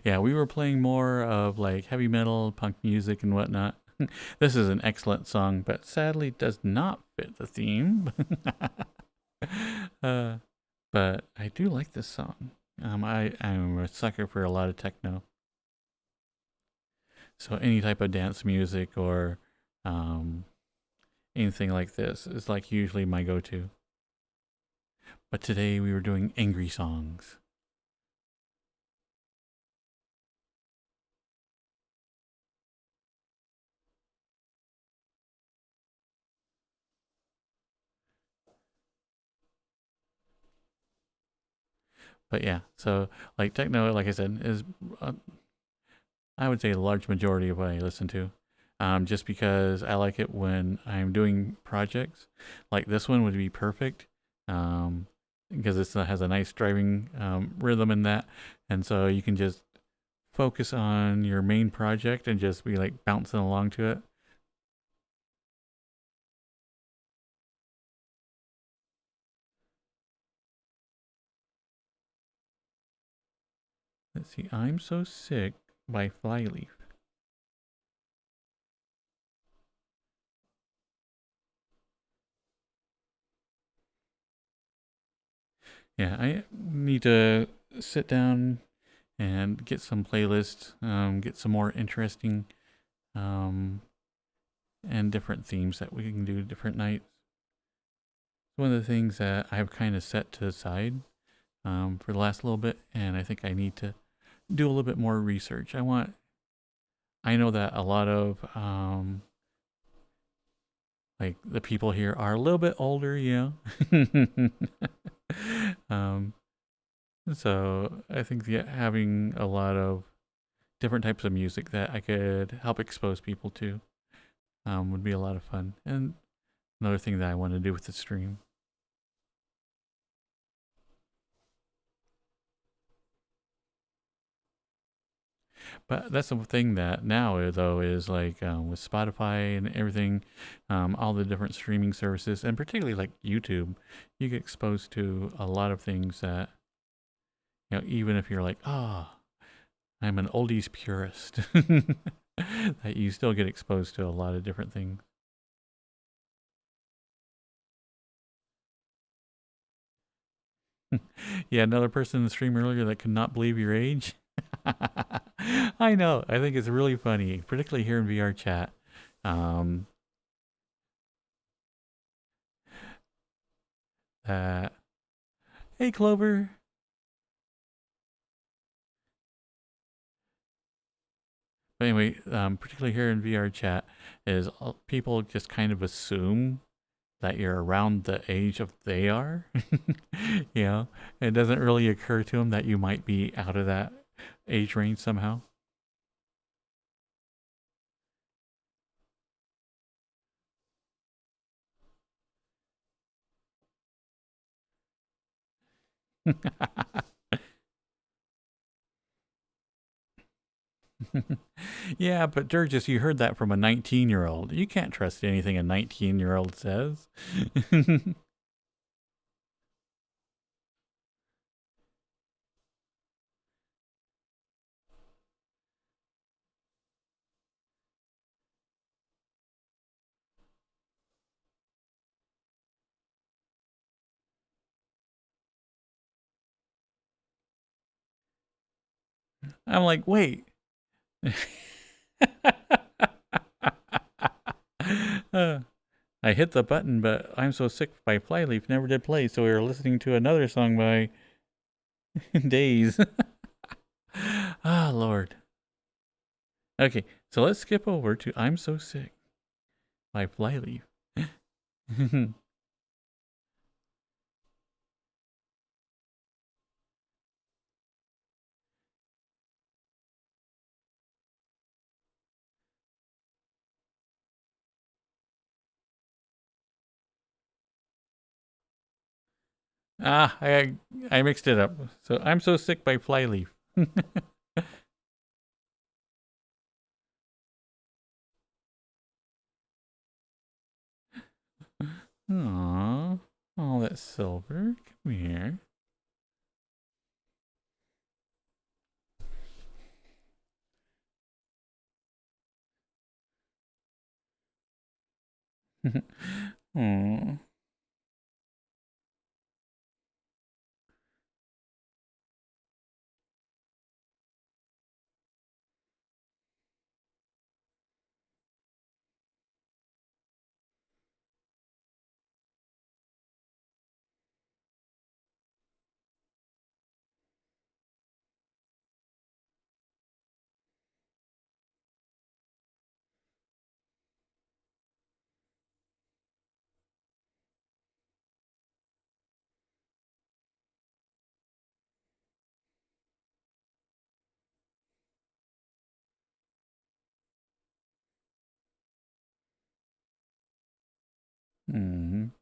Yeah, we were playing more of like heavy metal, punk music, and whatnot. This is an excellent song, but sadly does not fit the theme. uh, but I do like this song. I'm a sucker for a lot of techno. So any type of dance music or um, anything like this is like usually my go-to. But today we were doing angry songs. But yeah, so like techno, like I said, is I would say a large majority of what I listen to. Just because I like it when I'm doing projects. Like this one would be perfect because it has a nice driving rhythm in that. And so you can just focus on your main project and just be like bouncing along to it. Let's see, I'm So Sick by Flyleaf. Yeah, I need to sit down and get some playlists, get some more interesting um, and different themes that we can do different nights. One of the things that I've kind of set to the side for the last little bit, and I think I need to do a little bit more research. I know that a lot of like the people here are a little bit older, you know. um, so I think having a lot of different types of music that I could help expose people to would be a lot of fun. And another thing that I want to do with the stream. But that's the thing that now though is like with Spotify and everything, all the different streaming services, and particularly like YouTube, you get exposed to a lot of things that even if you're like, ah, oh, I'm an oldies purist, that you still get exposed to a lot of different things. Yeah, another person in the stream earlier that could not believe your age. I know. I think it's really funny, particularly here in VRChat. Um, uh, hey, Clover. But anyway, particularly here in VR chat, is people just kind of assume that you're around the age of they are. You know, it doesn't really occur to them that you might be out of that age range somehow. Yeah, but Durgis, you heard that from a 19-year-old. You can't trust anything a 19-year-old says. I'm like, wait. Uh, I hit the button, but I'm So Sick by Flyleaf never did play, so we were listening to another song by Days. Ah, Lord. Okay, so let's skip over to I'm So Sick by Flyleaf. Ah, I mixed it up. So I'm So Sick by Flyleaf. Aww. Oh, that's Silver. Come here. Aww.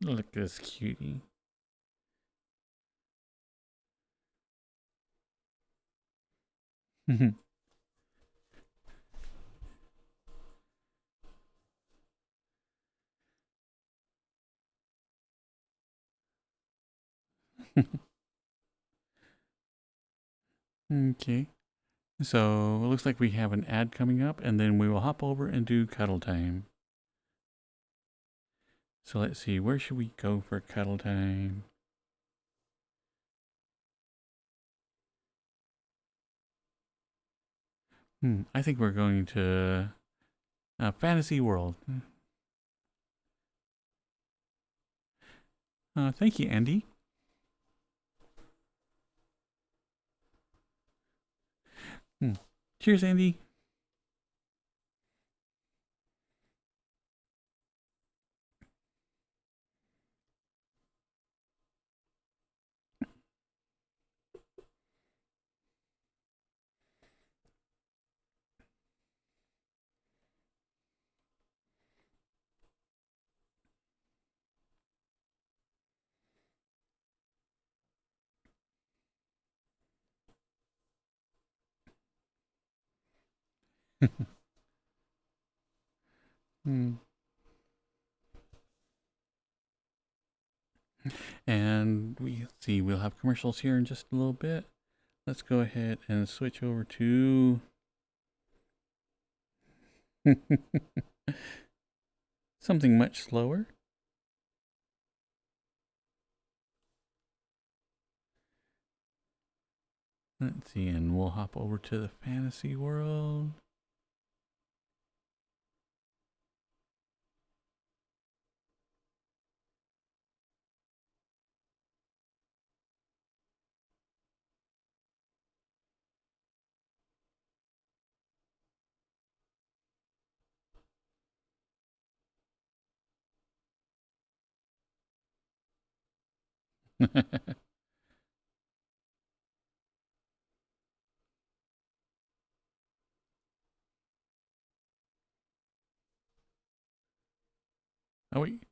Look at this cutie. Okay. So it looks like we have an ad coming up, and then we will hop over and do cuddle time. So let's see, where should we go for cuddle time? I think we're going to Fantasy World. Thank you, Andy. Cheers, Andy. Hmm. And we see we'll have commercials here in just a little bit. Let's go ahead and switch over to something much slower. Let's see, and we'll hop over to the fantasy world. Oh, wait.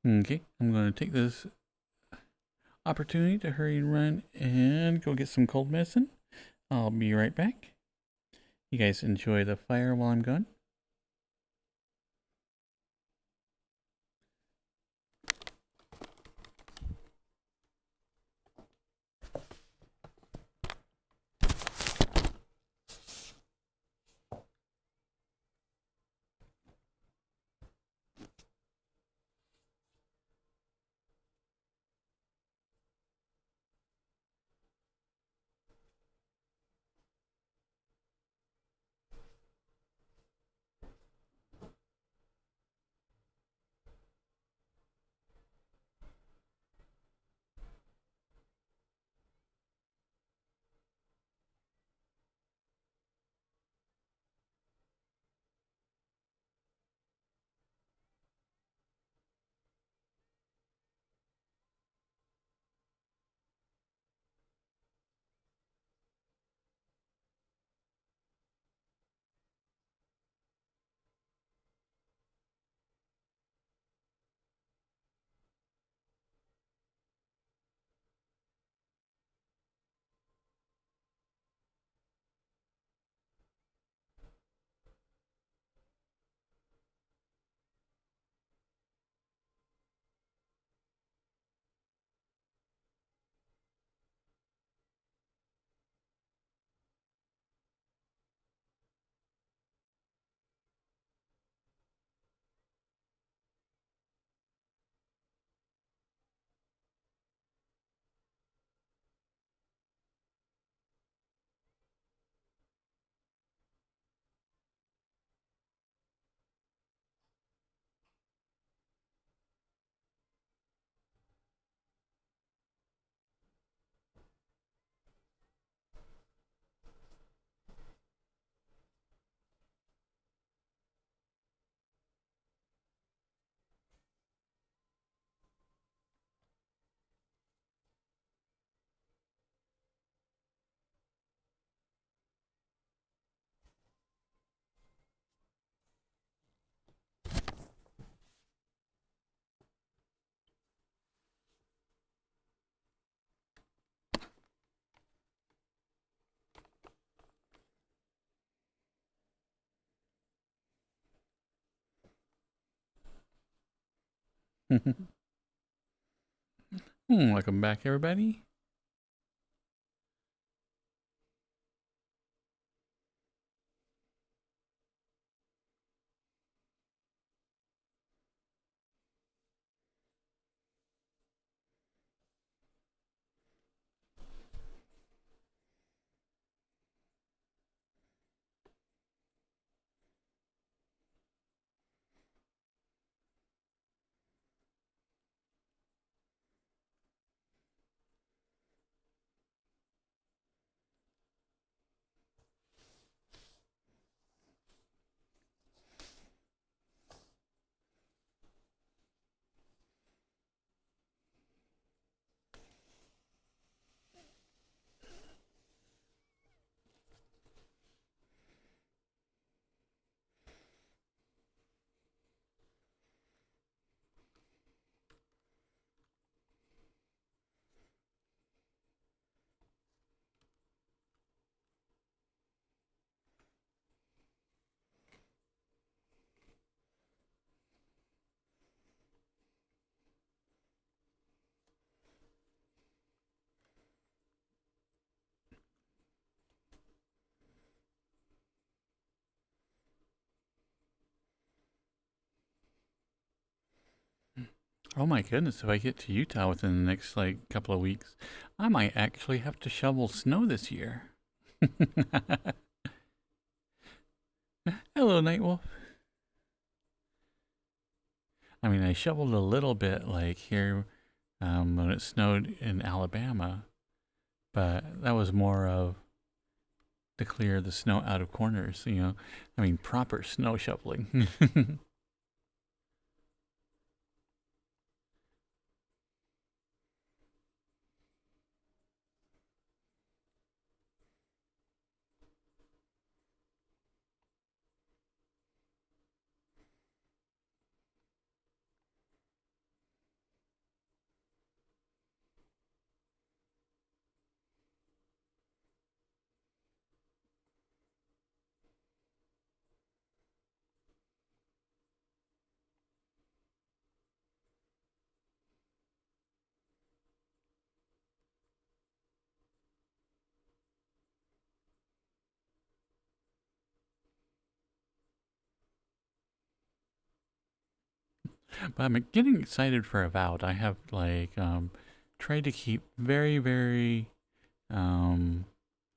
Okay, I'm going to take this opportunity to hurry and run and go get some cold medicine. I'll be right back. You guys enjoy the fire while I'm gone. Welcome back, everybody. Oh my goodness, if I get to Utah within the next like couple of weeks, I might actually have to shovel snow this year. Hello, Nightwolf. I mean, I shoveled a little bit like here when it snowed in Alabama, but that was more of to clear the snow out of corners, you know. I mean, proper snow shoveling. But I'm getting excited for Avowed. I have like tried to keep very, very um,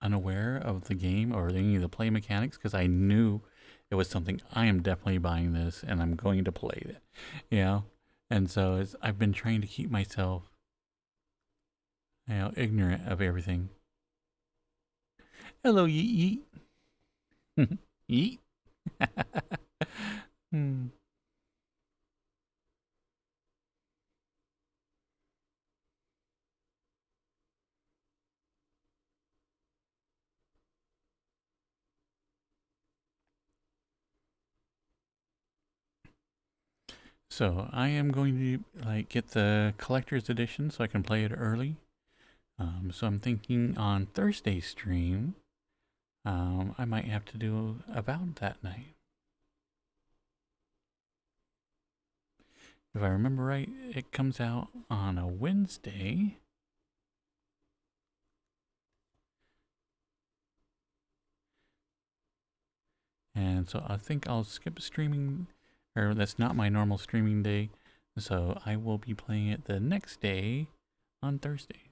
unaware of the game or any of the play mechanics because I knew it was something I am definitely buying this and I'm going to play it, you know. And so I've been trying to keep myself, you know, ignorant of everything. Hello, yeet yeet. Yeet. Hmm. So I am going to like get the collector's edition so I can play it early. So I'm thinking on Thursday stream, I might have to do Avowed that night. If I remember right, it comes out on a Wednesday. And so I think I'll skip streaming, or that's not my normal streaming day. So I will be playing it the next day on Thursday.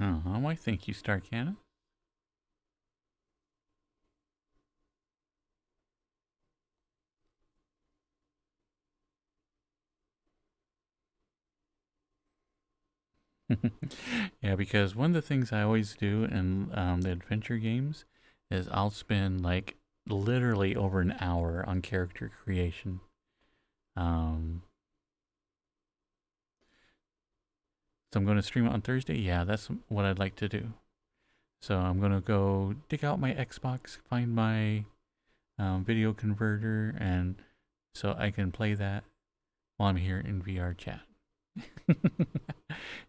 Oh, why thank you, Star Cannon. Yeah, because one of the things I always do in the adventure games is I'll spend like literally over an hour on character creation. Um, so I'm going to stream it on Thursday. Yeah, that's what I'd like to do. So I'm going to go dig out my Xbox, find my video converter, and so I can play that while I'm here in VRChat.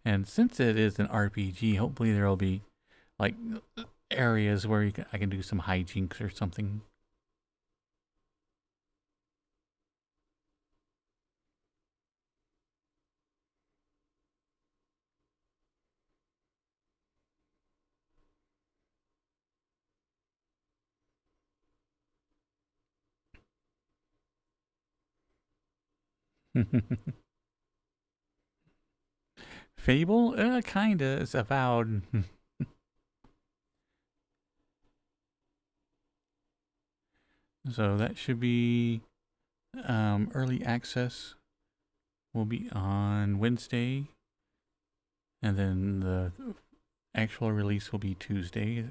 And since it is an RPG, hopefully there will be like areas where I can do some hijinks or something. Fable? Kinda. It's Avowed. So that should be early access will be on Wednesday, and then the actual release will be Tuesday. Do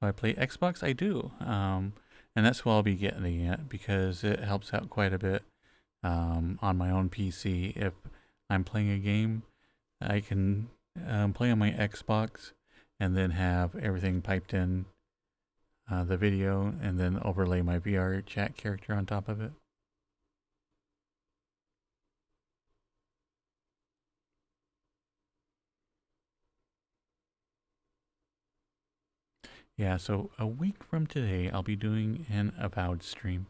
I play Xbox? I do. And that's what I'll be getting it because it helps out quite a bit on my own PC. If I'm playing a game, I can play on my Xbox and then have everything piped in the video and then overlay my VR chat character on top of it. Yeah, so a week from today, I'll be doing an Avowed stream.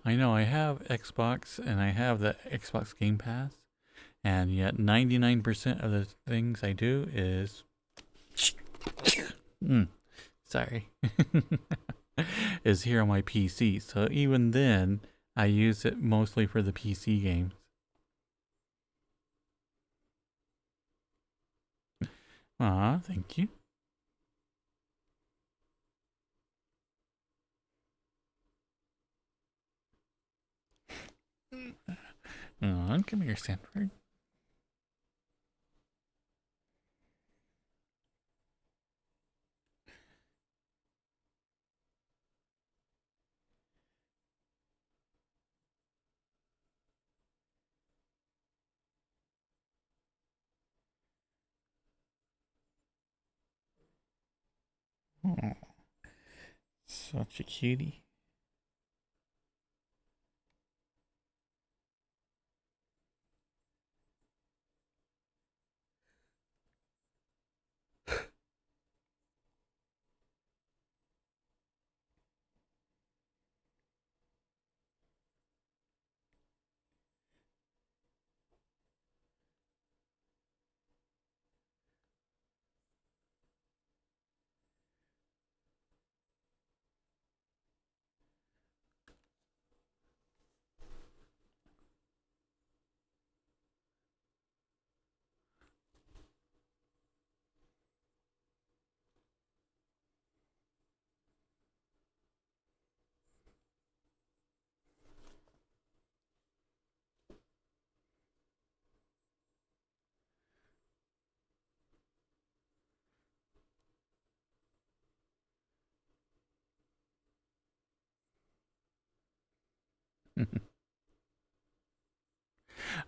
I know I have Xbox and I have the Xbox Game Pass, and yet 99% of the things I do is. Sorry. Is here on my PC. So even then, I use it mostly for the PC games. Aw, thank you. Aw, come here, Sanford. Oh, such a cutie.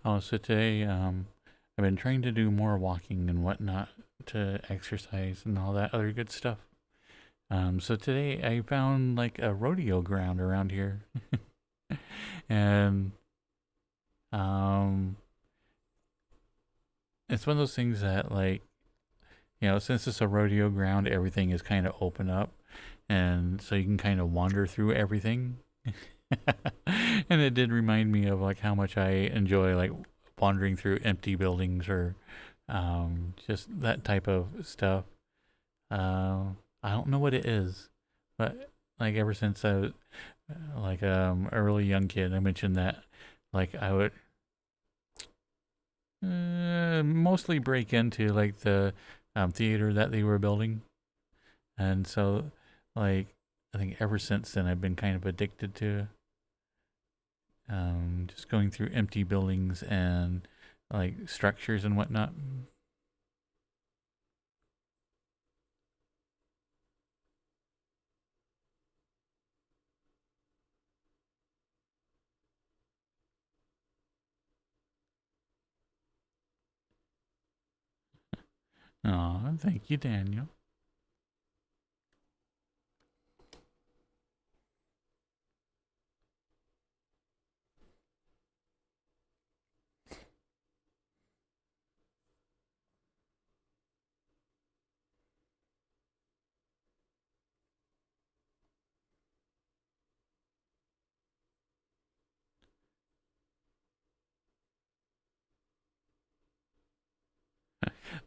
Oh, so today, I've been trying to do more walking and whatnot to exercise and all that other good stuff. So today I found like a rodeo ground around here, and um, it's one of those things that like since it's a rodeo ground, everything is kind of open up, and so you can kind of wander through everything. And it did remind me of like how much I enjoy like wandering through empty buildings or just that type of stuff. Uh, I don't know what it is, but like ever since I was like a really young kid, I mentioned that like I would mostly break into like the theater that they were building, and so like I think ever since then I've been kind of addicted to just going through empty buildings and like structures and whatnot. Oh, thank you, Daniel.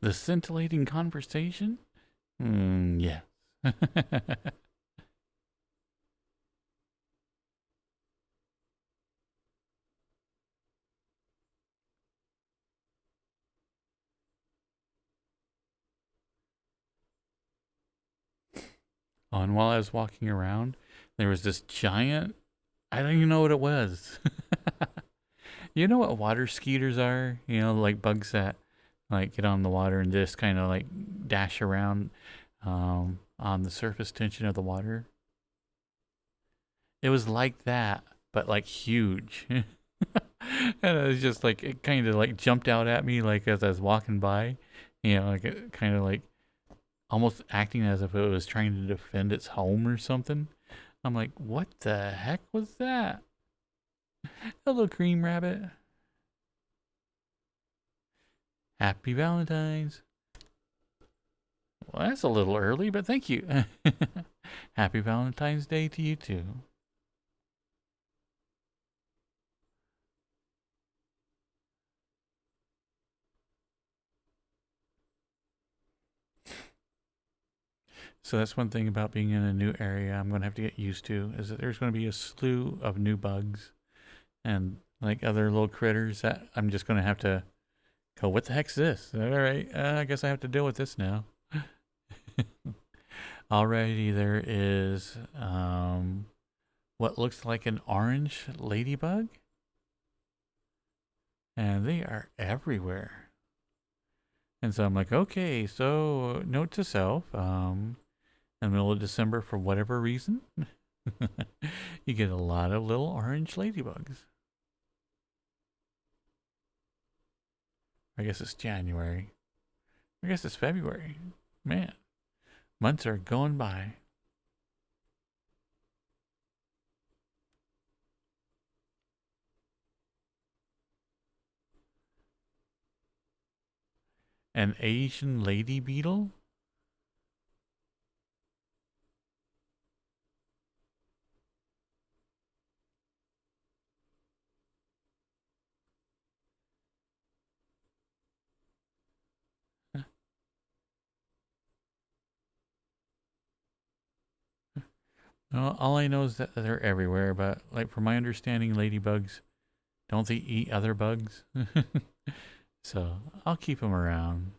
The scintillating conversation? Yes. Oh, and while I was walking around, there was this giant. I don't even know what it was. You know what water skeeters are? Like bugs that like get on the water and just kind of like dash around on the surface tension of the water. It was like that, but like huge. And it was just like it kind of like jumped out at me like as I was walking by. Like it kind of like almost acting as if it was trying to defend its home or something. I'm like, what the heck was that? Hello, cream rabbit. Happy Valentine's. Well, that's a little early, but thank you. Happy Valentine's Day to you too. So that's one thing about being in a new area I'm going to have to get used to is that there's going to be a slew of new bugs and like other little critters that I'm just going to have to go, what the heck's this? All right, I guess I have to deal with this now. Alrighty, there is what looks like an orange ladybug. And they are everywhere. And so I'm like, okay, so note to self, in the middle of December, for whatever reason, you get a lot of little orange ladybugs. I guess it's January. I guess it's February. Man, months are going by. An Asian lady beetle? Well, all I know is that they're everywhere, but like from my understanding, ladybugs don't they eat other bugs? So I'll keep them around.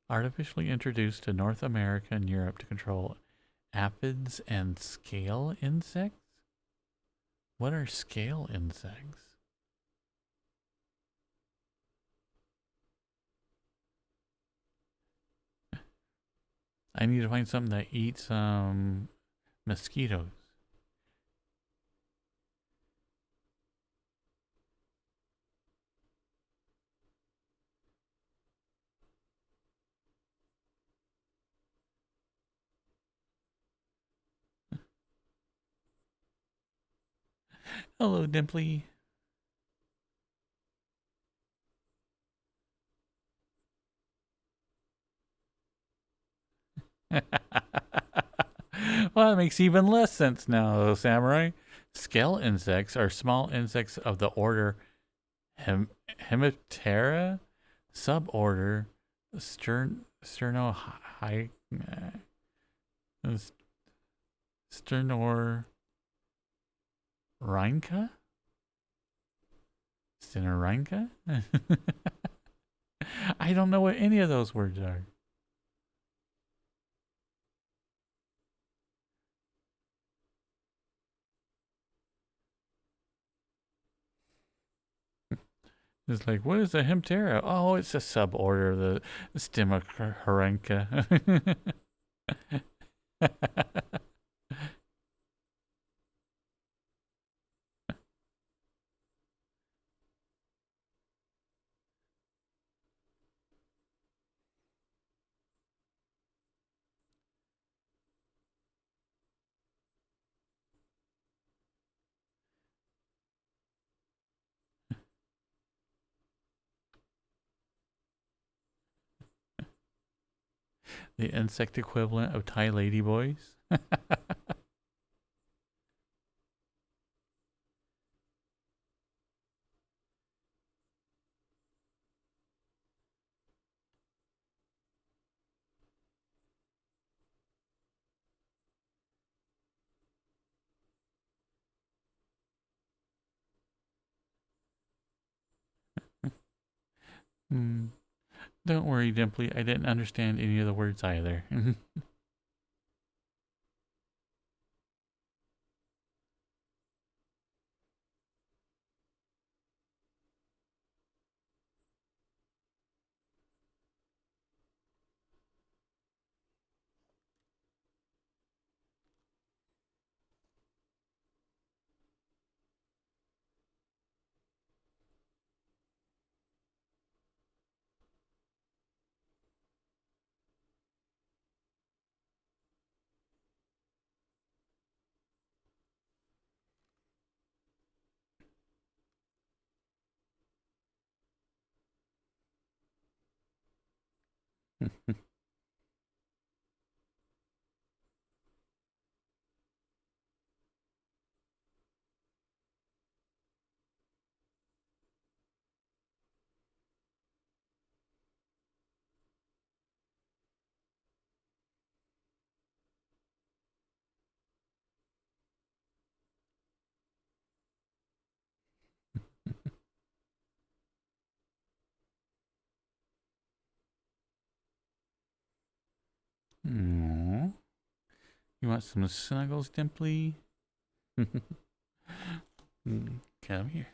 Artificially introduced to North America and Europe to control aphids and scale insects? What are scale insects? I need to find something that eats mosquitoes. Hello, Dimply. Well, that makes even less sense now, Samurai. Scale insects are small insects of the order Hemiptera, suborder Sternorhynca. Sternorhynca? Sternorhynca? I don't know what any of those words are. It's like, what is a Hemiptera? Oh, it's a suborder of the Sternorhynca. The insect equivalent of Thai ladyboys. Mm, don't worry, Dimply. I didn't understand any of the words either. Aww. You want some snuggles, Dimply? Come here.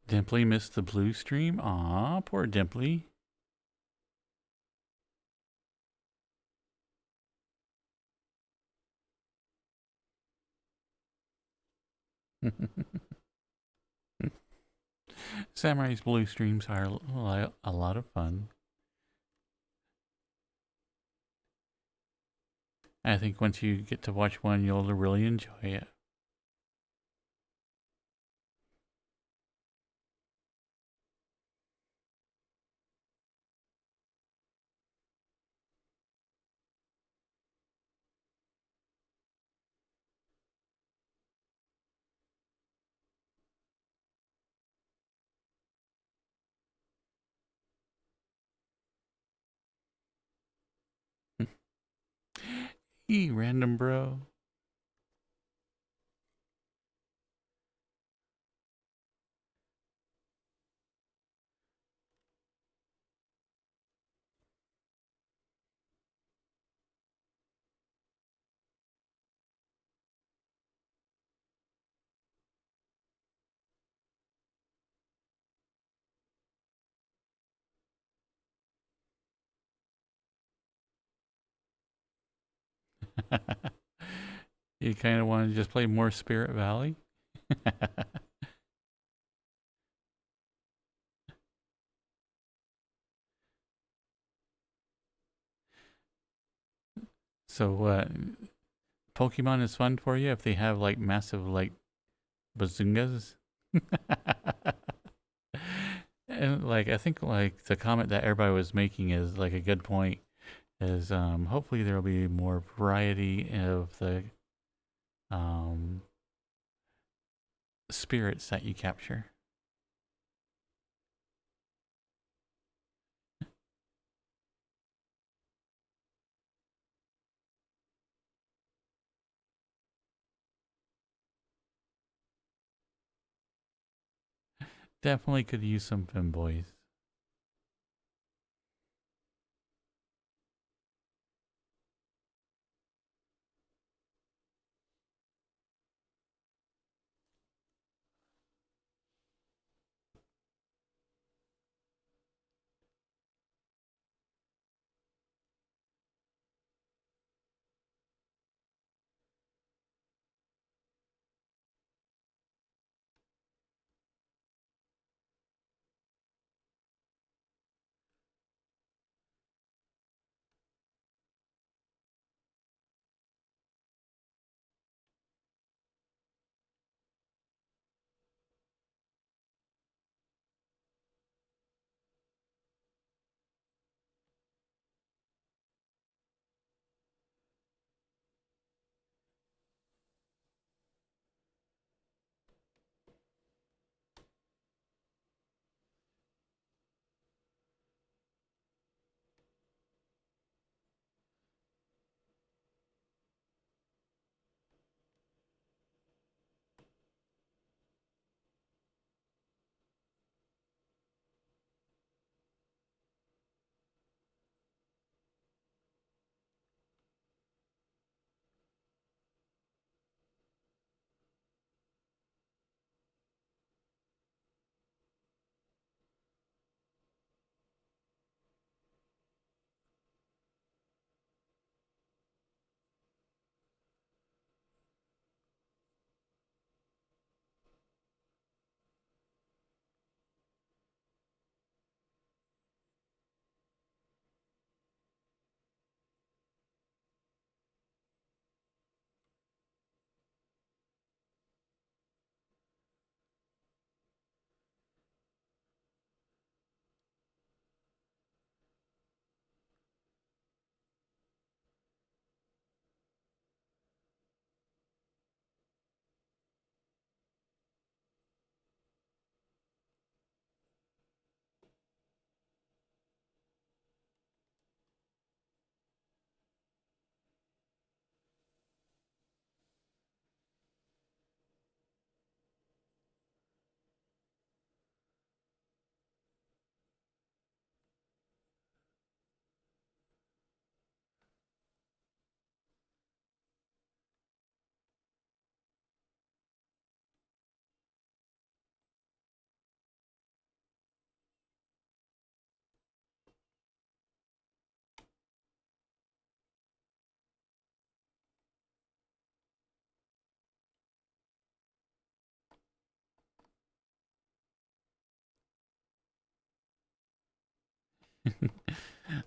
Dimply missed the blue stream. Aw, poor Dimply. Samurai's blue streams are a lot of fun. I think once you get to watch one, you'll really enjoy it. Hey, random bro. You kind of want to just play more Spirit Valley? So, Pokemon is fun for you if they have like massive like bazungas. And like I think like the comment that everybody was making is like a good point. Is hopefully there will be more variety of the um, spirits that you capture. Definitely could use some femboys.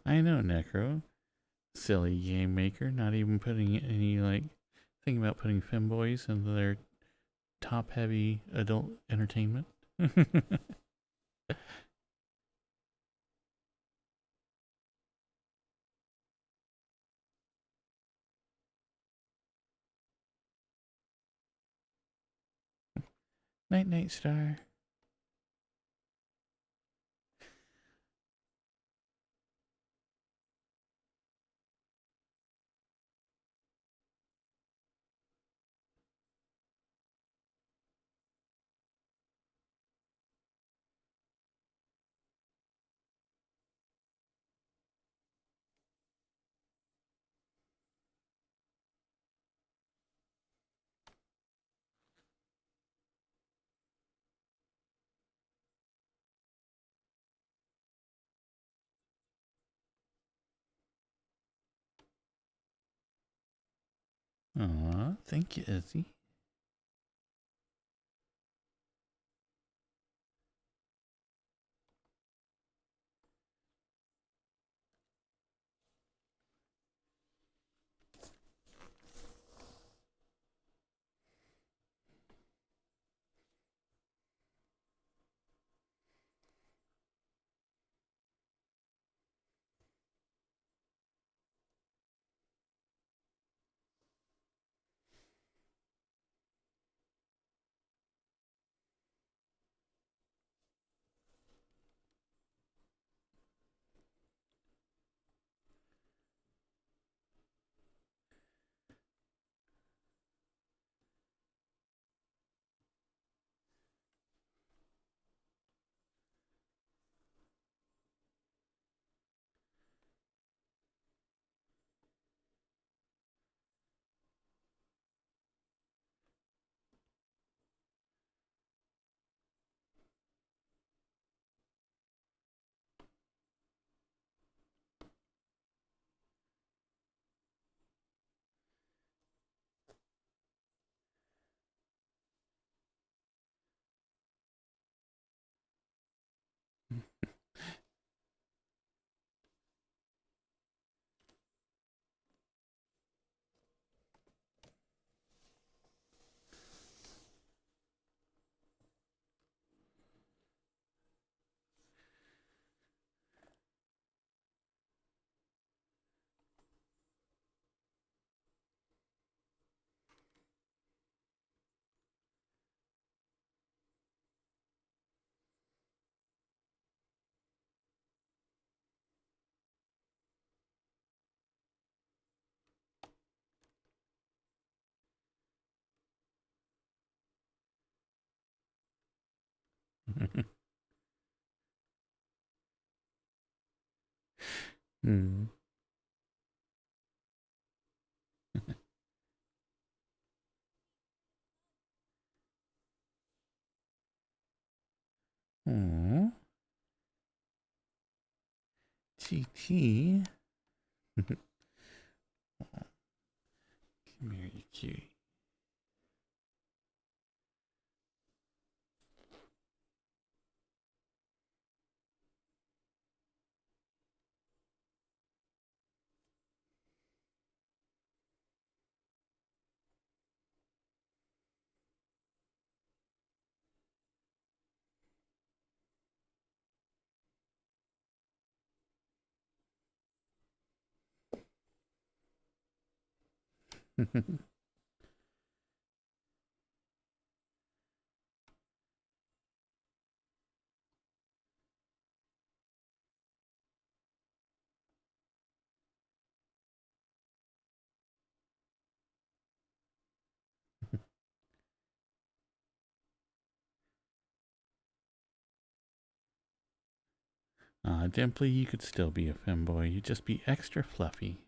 I know, Necro. Silly game maker, not even putting any, like, thinking about putting femboys into their top heavy adult entertainment. Night, night, star. Aw, thank you, Izzy. Hmm. Aw, TT. Come here, you cutie. Dimply, you could still be a femboy. You'd just be extra fluffy.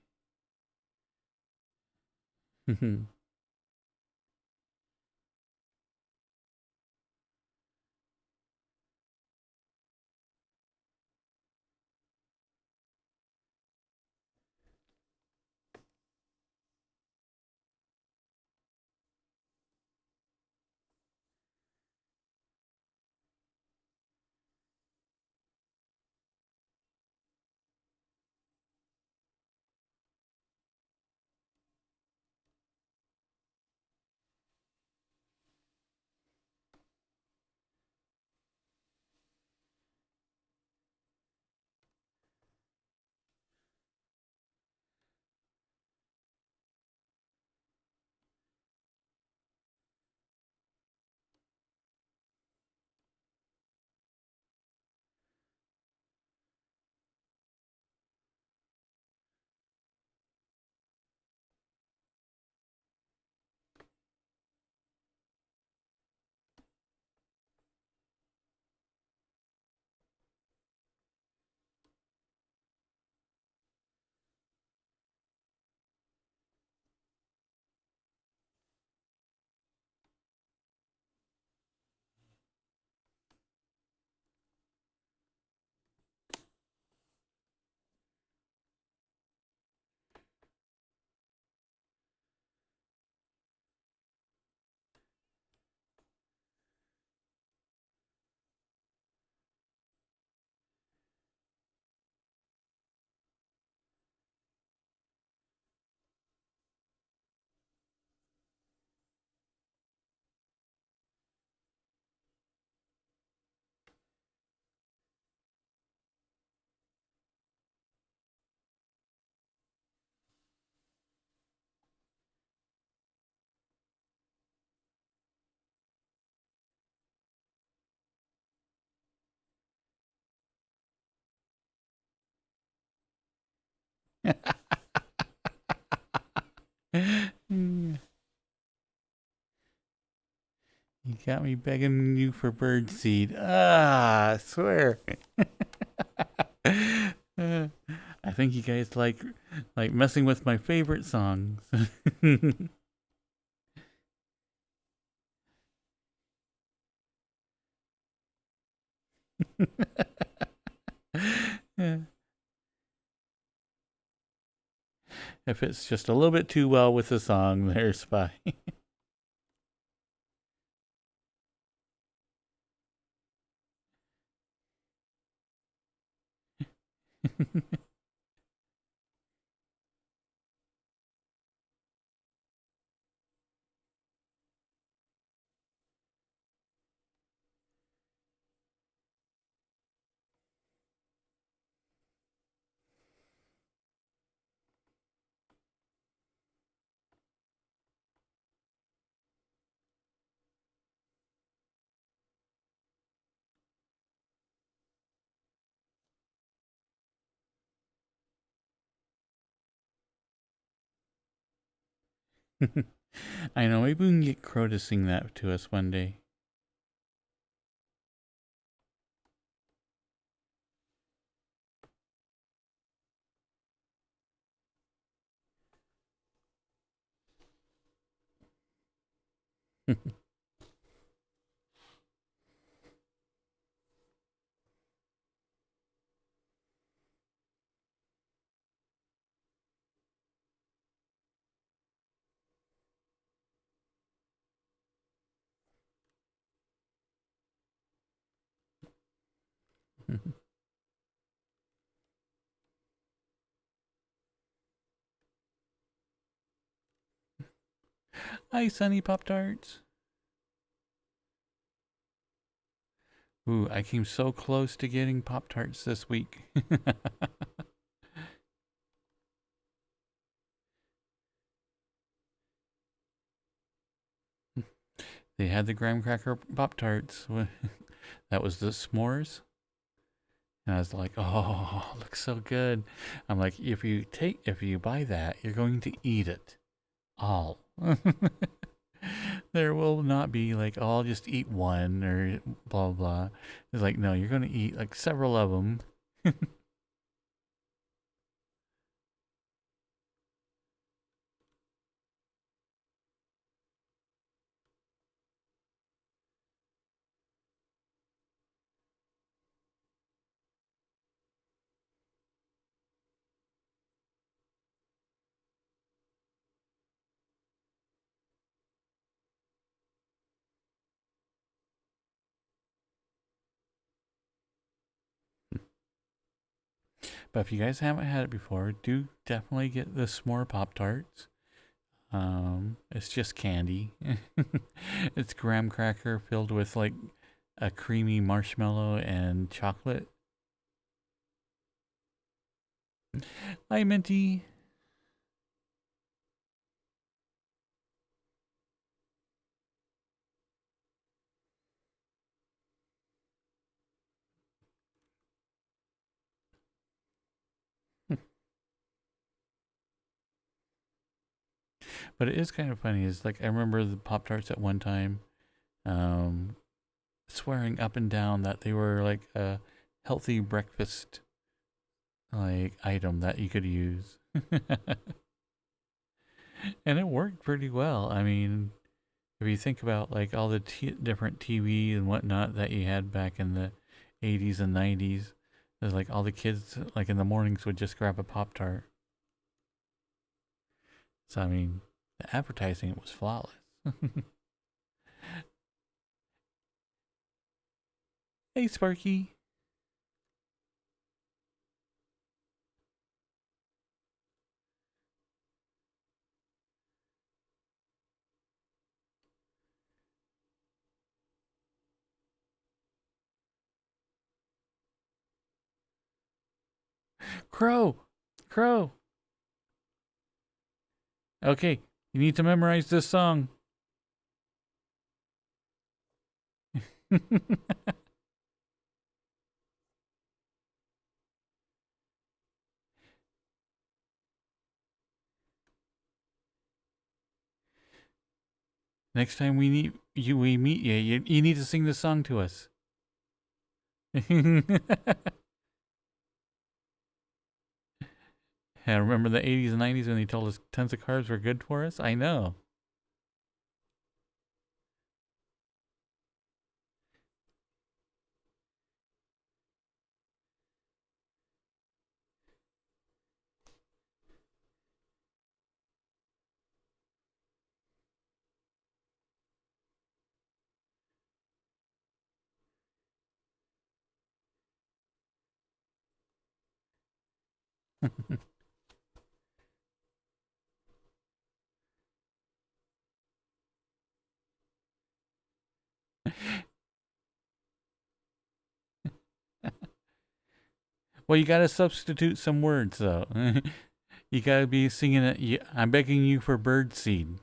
You got me begging you for birdseed. I swear. I think you guys like messing with my favorite songs. If it's just a little bit too well with the song, there's fine. I know, maybe we can get Crow to sing that to us one day. Hi, Sunny Pop Tarts. Ooh, I came so close to getting Pop Tarts this week. They had the graham cracker Pop Tarts. That was the s'mores. And I was like, oh, looks so good. I'm like, if you buy that, you're going to eat it all. There will not be like, oh, I'll just eat one or blah blah. It's like, no, you're going to eat like several of them. But if you guys haven't had it before, do definitely get the s'more Pop Tarts. It's just candy. It's graham cracker filled with like a creamy marshmallow and chocolate. Hi, Minty. But it is kind of funny. Is like I remember the Pop Tarts at one time, um, swearing up and down that they were like a healthy breakfast like item that you could use, and it worked pretty well. I mean, if you think about like all the different TV and whatnot that you had back in the 80s and 90s, there's like all the kids like in the mornings would just grab a Pop Tart. So I mean, the advertising was flawless. Hey, Sparky. Crow! Crow! Okay, you need to memorize this song. Next time we meet you, you need to sing this song to us. Yeah, remember the 80s and 90s when they told us tons of carbs were good for us? I know. Well, you got to substitute some words, though. You got to be singing it. I'm begging you for bird seed.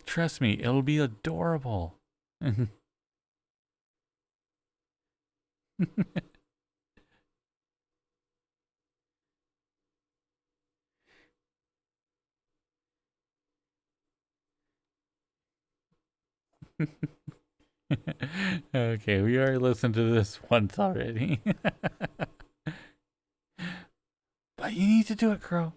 Trust me, it'll be adorable. Okay, we already listened to this once already. But you need to do it, Crow.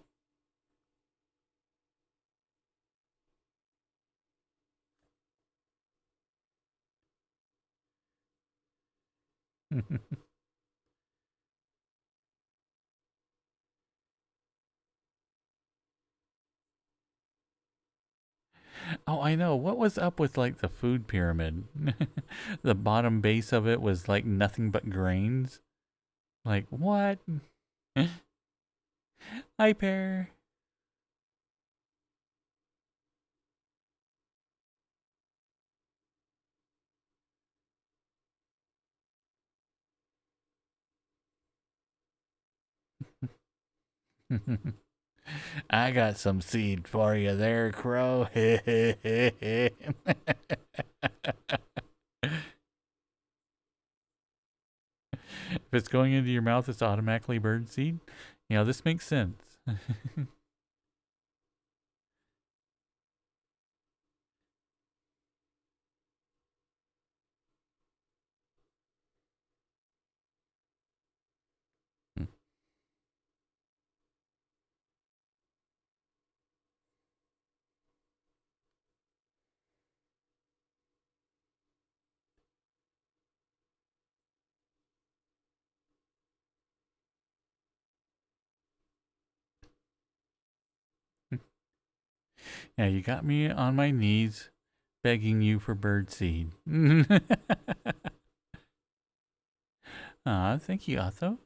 Oh, I know. What was up with like the food pyramid? The bottom base of it was like nothing but grains. Like what? Hi, Pear. I got some seed for you there, Crow. If it's going into your mouth, it's automatically bird seed. You know, this makes sense. Yeah, you got me on my knees begging you for bird seed. Aw, thank you, Otho.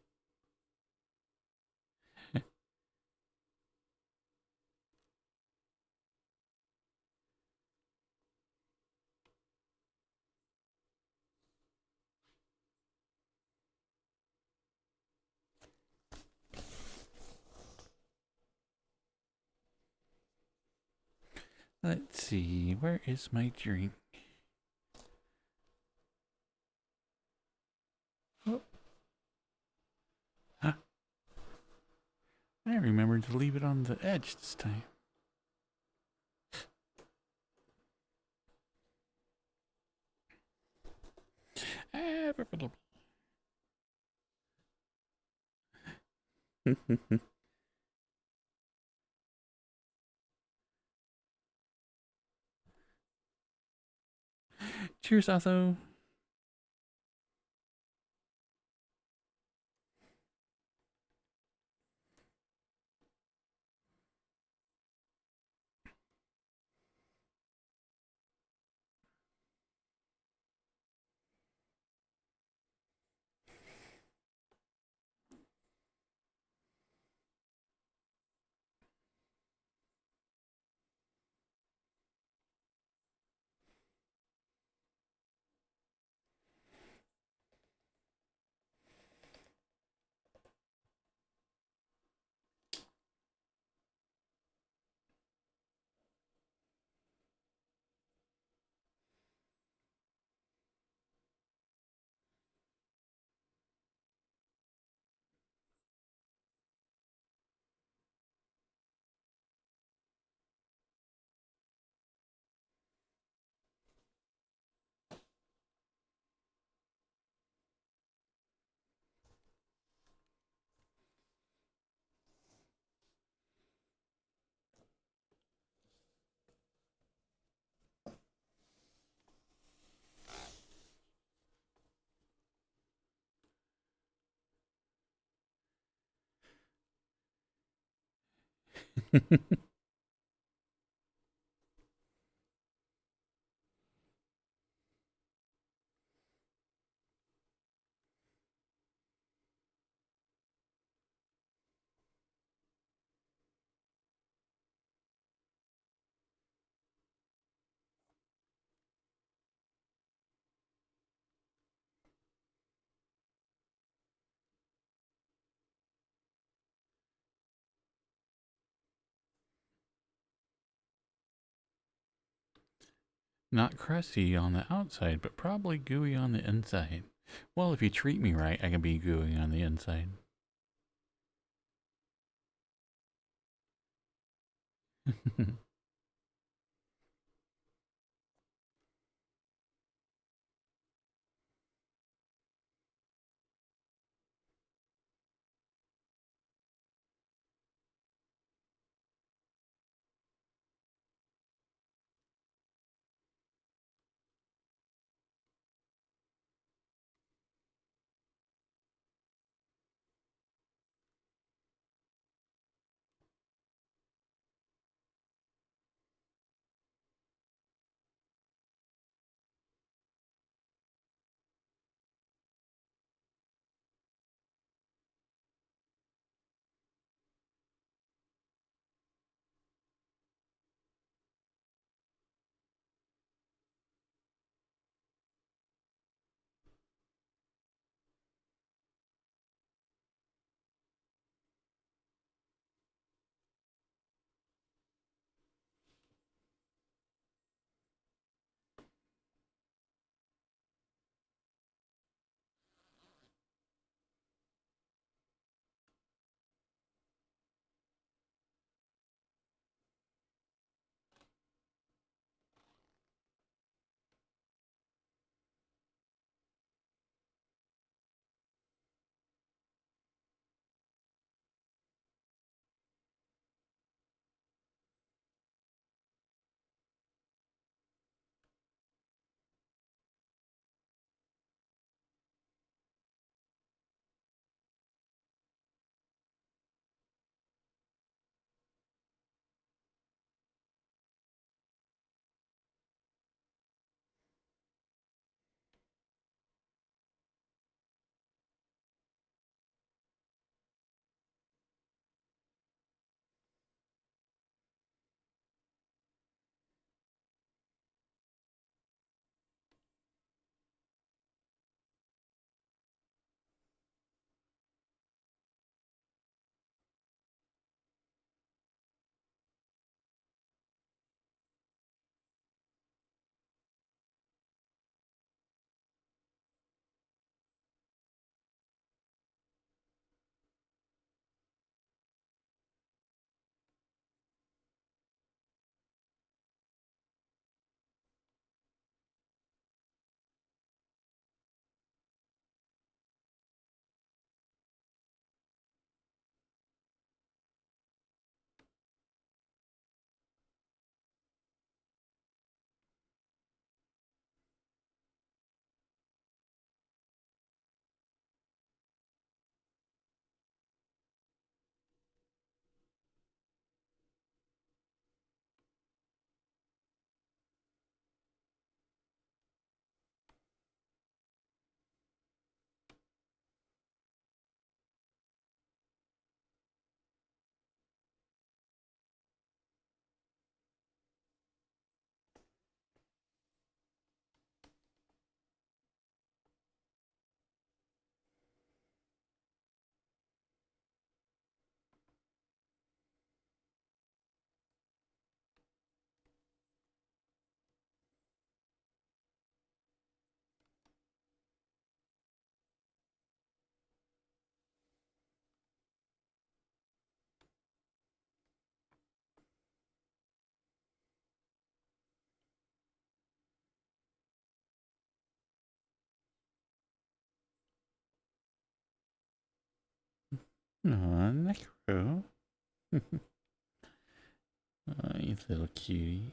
Let's see, where is my drink? Oh, huh. I remembered to leave it on the edge this time. Cheers, Otho. Not crusty on the outside, but probably gooey on the inside. Well, if you treat me right, I can be gooey on the inside. Aw, Necro. Aw, you little cutie.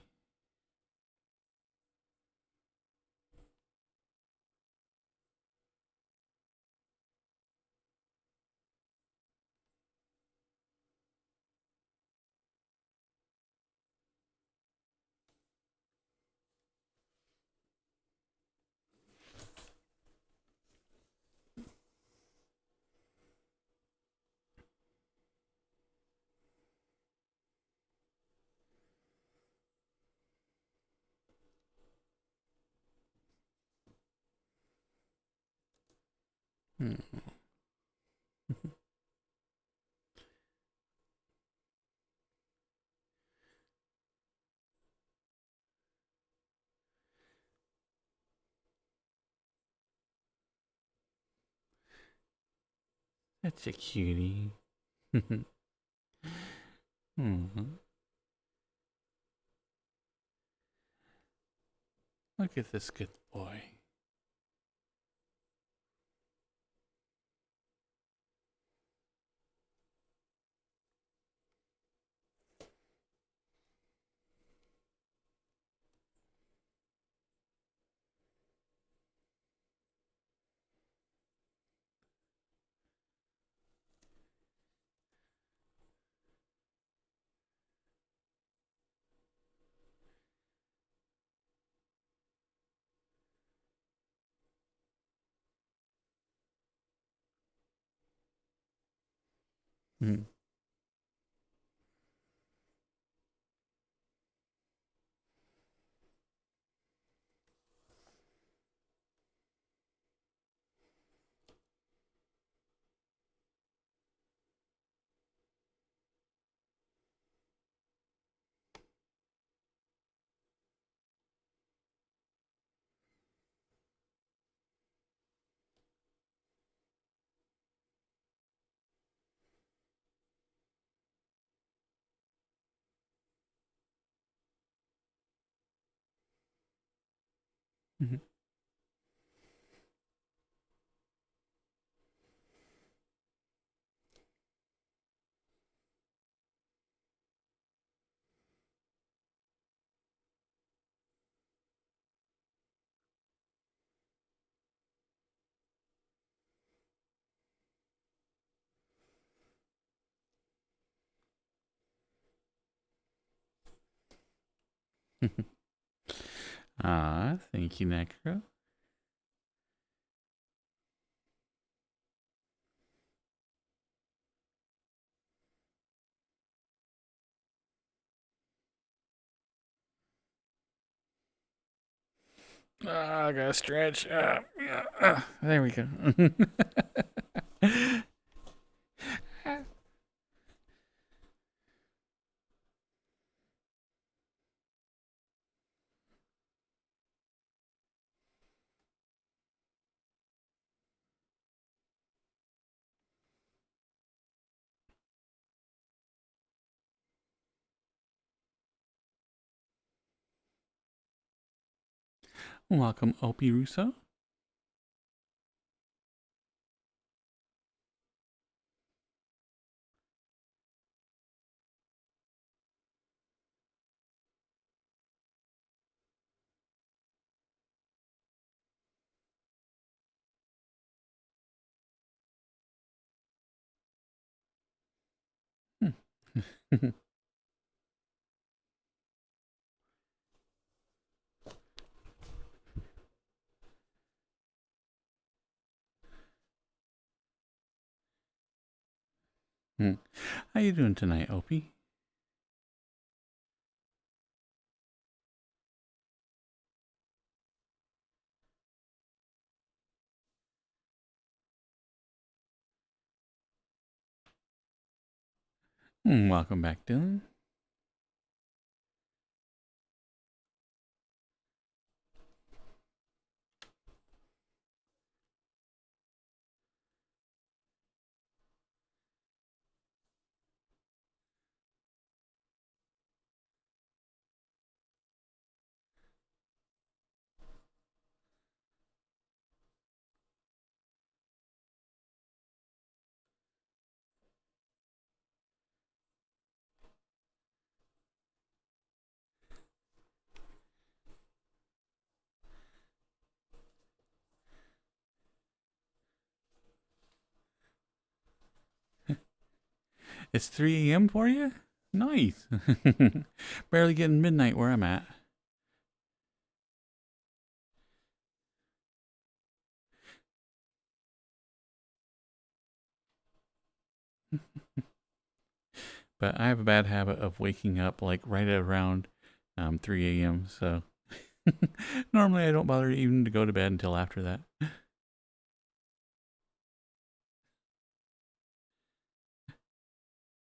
Hmm. That's a cutie. Hmm. Look at this good boy. Hmm. Ah, thank you, Necro. I gotta stretch. There we go. Welcome, Opie Russo. How you doing tonight, Opie? Welcome back, Dylan. It's 3 a.m. for you? Nice. Barely getting midnight where I'm at. But I have a bad habit of waking up like right around 3 a.m. So normally I don't bother even to go to bed until after that.